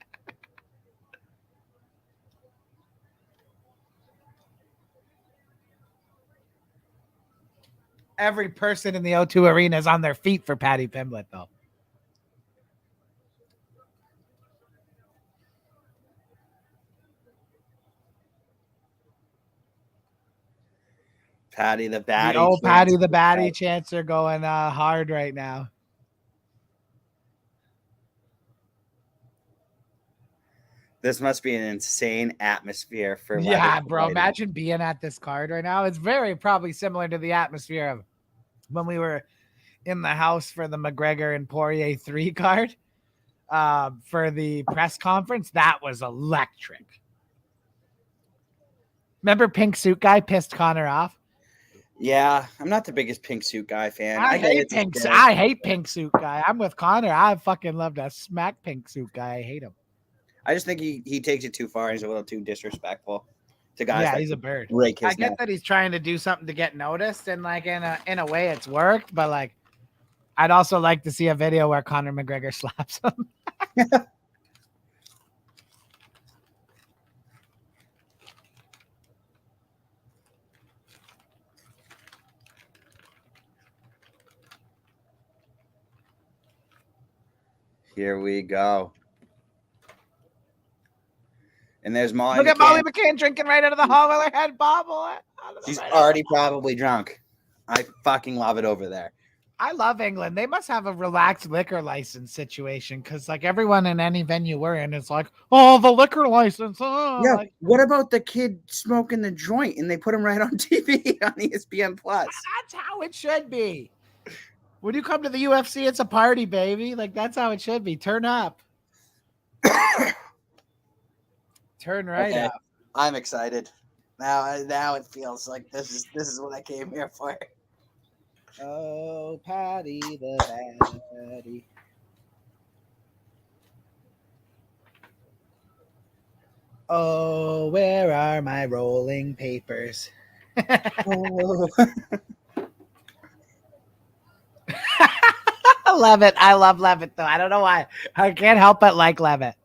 Every person in the O2 Arena is on their feet for Paddy Pimblett, though. Paddy the Batty. Paddy the Batty chants are going hard right now. This must be an insane atmosphere for bro. Imagine being at this card right now. It's very probably similar to the atmosphere of when we were in the house for the McGregor and Poirier 3 card for the press conference. That was electric. Remember Pink Suit Guy pissed Connor off? Yeah, I'm not the biggest Pink Suit Guy fan. I hate Pink Suit Guy. I'm with Connor. I fucking love to smack Pink Suit Guy. I hate him. I just think he takes it too far. He's a little too disrespectful to guys. Yeah, he's a bird. I get that he's trying to do something to get noticed, and like in a way it's worked, but like I'd also like to see a video where Conor McGregor slaps him. Here we go. And there's Molly Look McCann. at Molly McCann drinking right out of the hall with her head bobble. She's already probably drunk. I fucking love it over there. I love England. They must have a relaxed liquor license situation because, like, everyone in any venue we're in is like, oh, the liquor license. Oh. Yeah. Like, what about the kid smoking the joint and they put him right on TV on ESPN Plus? that's how it should be. When you come to the UFC, it's a party, baby. Like, that's how it should be. Turn up. Turn right up. I'm excited. Now it feels like this is what I came here for. Oh, Paddy the Paddy. Oh, where are my rolling papers? Oh. I love it. I love Levitt, though. I don't know why. I can't help but like Levitt.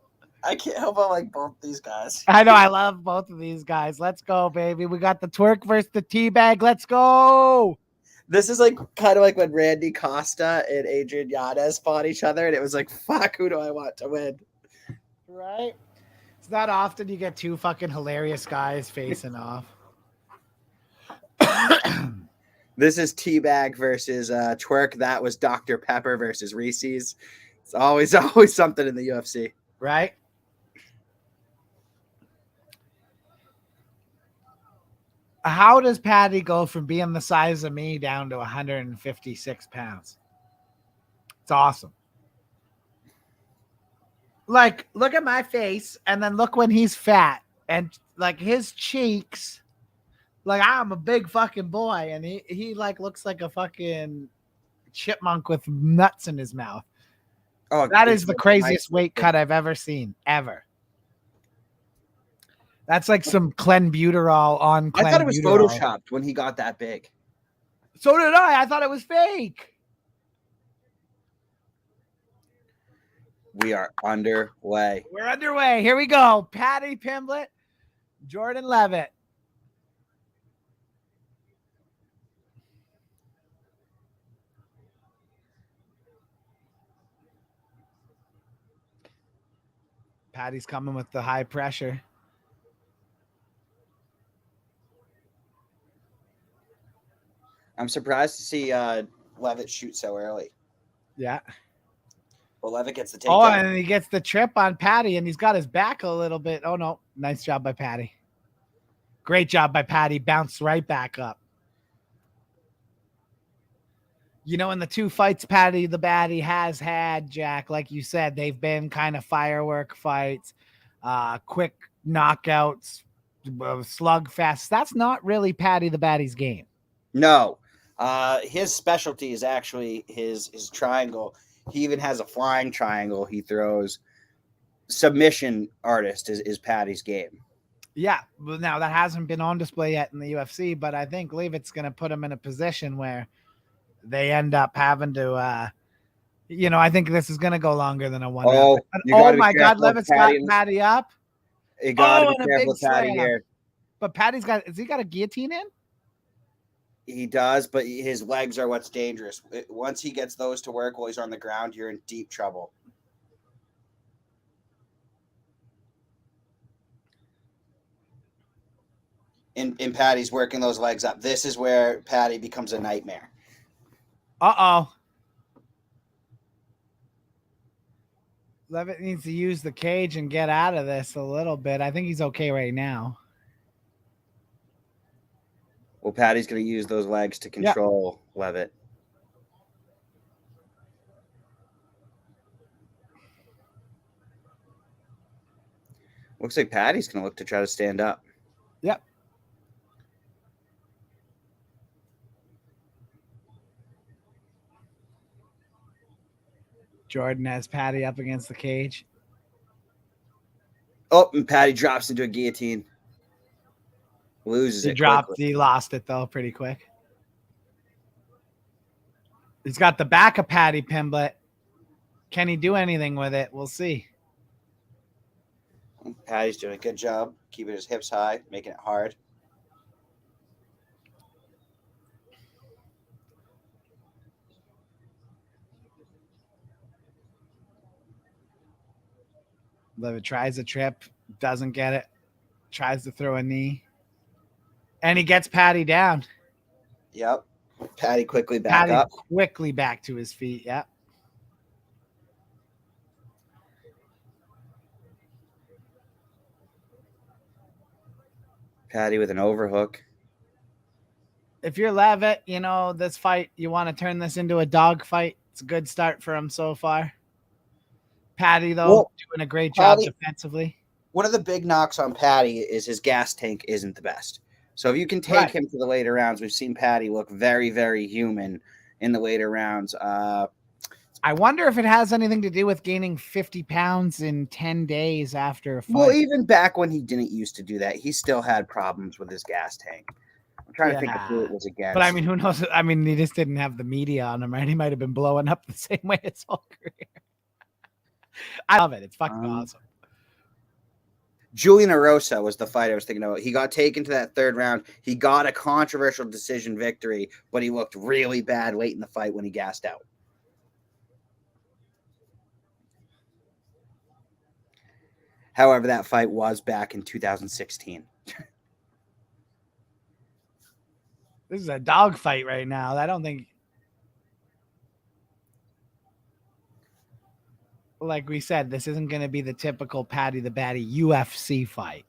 I can't help but like both these guys. I know. I love both of these guys. Let's go, baby. We got the twerk versus the teabag. Let's go. This is like kind of like when Randy Costa and Adrian Yanez fought each other, and it was like, fuck, who do I want to win? Right? It's not often you get two fucking hilarious guys facing off. This is Teabag versus Twerk. That was Dr. Pepper versus Reese's. It's always something in the UFC. Right? How does Paddy go from being the size of me down to 156 pounds? It's awesome. Like, look at my face, and then look when he's fat, and like his cheeks. Like, I'm a big fucking boy, and he like looks like a fucking chipmunk with nuts in his mouth. Oh, that is the craziest weight cut I've ever seen, ever. That's like some clenbuterol on clenbuterol. I thought it was photoshopped when he got that big. So did I. I thought it was fake. We are underway. We're underway. Here we go. Paddy Pimblett, Jordan Levitt. Paddy's coming with the high pressure. I'm surprised to see Levitt shoot so early. Yeah. Well, Levitt gets the takedown. Oh, and he gets the trip on Paddy, and he's got his back a little bit. Oh, no. Nice job by Paddy. Great job by Paddy. Bounced right back up. You know, in the two fights Paddy the Baddie has had, Jack, like you said, they've been kind of firework fights, quick knockouts, slugfests. That's not really Paddy the Baddie's game. No. His specialty is actually his triangle. He even has a flying triangle he throws. Submission artist is Paddy's game. Yeah. Well, now that hasn't been on display yet in the UFC, but I think Levitt's going to put him in a position where they end up having to, I think this is going to go longer than a 1 round. Oh my God. Levitt's got Paddy up. You got to be careful with Paddy here. But has he got a guillotine in? He does, but his legs are what's dangerous. Once he gets those to work while he's on the ground, you're in deep trouble. And Paddy's working those legs up. This is where Paddy becomes a nightmare. Uh-oh. Levitt needs to use the cage and get out of this a little bit. I think he's okay right now. Well, Paddy's going to use those legs to control Levitt. Looks like Paddy's going to look to try to stand up. Yep. Jordan has Paddy up against the cage. Oh, and Paddy drops into a guillotine. Loses it. He lost it though pretty quick. He's got the back of Paddy Pimblett. Can he do anything with it? We'll see. Paddy's doing a good job keeping his hips high, making it hard. Levitt tries a trip, doesn't get it, tries to throw a knee, and he gets Paddy down. Yep. Paddy quickly back up. Quickly back to his feet. Yep. Paddy with an overhook. If you're Levitt, you know, this fight, you want to turn this into a dog fight. It's a good start for him so far. Paddy, though, doing a great job defensively. One of the big knocks on Paddy is his gas tank isn't the best. So if you can take him to the later rounds, we've seen Paddy look very, very human in the later rounds. I wonder if it has anything to do with gaining 50 pounds in 10 days after a fight. Well, even back when he didn't used to do that, he still had problems with his gas tank. I'm trying to think of who it was against. But I mean, who knows? I mean, he just didn't have the media on him, right? He might have been blowing up the same way his whole career. I love it. It's fucking awesome. Julian Erosa was the fight I was thinking about. He got taken to that third round. He got a controversial decision victory, but he looked really bad late in the fight when he gassed out. However, that fight was back in 2016. This is a dog fight right now. I don't think, like we said, this isn't going to be the typical Paddy the Baddy UFC fight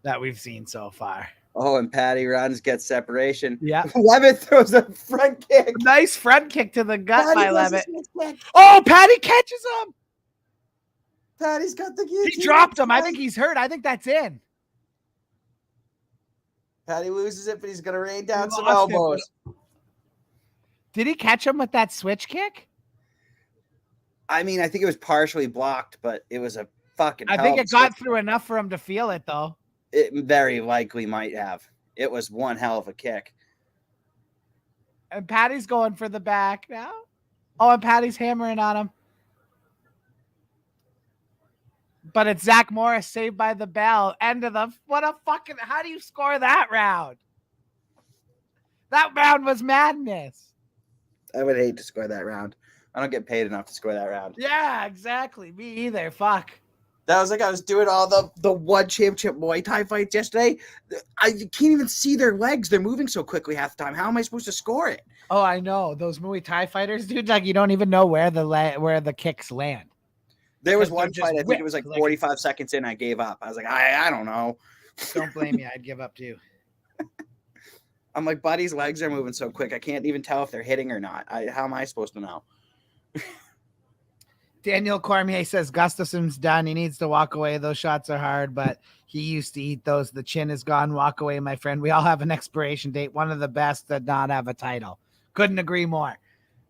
that we've seen so far. Oh, and Paddy runs, gets separation. Yeah. Levitt throws a front kick. Nice front kick to the gut by Levitt. Oh, Paddy catches him. Paddy's got the guillotine. He dropped him. I think he's hurt. I think that's in. Paddy loses it, but he's going to rain down some elbows. Did he catch him with that switch kick? I mean, I think it was partially blocked, but it was a fucking I think it got through enough for him to feel it, though. It very likely might have. It was one hell of a kick. And Paddy's going for the back now. Oh, and Paddy's hammering on him. But it's Zach Morris saved by the bell. End of the what a fucking how do you score that round? That round was madness. I would hate to score that round. I don't get paid enough to score that round. Yeah, exactly. Me either. Fuck. That was like I was doing all the one championship Muay Thai fights yesterday. I can't even see their legs. They're moving so quickly half the time. How am I supposed to score it? Oh, I know. Those Muay Thai fighters, dude, like you don't even know where the kicks land. There was one fight, I think it was like 45 seconds in, I gave up. I was like, I don't know. Don't blame me. I'd give up too. I'm like, Buddy's legs are moving so quick. I can't even tell if they're hitting or not. How am I supposed to know? Daniel Cormier says Gustafson's done. He needs to walk away. Those shots are hard, but he used to eat those. The chin is gone. Walk away, my friend. We all have an expiration date. One of the best that not have a title. Couldn't agree more.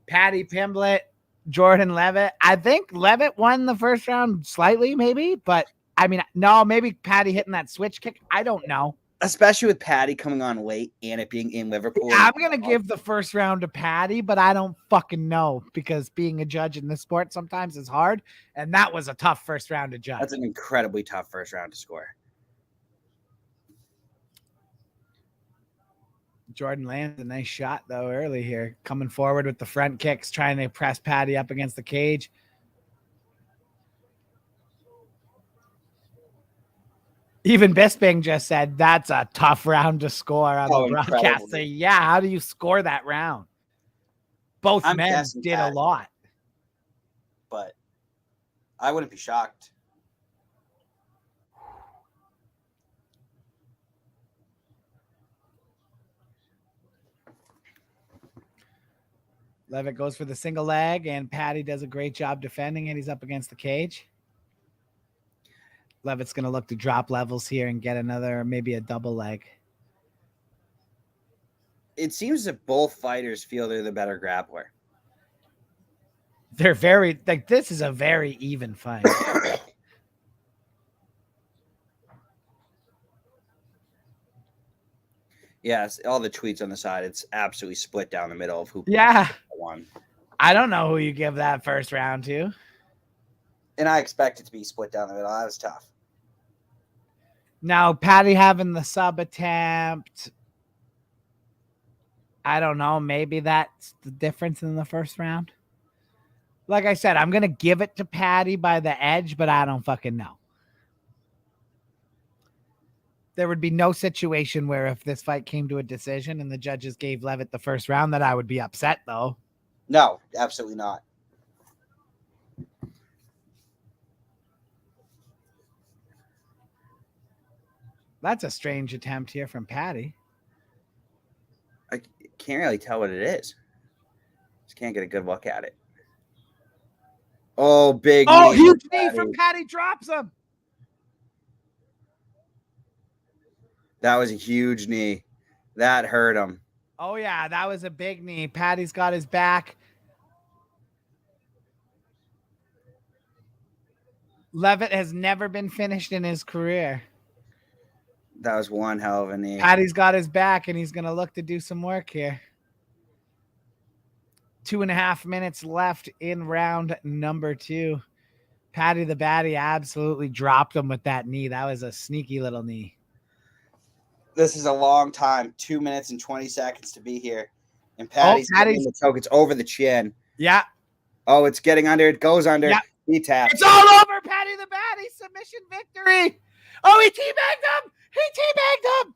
Paddy Pimblett, Jordan Levitt. I think Levitt won the first round slightly, maybe, but I mean, no, maybe Paddy hitting that switch kick. I don't know. Especially with Paddy coming on late and it being in Liverpool. Yeah, I'm going to give the first round to Paddy, but I don't fucking know because being a judge in this sport sometimes is hard. And that was a tough first round to judge. That's an incredibly tough first round to score. Jordan lands a nice shot, though, early here. Coming forward with the front kicks, trying to press Paddy up against the cage. Even Bisping just said that's a tough round to score on the broadcast. So, yeah, how do you score that round? Both men did a lot. But I wouldn't be shocked. Levitt goes for the single leg, and Paddy does a great job defending it. He's up against the cage. Levitt's going to look to drop levels here and get another, maybe a double leg. It seems that both fighters feel they're the better grappler. They're very, like, this is a very even fight. Yes, all the tweets on the side, it's absolutely split down the middle of who won. I don't know who you give that first round to. And I expect it to be split down the middle. That was tough. Now, Paddy having the sub attempt, I don't know. Maybe that's the difference in the first round. Like I said, I'm going to give it to Paddy by the edge, but I don't fucking know. There would be no situation where if this fight came to a decision and the judges gave Levitt the first round that I would be upset, though. No, absolutely not. That's a strange attempt here from Paddy. I can't really tell what it is. Just can't get a good look at it. Oh, big knee. Huge Paddy. Knee from Paddy, drops him. That was a huge knee. That hurt him. Oh, yeah, that was a big knee. Paddy's got his back. Levitt has never been finished in his career. That was one hell of a knee. Paddy's got his back, and he's going to look to do some work here. 2.5 minutes left in round number 2. Paddy the Baddy absolutely dropped him with that knee. That was a sneaky little knee. This is a long time. 2 minutes and 20 seconds to be here. And Paddy's getting the choke. It's over the chin. Yeah. Oh, it's getting under. It goes under. Yeah. He taps. It's all over. Paddy the Baddy. Submission victory. Oh, he teabagged him. He teabagged him.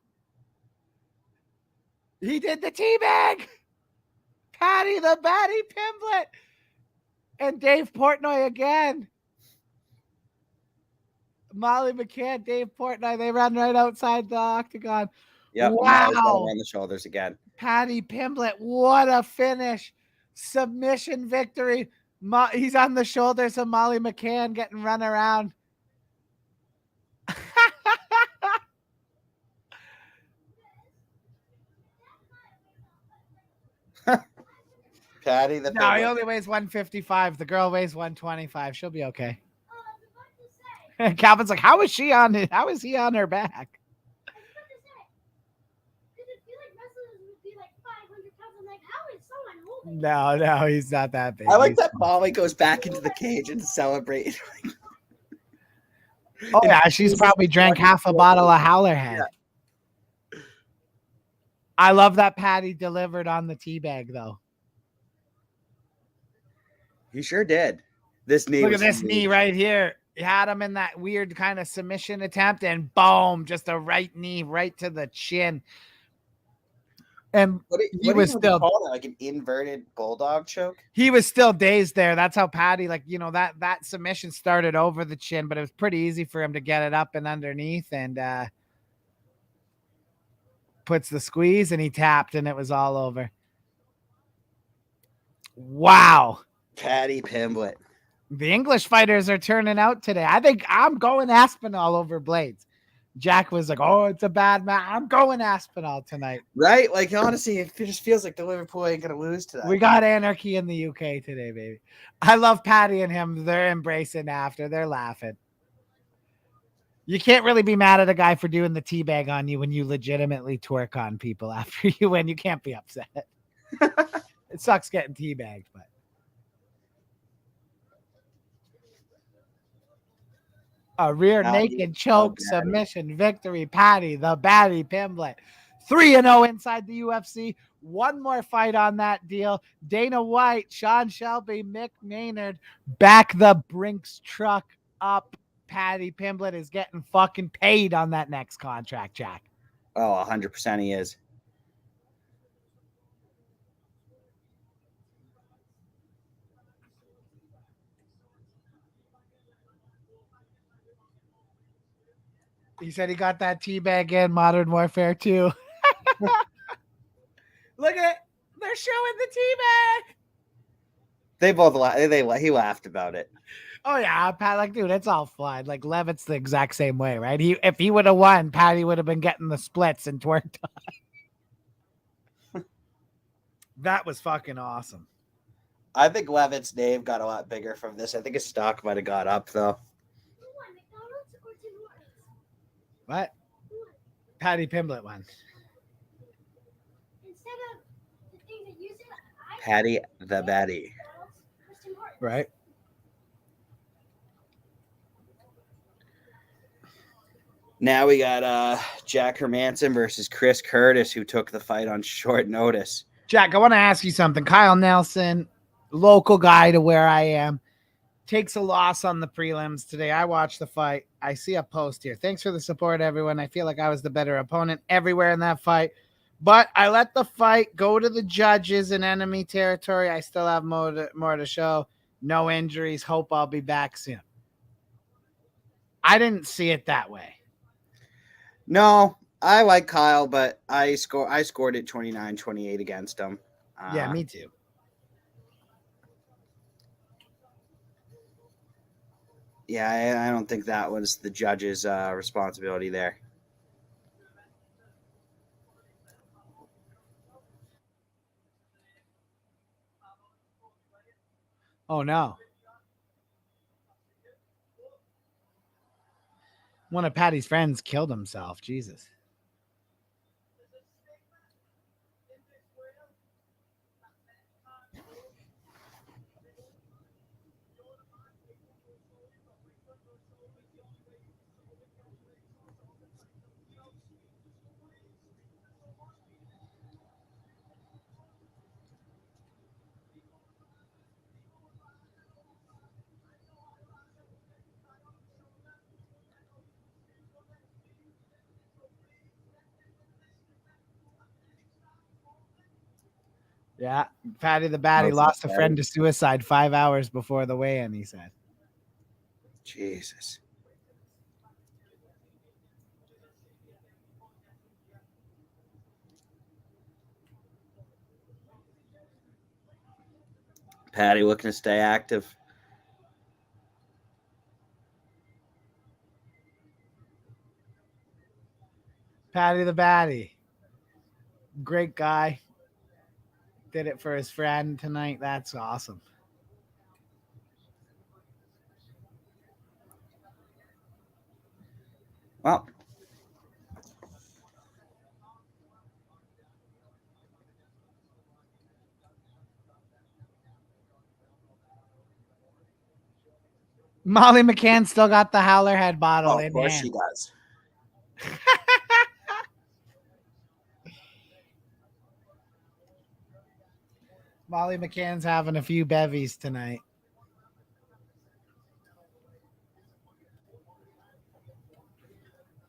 He did the teabag. Paddy the Baddy Pimblett. And Dave Portnoy again. Molly McCann, Dave Portnoy, they run right outside the octagon. Yep. Wow. On the shoulders again. Paddy Pimblett, what a finish. Submission victory. He's on the shoulders of Molly McCann getting run around. Paddy the No, he only weighs 155. The girl weighs 125. She'll be okay. Calvin's like, how is he on her back? No, he's not that big. I like that Molly goes back into the cage and celebrate. Oh yeah, she's probably drank half a bottle of Howlerhead. Yeah. I love that Paddy delivered on the teabag though. He sure did. This knee. Look at this knee right here. He had him in that weird kind of submission attempt, and boom, just a right knee right to the chin. And he was still like an inverted bulldog choke. He was still dazed there. That's how Paddy, like, you know, that submission started over the chin, but it was pretty easy for him to get it up and underneath, and puts the squeeze, and he tapped, and it was all over. Wow. Paddy Pimblett. The English fighters are turning out today. I think I'm going Aspinall over Blaydes. Jack was like, oh, it's a bad match. I'm going Aspinall tonight. Right? Like, honestly, it just feels like the Liverpool ain't going to lose today. We got anarchy in the UK today, baby. I love Paddy and him. They're embracing after. They're laughing. You can't really be mad at a guy for doing the teabag on you when you legitimately twerk on people after you win. You can't be upset. It sucks getting teabagged, but. A rear naked choke submission victory. Paddy the Baddy Pimblett. 3-0 inside the UFC. One more fight on that deal. Dana White, Sean Shelby, Mick Maynard. Back the Brinks truck up. Paddy Pimblett is getting fucking paid on that next contract, Jack. Oh, 100% he is. He said he got that teabag in Modern Warfare 2. Look at it. They're showing the teabag. They both he laughed about it. Oh, yeah. Pat, like, dude, it's all fun. Like, Levitt's the exact same way, right? If he would have won, Paddy would have been getting the splits and twerked on. That was fucking awesome. I think Levitt's name got a lot bigger from this. I think his stock might have got up, though. What? Paddy Pimblett won. Paddy the Baddy. Right. Now we got Jack Hermanson versus Chris Curtis, who took the fight on short notice. Jack, I want to ask you something. Kyle Nelson, local guy to where I am, takes a loss on the prelims today. I watched the fight. I see a post here. Thanks for the support, everyone. I feel like I was the better opponent everywhere in that fight. But I let the fight go to the judges in enemy territory. I still have more to show. No injuries. Hope I'll be back soon. I didn't see it that way. No, I like Kyle, but I scored it 29-28 against him. Yeah, me too. Yeah, I don't think that was the judge's responsibility there. Oh, no. One of Paddy's friends killed himself. Jesus. Yeah, Paddy the Batty lost a friend to suicide 5 hours before the weigh-in, he said. Jesus. Paddy looking to stay active. Paddy the Batty. Great guy. Did it for his friend tonight. That's awesome. Well, Molly McCann still got the howler head bottle in of course hand. she does. Molly McCann's having a few bevies tonight.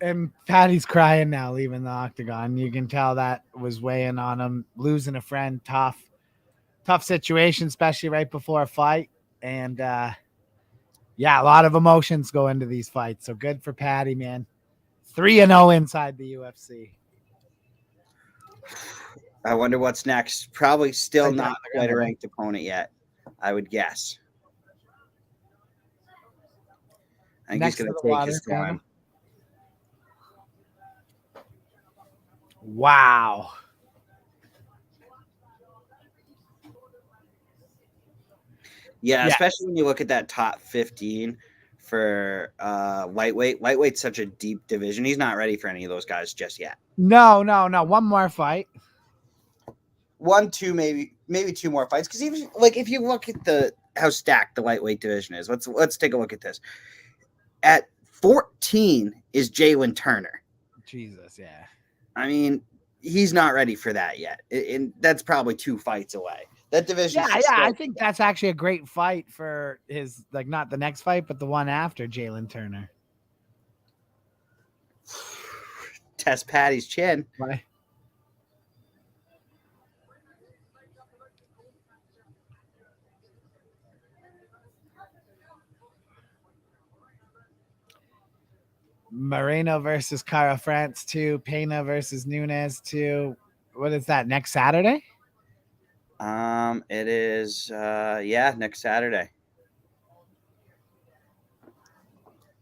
And Paddy's crying now, leaving the octagon. You can tell that was weighing on him. Losing a friend, tough situation, especially right before a fight. And yeah, a lot of emotions go into these fights. So good for Paddy, man. 3-0 inside the UFC. I wonder what's next. Probably still not quite a ranked opponent yet, I would guess. I think he's going to take his time. Wow. Yeah, especially when you look at that top 15 for lightweight. Lightweight's such a deep division. He's not ready for any of those guys just yet. No. One more fight. 1, 2, maybe 2 more fights. Because even if you look at how stacked the lightweight division is, let's take a look at this. At 14 is Jalen Turner. Jesus, yeah. I mean, he's not ready for that yet, and that's probably 2 fights away. That division. Yeah. I think that's actually a great fight for his, not the next fight, but the one after Jalen Turner. Test Paddy's chin. Right. Moreno versus Cara France 2, Pena versus Nunes 2. What is that, next Saturday? It is next Saturday.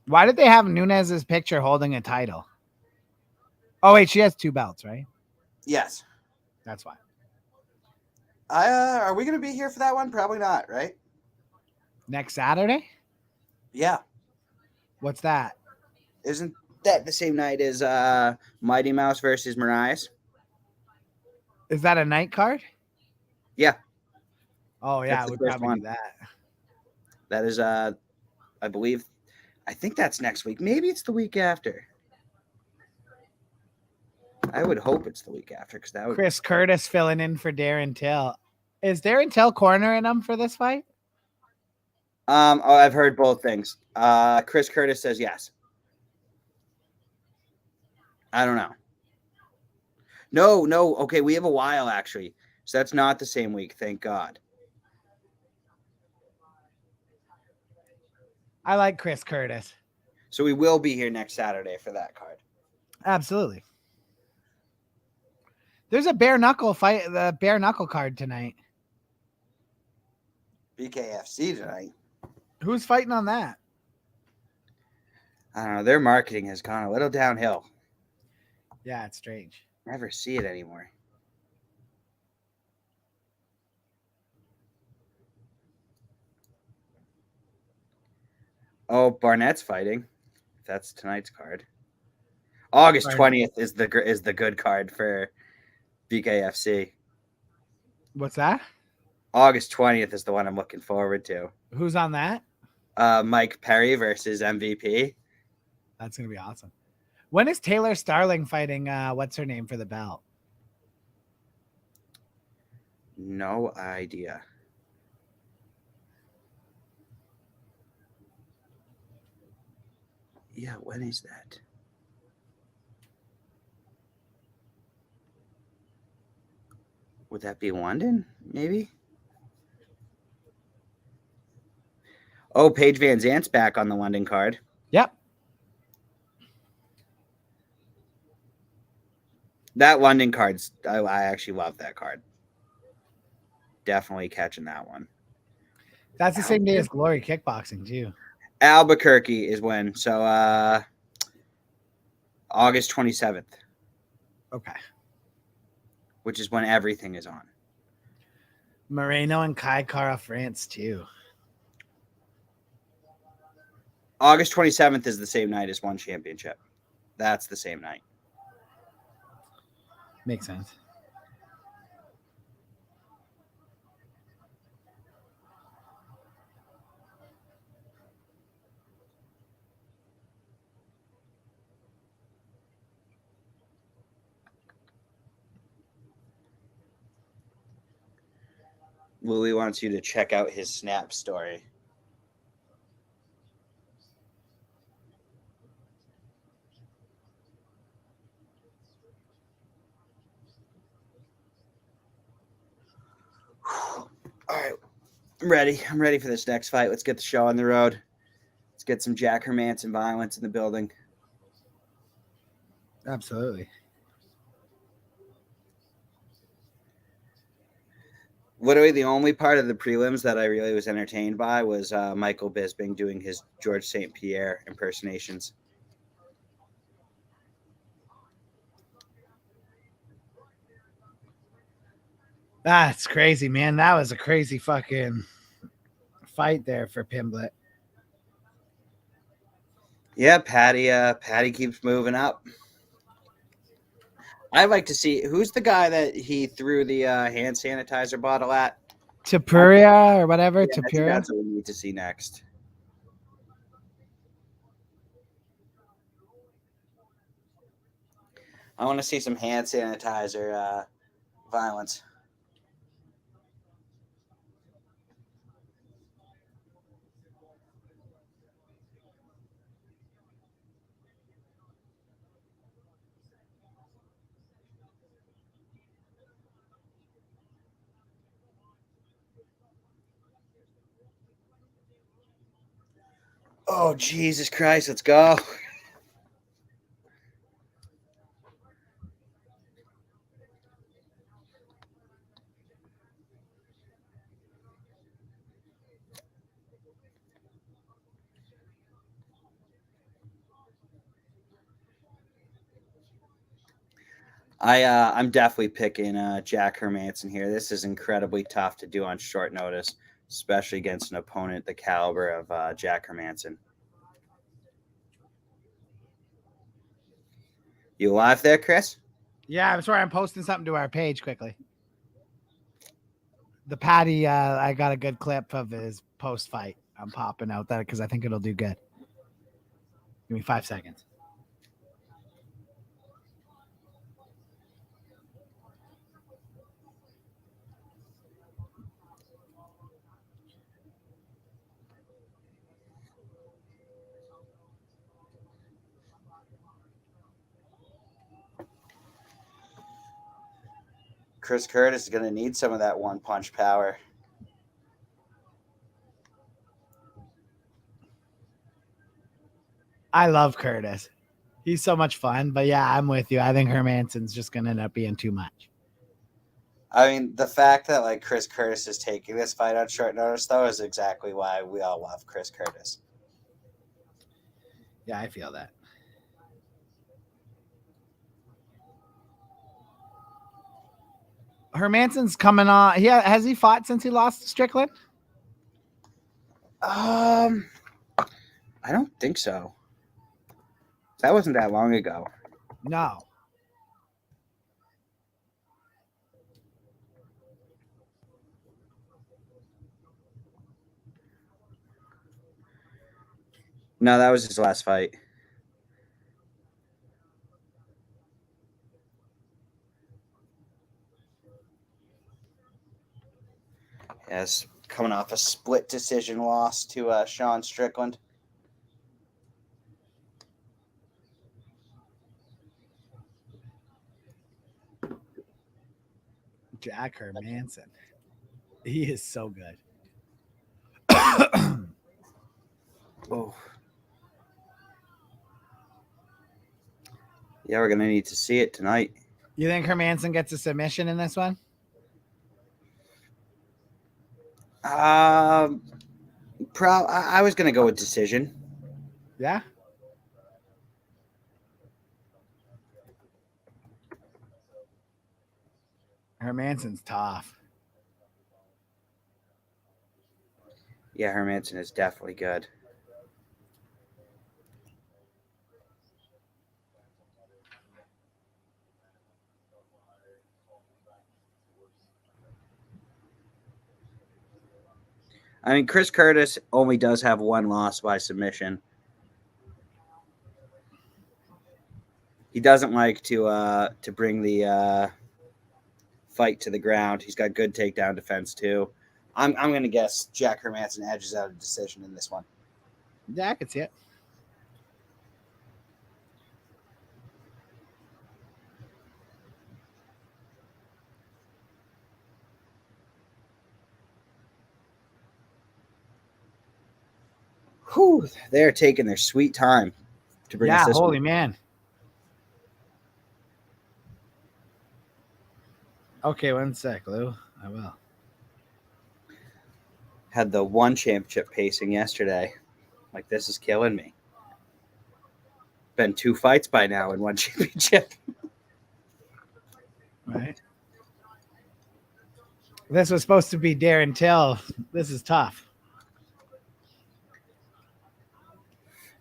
Why did they have Nunes's picture holding a title? Oh wait, she has 2 belts, right? Yes. That's why. Are we going to be here for that one? Probably not, right? Next Saturday? Yeah. What's that? Isn't that the same night as Mighty Mouse versus Marias? Is that a night card? Yeah. Oh yeah, we probably do that. That is, I think that's next week. Maybe it's the week after. I would hope it's the week after because that would. Chris Curtis filling in for Darren Till. Is Darren Till cornering him for this fight? I've heard both things. Chris Curtis says yes. I don't know. No. Okay, we have a while actually, so that's not the same week. Thank God. I like Chris Curtis. So we will be here next Saturday for that card. Absolutely. There's a bare knuckle fight, the bare knuckle card tonight. BKFC tonight. Who's fighting on that? I don't know. Their marketing has gone a little downhill. Yeah, it's strange. Never see it anymore. Oh, Barnett's fighting. That's tonight's card. August 20th is the good card for BKFC. What's that? August 20th is the one I'm looking forward to. Who's on that? Mike Perry versus MVP. That's going to be awesome. When is Taylor Starling fighting what's her name for the belt? No idea. Yeah, when is that? Would that be London? Maybe? Oh, Paige Van Zant's back on the London card. Yep. That London card's, I actually love that card. Definitely catching that one. That's the same day as Glory Kickboxing, too. Albuquerque is when. So, August 27th. Okay. Which is when everything is on. Moreno and Kai Kara France, too. August 27th is the same night as One Championship. That's the same night. Makes sense. Louis wants you to check out his Snap story. All right. I'm ready. I'm ready for this next fight. Let's get the show on the road. Let's get some Jack Hermanson violence in the building. Absolutely. Literally the only part of the prelims that I really was entertained by was Michael Bisping doing his George St. Pierre impersonations. That's crazy, man. That was a crazy fucking fight there for Pimblett. Yeah, Paddy keeps moving up. I'd like to see who's the guy that he threw the hand sanitizer bottle at. Tapuria or whatever. Yeah, Tapuria. That's what we need to see next. I want to see some hand sanitizer violence. Oh, Jesus Christ, let's go. I'm definitely picking Jack Hermanson here. This is incredibly tough to do on short notice, especially against an opponent the caliber of Jack Hermanson. You live there, Chris? Yeah, I'm sorry. I'm posting something to our page quickly. The Paddy, I got a good clip of his post-fight. I'm popping out that because I think it'll do good. Give me 5 seconds. Chris Curtis is going to need some of that one punch power. I love Curtis. He's so much fun. But yeah, I'm with you. I think Hermansson's just going to end up being too much. I mean, the fact that like Chris Curtis is taking this fight on short notice, though, is exactly why we all love Chris Curtis. Yeah, I feel that. Hermansson's coming on. Has he fought since he lost to Strickland? I don't think so. That wasn't that long ago. No. No, that was his last fight. Yes, coming off a split decision loss to Sean Strickland. Jack Hermansson. He is so good. Oh. Yeah, we're going to need to see it tonight. You think Hermansson gets a submission in this one? I was going to go with decision. Yeah. Hermansson's tough. Yeah, Hermansson is definitely good. I mean, Chris Curtis only does have one loss by submission. He doesn't like to bring the fight to the ground. He's got good takedown defense too. I'm going to guess Jack Hermansson edges out a decision in this one. Yeah, I could see it. Whew, they're taking their sweet time to bring us this holy one. Man. Okay, 1 sec, Lou. I will. Had the one championship pacing yesterday. Like, this is killing me. Been 2 fights by now in one championship. Right. This was supposed to be Darren Till. This is tough.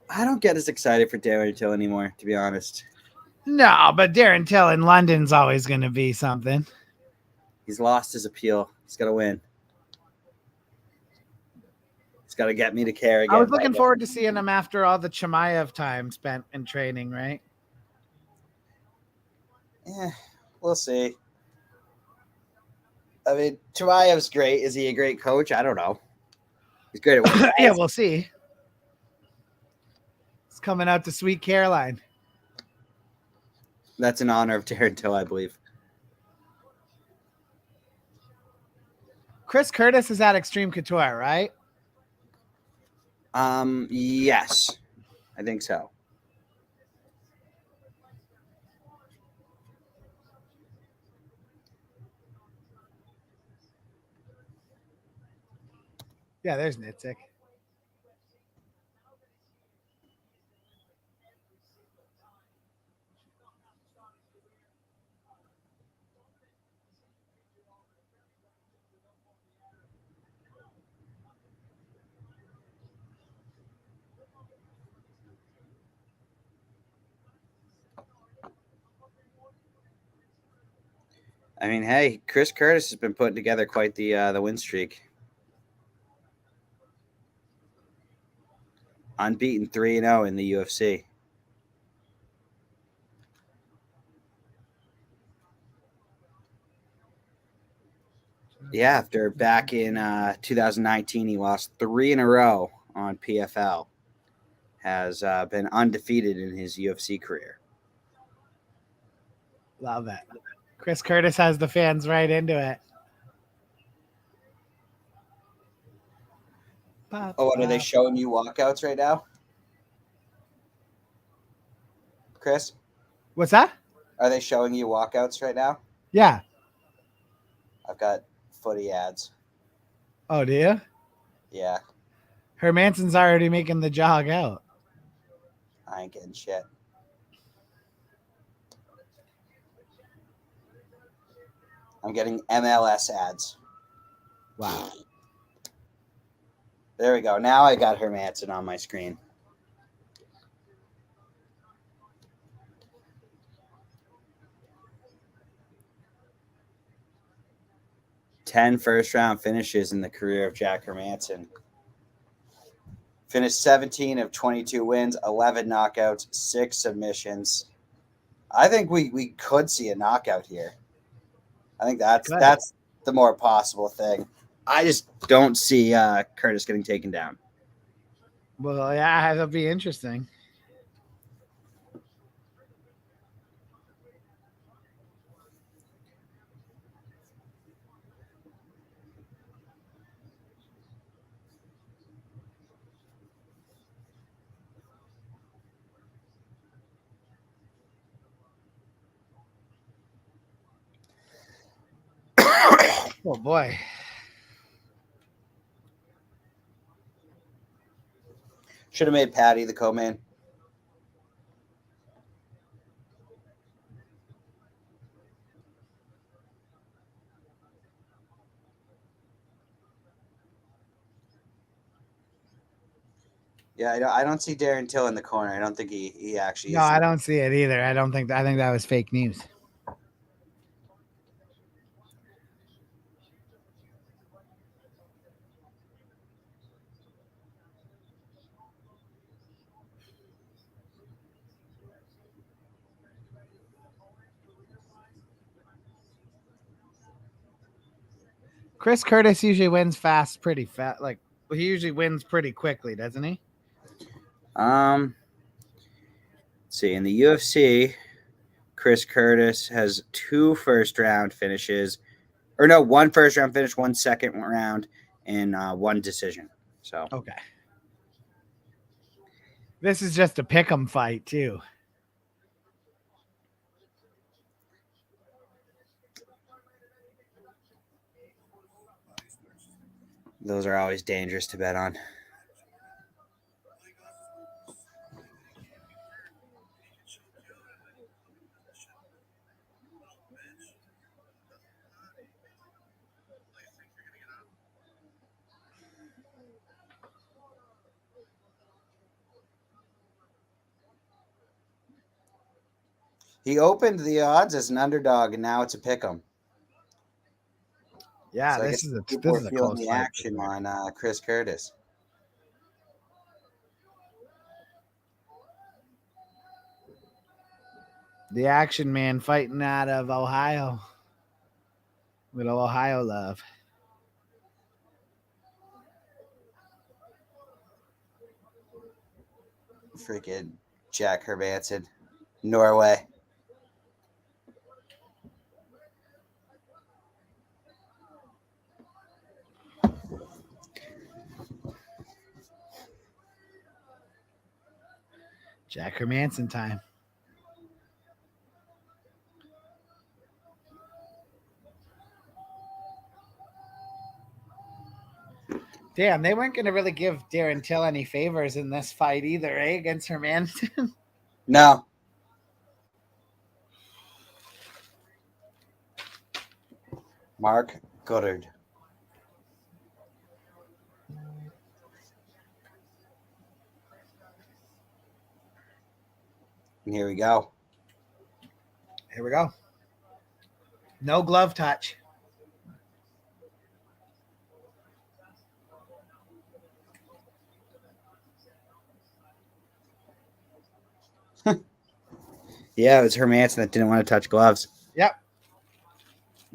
I don't get as excited for Darren Till anymore, to be honest. No, but Darren Till in London's always going to be something. He's lost his appeal. He's got to win. He's got to get me to care again. I was looking forward to seeing him after all the Chimaev time spent in training, right? Yeah, we'll see. I mean, Chimaev's great. Is he a great coach? I don't know. He's great at what Yeah, we'll see. It's coming out to Sweet Caroline. That's in honor of Darren Till, I believe. Chris Curtis is at Extreme Couture, right? Yes, I think so. Yeah, there's Nitzik. I mean, hey, Chris Curtis has been putting together quite the win streak. Unbeaten 3-0 in the UFC. Yeah, after back in 2019, he lost 3 in a row on PFL. Has been undefeated in his UFC career. Love it. Chris Curtis has the fans right into it. Oh, what are they showing you walkouts right now? Chris? What's that? Are they showing you walkouts right now? Yeah. I've got footy ads. Oh, do you? Yeah. Hermansson's already making the jog out. I ain't getting shit. I'm getting MLS ads. Wow. There we go. Now I got Hermansson on my screen. Ten first-round finishes in the career of Jack Hermansson. Finished 17 of 22 wins, 11 knockouts, 6 submissions. I think we could see a knockout here. I think that's the more possible thing. I just don't see Curtis getting taken down. Well, yeah, that'll be interesting. Oh, boy. Should have made Paddy the co-main. Yeah, I don't see Darren Till in the corner. I don't think he actually is. No, I don't see it either. I think that was fake news. Chris Curtis usually wins pretty fast. Like he usually wins pretty quickly, doesn't he? Let's see, in the UFC, Chris Curtis has 2 first-round finishes, or no, 1 first-round finish, 1 second round, and 1 decision. So okay, this is just a pick'em fight too. those are always dangerous to bet on. He opened the odds as an underdog, and now it's a pick'em. Yeah, so this is a feeling close the fight action on Chris Curtis. The action man fighting out of Ohio. Little Ohio love. Freaking Jack Hermansson, Norway. Jack Hermansson time. Damn, they weren't going to really give Darren Till any favors in this fight either, eh? Against Hermansson. No. Mark Goddard. And here we go. Here we go. No glove touch. Yeah, it was Hermanson that didn't want to touch gloves. Yep.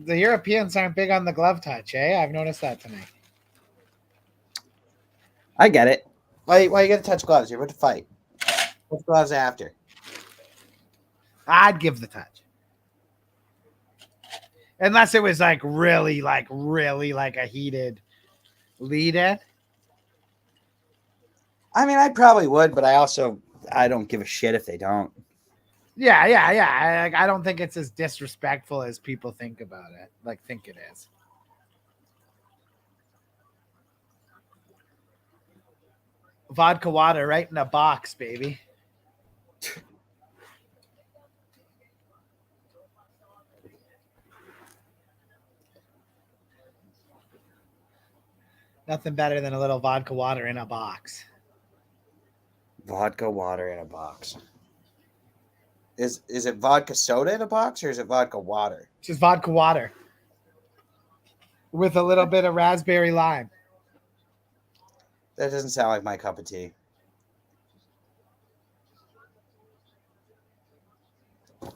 The Europeans aren't big on the glove touch, eh? I've noticed that tonight. I get it. Why you got to touch gloves? You're about to fight. Touch gloves after. I'd give the touch. Unless it was really a heated lead in. I mean, I probably would, but I don't give a shit if they don't. Yeah. I don't think it's as disrespectful as people think about it. Think it is. Vodka water right in a box, baby. Nothing better than a little vodka water in a box. Vodka water in a box. Is it vodka soda in a box or is it vodka water? It's just vodka water with a little bit of raspberry lime. That doesn't sound like my cup of tea.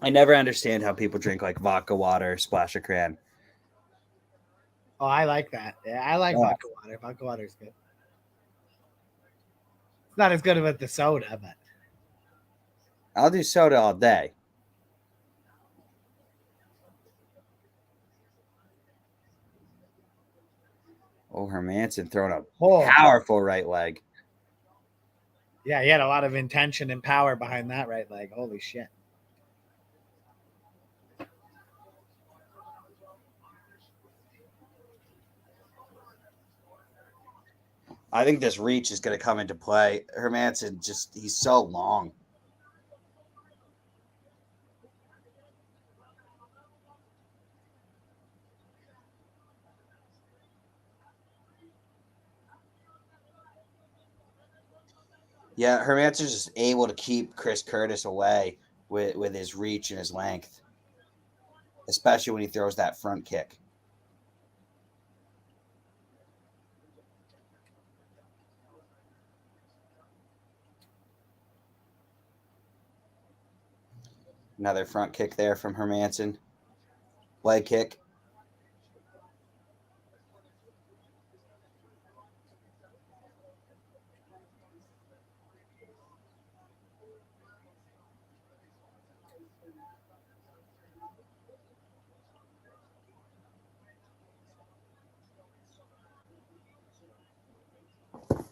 I never understand how people drink vodka water, splash of cran. Oh, I like that. Yeah, I like vodka water. Vodka water is good. It's not as good with the soda, but I'll do soda all day. Oh, Hermanson throwing a powerful right leg. Yeah, he had a lot of intention and power behind that right leg. Holy shit. I think this reach is going to come into play. Hermanson he's so long. Yeah, Hermanson's just able to keep Chris Curtis away with his reach and his length, especially when he throws that front kick. Another front kick there from Hermanson. Leg kick.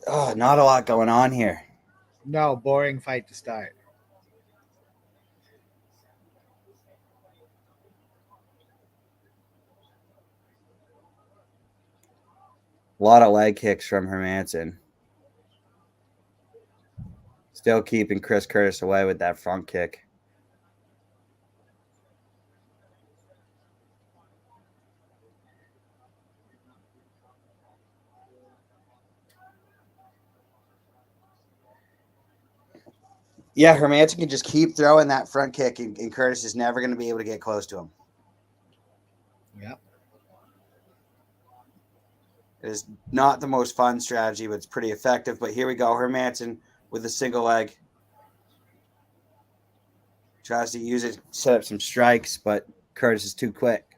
Oh, not a lot going on here. No, boring fight to start. A lot of leg kicks from Hermanson. Still keeping Chris Curtis away with that front kick. Yeah, Hermanson can just keep throwing that front kick, and Curtis is never going to be able to get close to him. Yep. It is not the most fun strategy, but it's pretty effective. But here we go. Hermanson with a single leg. Tries to use it, set up some strikes, but Curtis is too quick.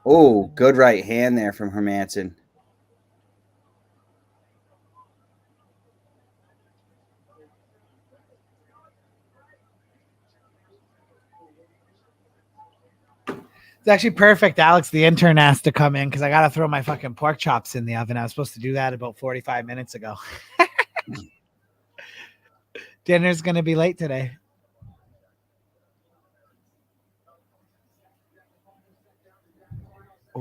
Oh, good right hand there from Hermanson. It's actually perfect. Alex, the intern, asked to come in because I got to throw my fucking pork chops in the oven. I was supposed to do that about 45 minutes ago. Dinner's going to be late today.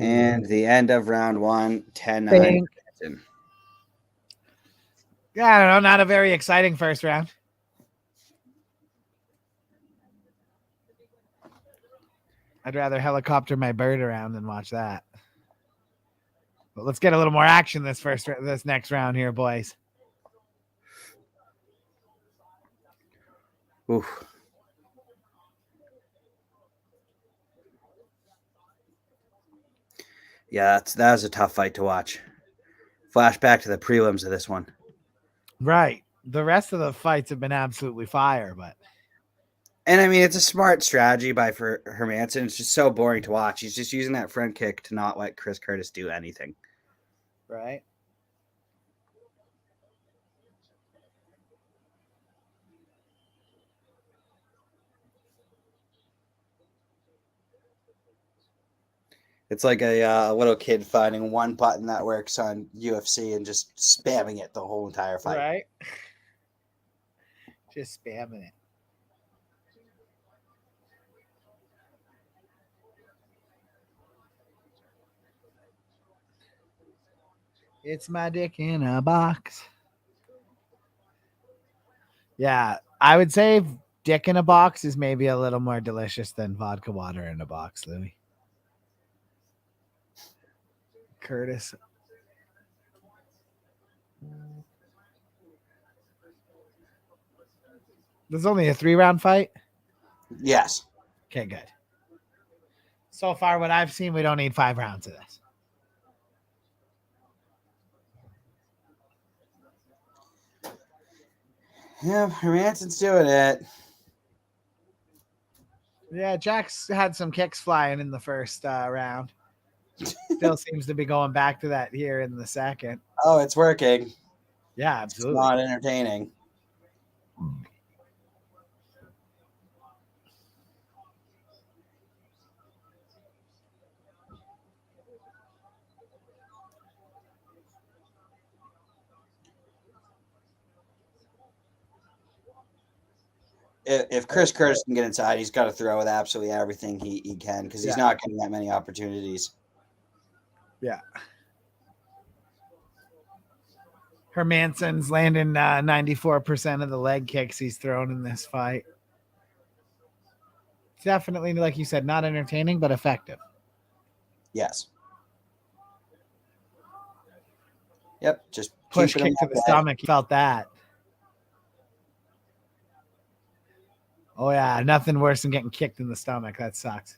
And the end of round 1, 10-9. Yeah, I don't know. Not a very exciting first round. I'd rather helicopter my bird around than watch that. But let's get a little more action this next round here, boys. Oof. Yeah, that was a tough fight to watch. Flashback to the prelims of this one. Right. The rest of the fights have been absolutely fire, but. And I mean, it's a smart strategy by Hermansson. It's just so boring to watch. He's just using that front kick to not let Chris Curtis do anything. Right. It's like a little kid finding one button that works on UFC and just spamming it the whole entire fight. Right. Just spamming it. It's my dick in a box. Yeah, I would say dick in a box is maybe a little more delicious than vodka water in a box, Louis. Curtis. There's only a 3-round fight? Yes. Okay, good. So far, what I've seen, we don't need 5 rounds of this. Yeah, Hermansson's doing it. Yeah, Jack's had some kicks flying in the first round. Still seems to be going back to that here in the second. Oh, it's working. Yeah, absolutely. It's not entertaining. If Chris Curtis can get inside, he's got to throw with absolutely everything he can because he's not getting that many opportunities. Yeah. Hermansson's landing 94% of the leg kicks he's thrown in this fight. Definitely, like you said, not entertaining, but effective. Yes. Yep, just push kick to the stomach. He felt that. Oh, yeah, nothing worse than getting kicked in the stomach. That sucks.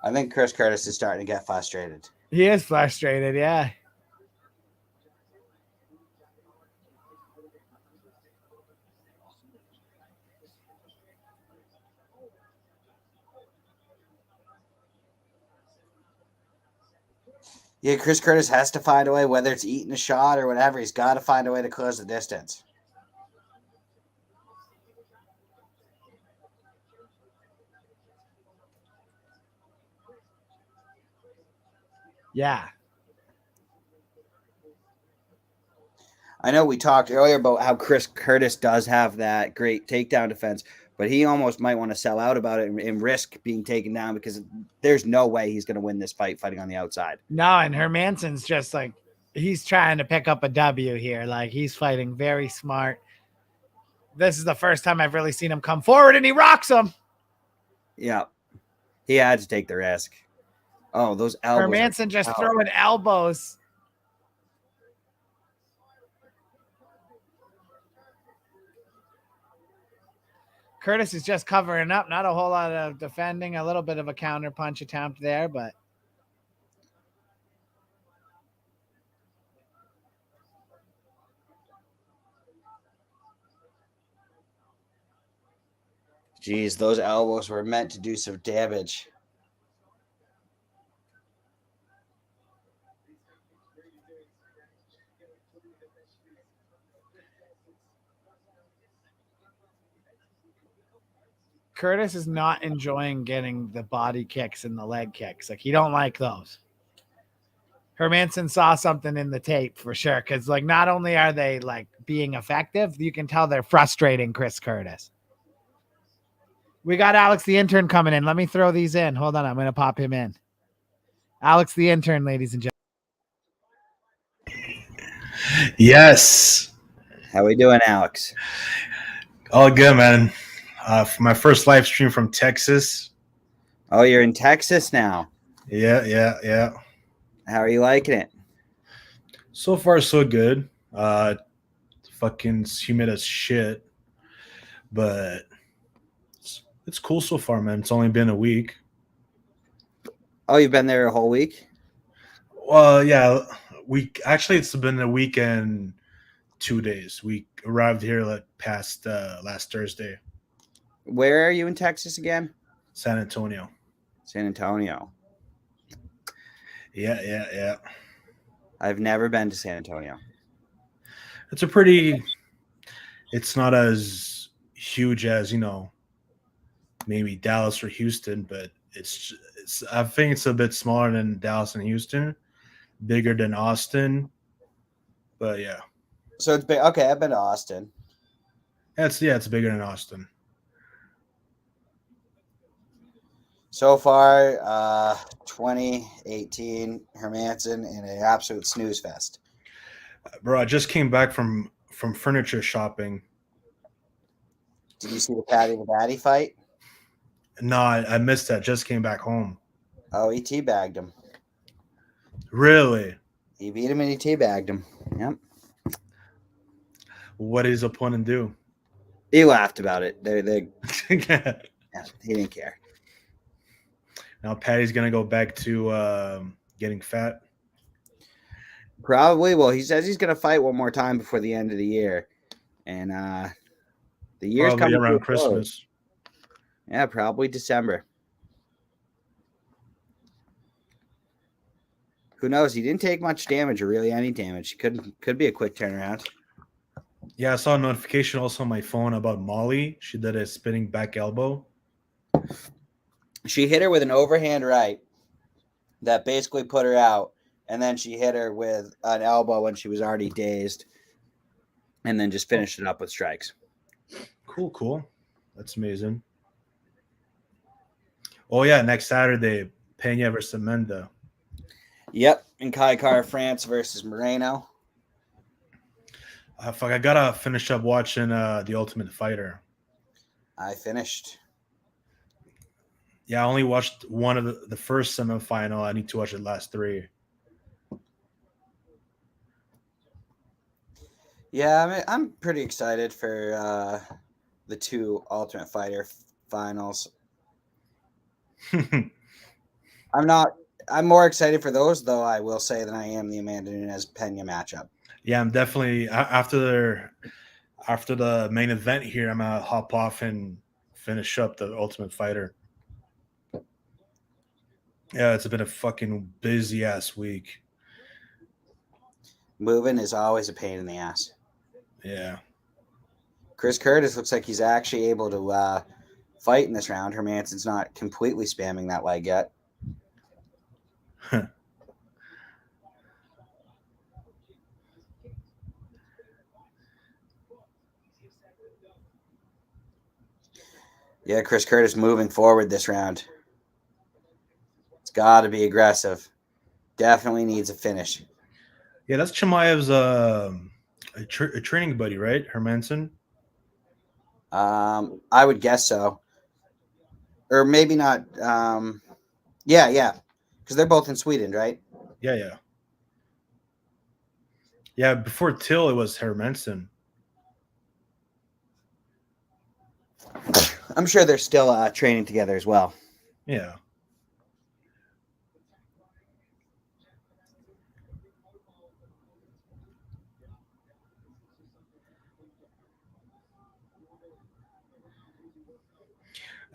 I think Chris Curtis is starting to get frustrated. He is frustrated, yeah. Yeah, Chris Curtis has to find a way, whether it's eating a shot or whatever. He's got to find a way to close the distance. Yeah. I know we talked earlier about how Chris Curtis does have that great takedown defense, but he almost might want to sell out about it and risk being taken down because there's no way he's going to win this fight fighting on the outside. No, and Hermansson's just like, he's trying to pick up a W here. Like, he's fighting very smart. This is the first time I've really seen him come forward, and he rocks him. Yeah. He had to take the risk. Oh, those elbows. Hermansson just throwing elbows. Curtis is just covering up. Not a whole lot of defending. A little bit of a counter punch attempt there, but. Jeez, those elbows were meant to do some damage. Curtis is not enjoying getting the body kicks and the leg kicks. Like, he don't like those. Hermansson saw something in the tape for sure. Because, like, not only are they, like, being effective, you can tell they're frustrating Chris Curtis. We got Alex the intern coming in. Let me throw these in. Hold on. I'm going to pop him in. Alex the intern, ladies and gentlemen. Yes. How we doing, Alex? All good, man. For my first live stream from Texas. Oh, you're in Texas now. Yeah. How are you liking it? So far, so good. Fucking humid as shit, but it's cool so far, man. It's only been a week. Oh, you've been there a whole week? Well, yeah, it's been a week and 2 days. We arrived here past last Thursday. Where are you in Texas again? San Antonio. San Antonio. Yeah. I've never been to San Antonio. It's not as huge as, maybe Dallas or Houston, but I think it's a bit smaller than Dallas and Houston, bigger than Austin. But yeah. So it's big. Okay, I've been to Austin. It's bigger than Austin. So far, 2018 Hermanson in an absolute snooze fest. Bro, I just came back from furniture shopping. Did you see the Paddy fight? No, I missed that. Just came back home. Oh, he teabagged him. Really? He beat him and he teabagged him. Yep. What did his opponent do? He laughed about it. They Yeah, he didn't care. now Paddy's gonna go back to getting fat. Probably. Well, he says he's going to fight one more time before the end of the year, and the year's Probably coming around to a close. Christmas. Yeah, probably December. Who knows? He didn't take much damage or really any damage. Could be a quick turnaround. Yeah, I saw a notification also on my phone about Molly. She did a spinning back elbow. She hit her with an overhand right that basically put her out, and then she hit her with an elbow when she was already dazed, and then just finished it up with strikes. Cool. That's amazing. Oh yeah, next Saturday, Pena versus Amanda. Yep, in Kaikar, France versus Moreno. I gotta finish up watching The Ultimate Fighter. I finished. Yeah, I only watched one of the first semifinal. I need to watch the last three. Yeah, I'm pretty excited for the two Ultimate Fighter finals. I'm more excited for those, though, I will say, than I am the Amanda Nunes Pena matchup. Yeah, I'm definitely after the main event here. I'm gonna hop off and finish up the Ultimate Fighter. Yeah, it's been a fucking busy ass week. Moving is always a pain in the ass. Yeah. Chris Curtis looks like he's actually able to fight in this round. Hermanson's not completely spamming that leg yet. Yeah, Chris Curtis moving forward this round. It's got to be aggressive. Definitely needs a finish. Yeah, that's Chimaev's a training buddy, right? Hermanson. I would guess so, or maybe not. Yeah, because they're both in Sweden, right? Yeah. Before Till, it was Hermanson. I'm sure they're still training together as well. Yeah.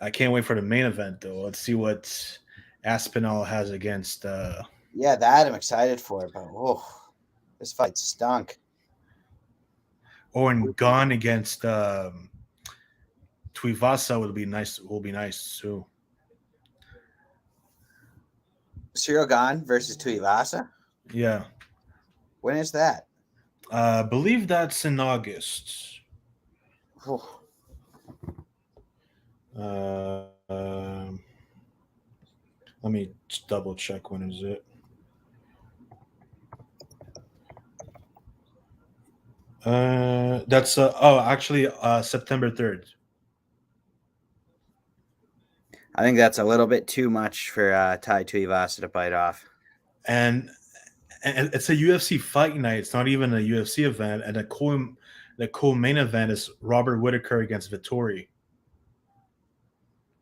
I can't wait for the main event, though. Let's see what Aspinall has against. Yeah, that I'm excited for, but this fight stunk. And Gone against Tuivasa will be nice. Too. Cyril Gane versus Tuivasa. Yeah. When is that? I believe that's in August. Let me double check when is it. That's actually September 3rd. I think that's a little bit too much for Tai Tuivasa to bite off. And it's a UFC fight night. It's not even a UFC event. And the co-main event is Robert Whittaker against Vettori.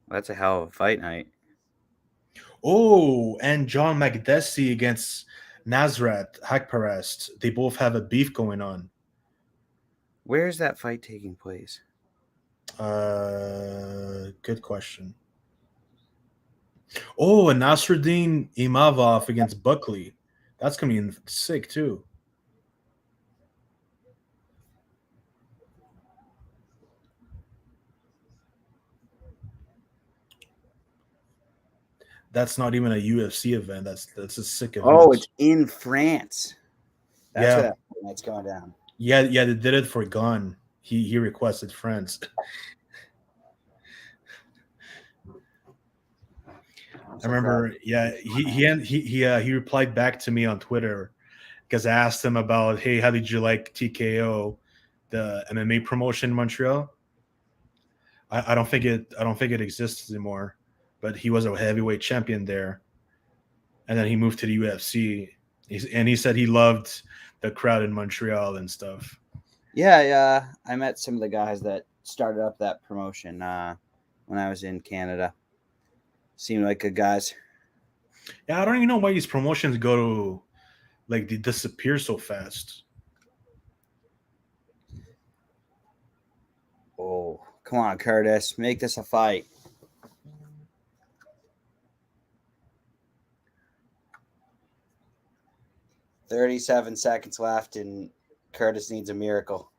That's a hell of a fight night. Oh, and John Makdessi against Nasrat Haqparast. They both have a beef going on. Where is that fight taking place? Good question. Oh, and Nasruddin Imavov against Buckley. That's gonna be sick too. That's not even a UFC event. That's a sick event. Oh, it's in France. That's Yeah. where that's going down. Yeah, they did it for Gunn. He requested France. I remember, he replied back to me on Twitter because I asked him about, hey, how did you like TKO, the MMA promotion in Montreal? I don't think it exists anymore, but he was a heavyweight champion there, and then he moved to the UFC. He said he loved the crowd in Montreal and stuff. Yeah, I met some of the guys that started up that promotion when I was in Canada. Seemed like good guys. Yeah, I don't even know why these promotions go to, like, they disappear so fast. Oh, come on, Curtis. Make this a fight. $37 seconds left, and Curtis needs a miracle.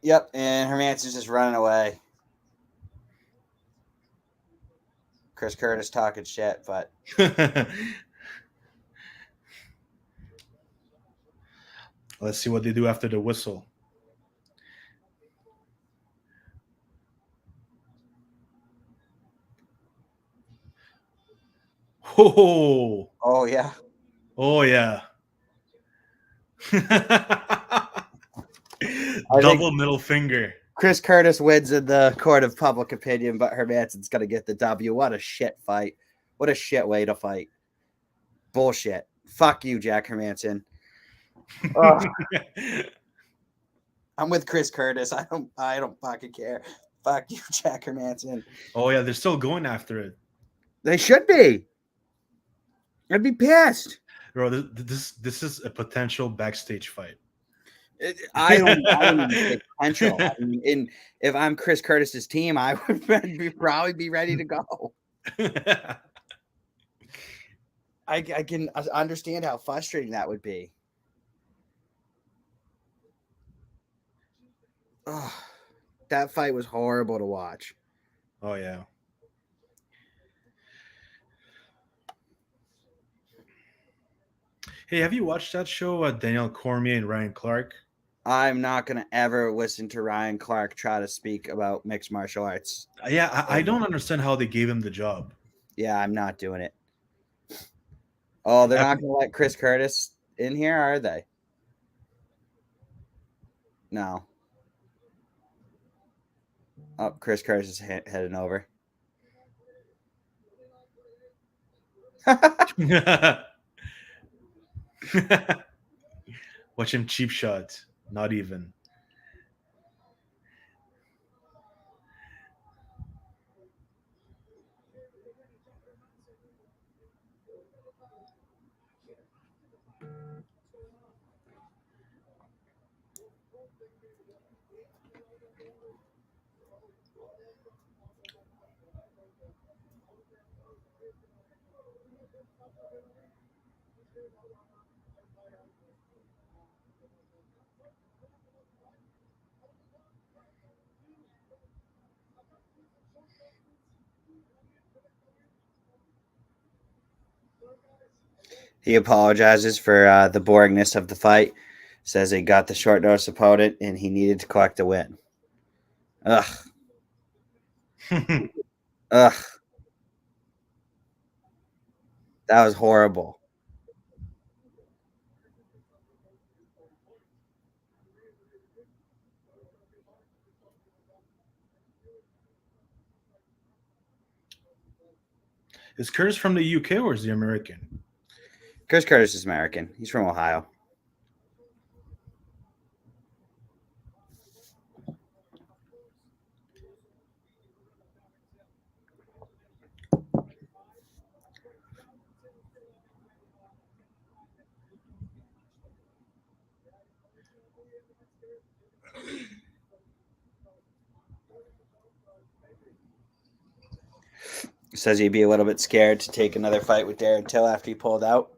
Yep, and Hermansson's just running away. Chris Curtis talking shit, but Let's see what they do after the whistle. Oh yeah. Oh yeah. Double middle finger. Chris Curtis wins in the court of public opinion, but Hermansson's going to get the W. What a shit fight. What a shit way to fight. Bullshit. Fuck you, Jack Hermansson. I'm with Chris Curtis. I don't fucking care. Fuck you, Jack Hermansson. Oh yeah, they're still going after it. They should be. I'd be pissed. Bro, this is a potential backstage fight. I don't think potential. I mean, if I'm Chris Curtis's team, I would probably be ready to go. I can understand how frustrating that would be. Oh, that fight was horrible to watch. Oh yeah. Hey, have you watched that show, Daniel Cormier and Ryan Clark? I'm not going to ever listen to Ryan Clark try to speak about mixed martial arts. Yeah, I don't understand how they gave him the job. Yeah, I'm not doing it. Oh, they're not going to let Chris Curtis in here, are they? No. Oh, Chris Curtis is heading over. Watch him cheap shot. Not even. He apologizes for the boringness of the fight. Says he got the short notice opponent and he needed to collect a win. Ugh. Ugh. That was horrible. Is Curtis from the UK or is he American? Chris Curtis is American. He's from Ohio. Says he'd be a little bit scared to take another fight with Darren Till after he pulled out.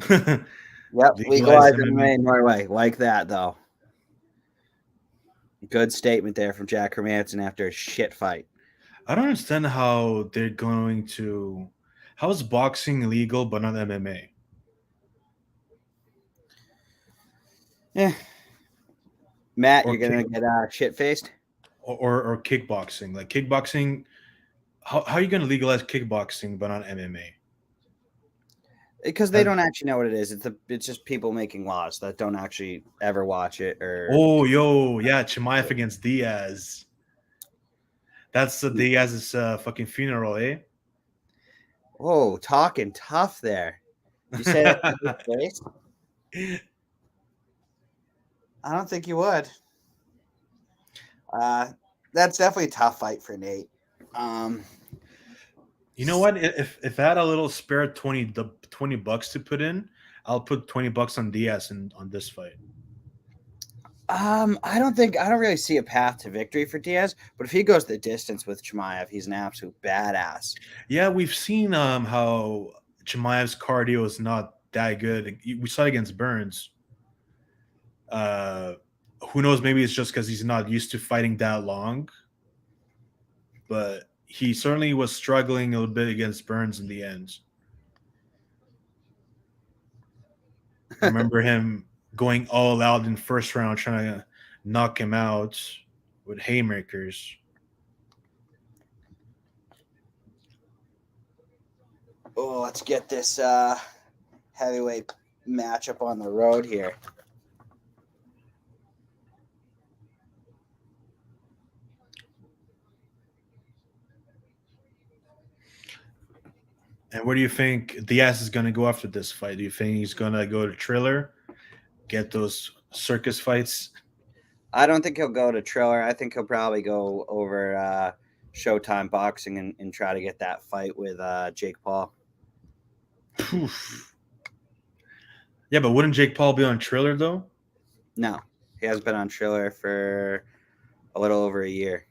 Yep, legalize MMA in Norway. Like that, though. Good statement there from Jack Hermanson after a shit fight. I don't understand how they're going to. How is boxing legal but not MMA? Yeah. Matt, you're going to get shit-faced? Or kickboxing. Like kickboxing, how are you going to legalize kickboxing but not MMA? Because they don't actually know what it is. It's just people making laws that don't actually ever watch it. Chimaev against Diaz. That's Diaz's fucking funeral, eh? Oh, talking tough there. You say that to his face? I don't think you would. That's definitely a tough fight for Nate. You know what? If I had a little spare $20 to put in, I'll put $20 on Diaz on this fight. I don't really see a path to victory for Diaz, but if he goes the distance with Chimaev, he's an absolute badass. Yeah, we've seen how Chimaev's cardio is not that good. We saw it against Burns. Who knows? Maybe it's just because he's not used to fighting that long. But he certainly was struggling a little bit against Burns in the end. I remember him going all out in first round, trying to knock him out with haymakers. Oh, let's get this heavyweight matchup on the road here. And where do you think Diaz is going to go after this fight? Do you think he's going to go to Triller, get those circus fights? I don't think he'll go to Triller. I think he'll probably go over Showtime Boxing and try to get that fight with Jake Paul. Oof. Yeah, but wouldn't Jake Paul be on Triller, though? No, he hasn't been on Triller for a little over a year.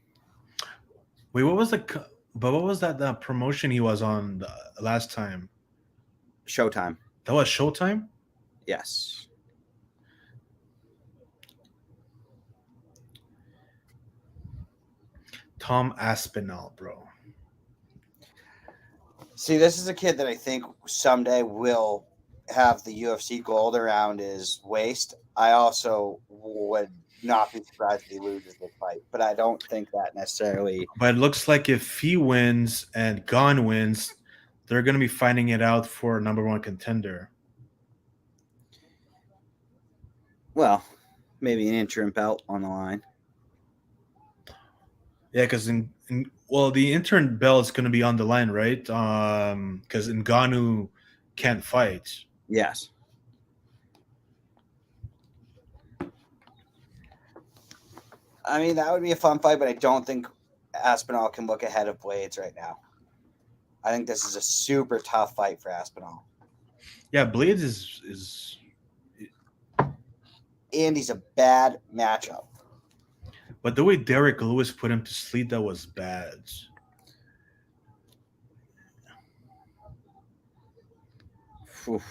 Wait, what was that promotion he was on last time? Showtime. That was Showtime? Yes. Tom Aspinall, bro. See, this is a kid that I think someday will have the UFC gold around his waist. I also would not be surprised if he loses this fight, but I don't think that necessarily. But it looks like if he wins and Gon wins, they're going to be fighting it out for number one contender. Well, maybe an interim belt on the line. Yeah, because the interim belt is going to be on the line, right? Because Ngannou can't fight. Yes. I mean, that would be a fun fight, but I don't think Aspinall can look ahead of Blaydes right now. I think this is a super tough fight for Aspinall. Yeah, Blaydes is and he's a bad matchup. But the way Derek Lewis put him to sleep, that was bad. Oof.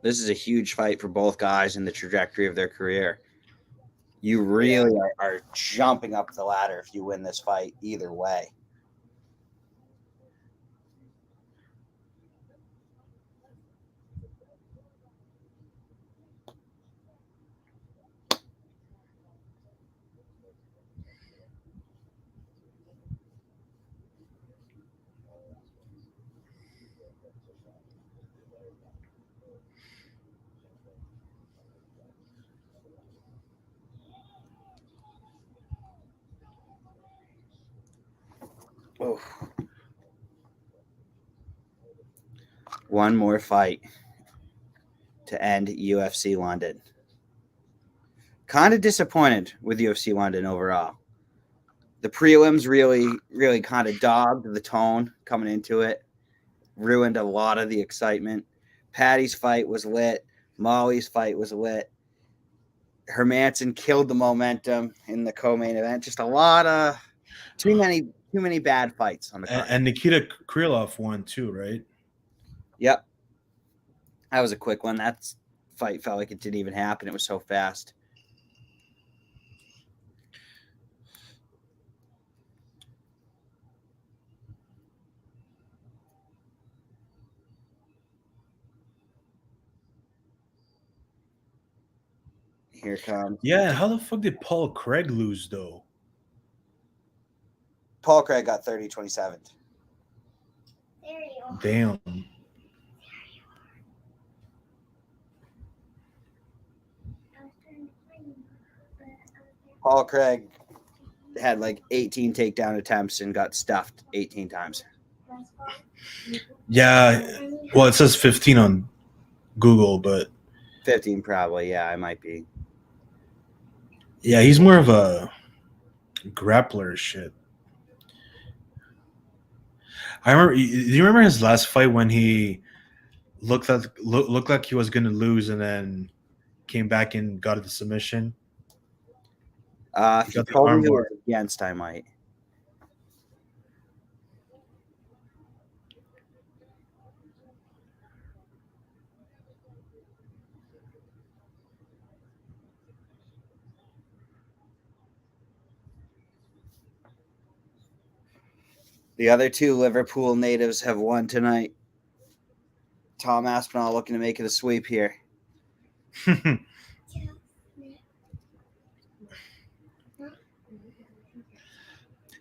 This is a huge fight for both guys in the trajectory of their career. You really are jumping up the ladder if you win this fight either way. Oh. One more fight to end UFC London. Kind of disappointed with UFC London overall. The prelims really kind of dogged the tone coming into it, ruined a lot of the excitement. Paddy's fight was lit. Molly's fight was lit. Hermanson killed the momentum in the co-main event. Just a lot of too many bad fights on the card. And Nikita Krylov won too, right? Yep. That was a quick one. That fight felt like it didn't even happen. It was so fast. Here comes. Yeah, how the fuck did Paul Craig lose though? Paul Craig got 30-27. Damn. Paul Craig had like 18 takedown attempts and got stuffed 18 times. Yeah, well, it says 15 on Google, but 15 probably. Yeah, I might be. yeah, he's more of a grappler shit. I remember. Do you remember his last fight when he looked like he was gonna lose and then came back and got the submission? If you told me who it was against, I might. The other two Liverpool natives have won tonight. Tom Aspinall looking to make it a sweep here.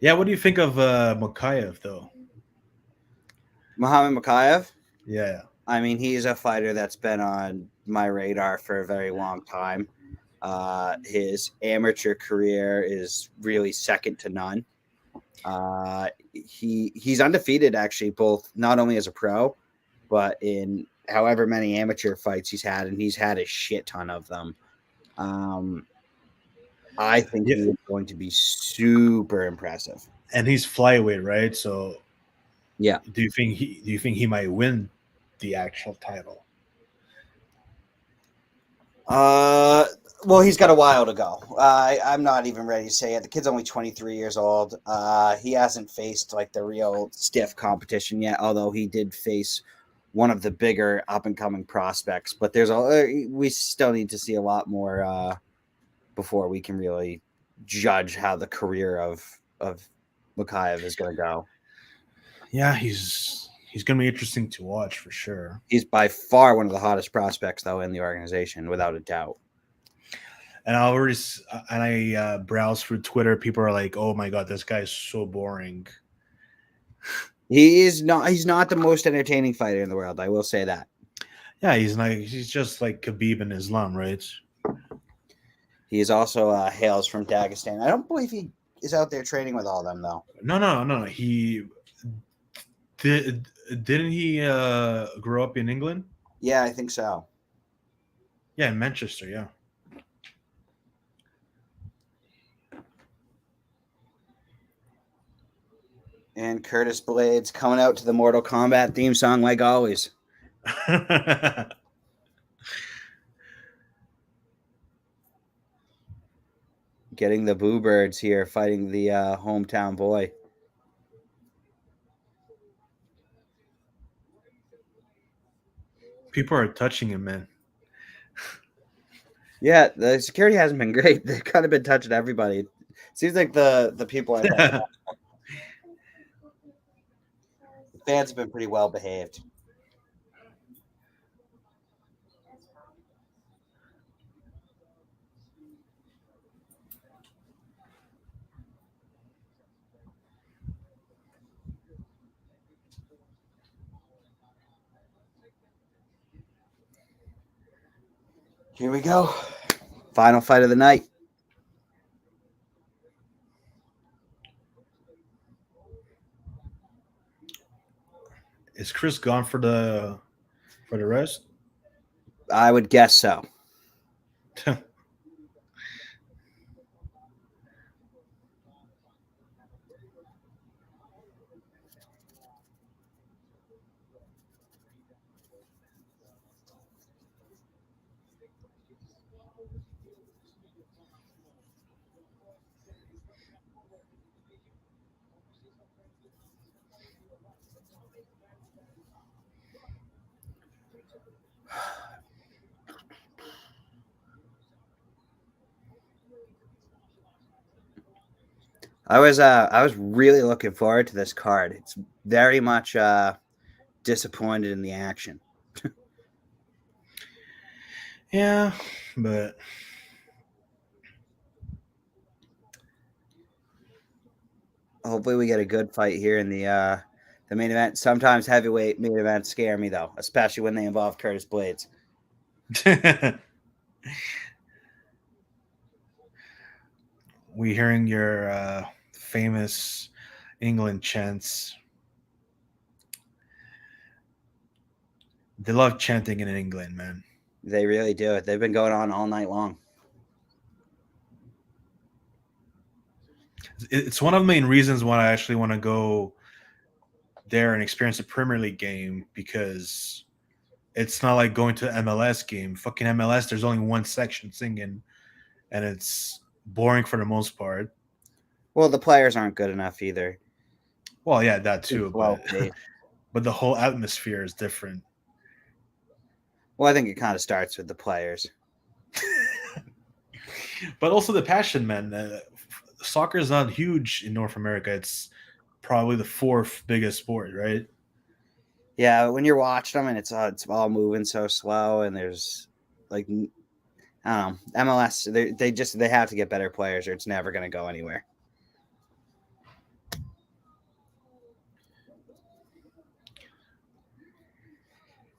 Yeah, what do you think of Makayev though? Muhammad Makayev? Yeah. I mean, he's a fighter that's been on my radar for a very long time. His amateur career is really second to none. He's undefeated, actually, both not only as a pro, but in however many amateur fights he's had, and he's had a shit ton of them. I think he is going to be super impressive. And he's flyweight, right? So, yeah. Do you think he might win the actual title? Well, he's got a while to go. I'm not even ready to say it. The kid's only 23 years old. He hasn't faced like the real stiff competition yet, although he did face one of the bigger up and coming prospects. But we still need to see a lot more before we can really judge how the career of Makayev is going to go. Yeah, he's going to be interesting to watch for sure. He's by far one of the hottest prospects, though, in the organization, without a doubt. And I browse through Twitter. People are like, "Oh my god, this guy is so boring." He's not the most entertaining fighter in the world. I will say that. Yeah, he's just like Khabib and Islam, right? He is also hails from Dagestan. I don't believe he is out there training with all of them, though. No. He didn't he grow up in England? Yeah, I think so. Yeah, in Manchester. Yeah. And Curtis Blaydes coming out to the Mortal Kombat theme song like always. Getting the Boo Birds here, fighting the hometown boy. People are touching him, man. Yeah, the security hasn't been great. They've kind of been touching everybody. It seems like the people I've had. The fans have been pretty well behaved. Here we go. Final fight of the night. Is Chris gone for the rest? I would guess so. I was really looking forward to this card. It's very much disappointed in the action. Yeah, but Hopefully we get a good fight here in the main event. Sometimes heavyweight main events scare me though, especially when they involve Curtis Blaydes. we hearing your famous England chants. They love chanting in England, man. They really do it. They've been going on all night long. It's one of the main reasons why I actually want to go there and experience a Premier League game, because it's not like going to an MLS game. Fucking MLS, there's only one section singing, and it's boring for the most part. Well, the players aren't good enough either. Well, yeah, that too, Well, but the whole atmosphere is different. Well, I think it kind of starts with the players. But also the passion, man. Soccer is not huge in North America. It's probably the fourth biggest sport, right? Yeah, when you're watching them and it's all moving so slow, and there's like, I don't know, MLS. They have to get better players, or it's never going to go anywhere.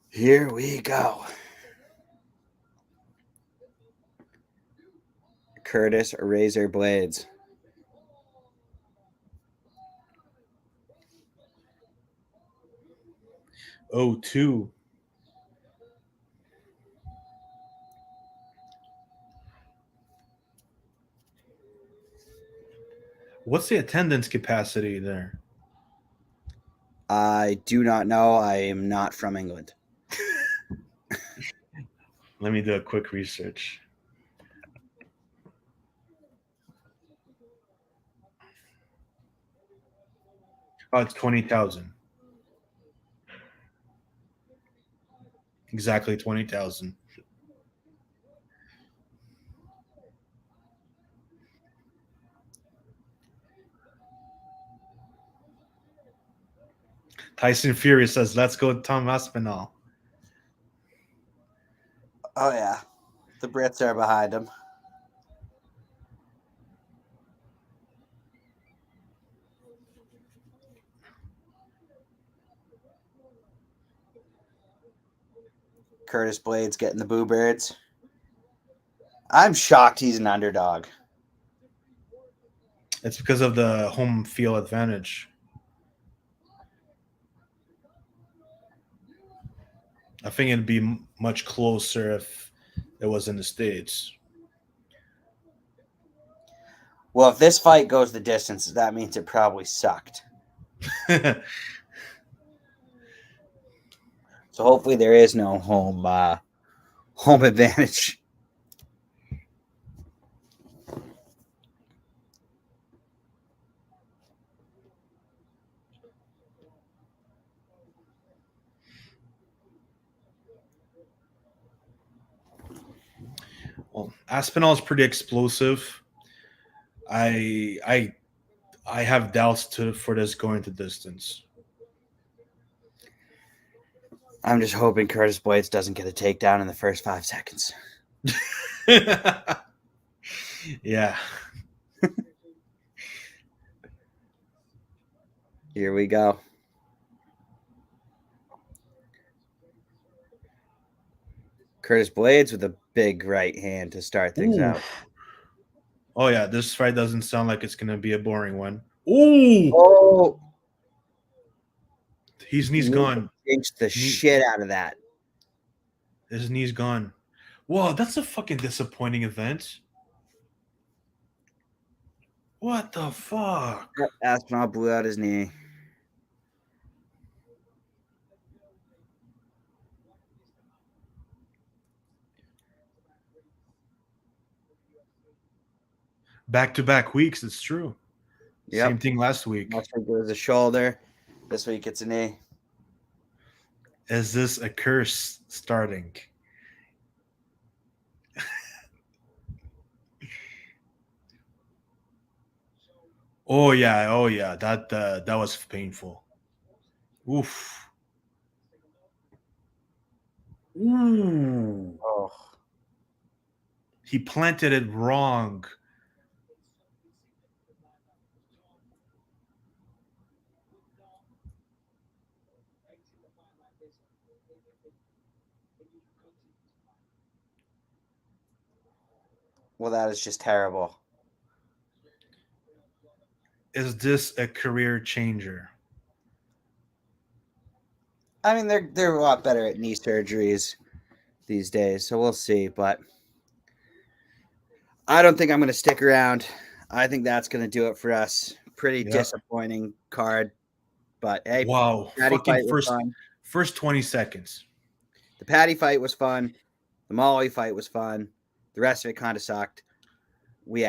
Here we go. Curtis Razor Blaydes. Oh, two. What's the attendance capacity there? I do not know. I am not from England. Let me do a quick research. Oh, it's 20,000. Exactly 20,000. Tyson Fury says, "Let's go, Tom Aspinall." Oh yeah, the Brits are behind him. Curtis Blaydes getting the boo birds. I'm shocked he's an underdog. It's because of the home field advantage. I think it'd be much closer if it was in the States. Well, if this fight goes the distance, that means it probably sucked. So hopefully there is no home advantage. Well, Aspinall is pretty explosive. I have doubts for this going to distance. I'm just hoping Curtis Blaydes doesn't get a takedown in the first 5 seconds. Yeah. Here we go. Curtis Blaydes with a big right hand to start things out. Oh yeah, this fight doesn't sound like it's gonna be a boring one. Ooh! Oh! His knee's gone. Jinked the shit out of that. His knee's gone. Whoa, that's a fucking disappointing event. What the fuck? Aspinall blew out his knee. Back-to-back weeks, it's true. Yep. Same thing last week. Last week it was a shoulder. This week it's a knee. Is this a curse starting? Oh yeah. That was painful. Oof. Ooh. Oh. He planted it wrong. Well, that is just terrible. Is this a career changer? I mean, they're a lot better at knee surgeries these days, so we'll see. But I don't think I'm going to stick around. I think that's going to do it for us. Pretty disappointing card, but hey, wow! Paddy Fucking fight was fun. first 20 seconds. The Paddy fight was fun. The Molly fight was fun. The rest of it kind of sucked.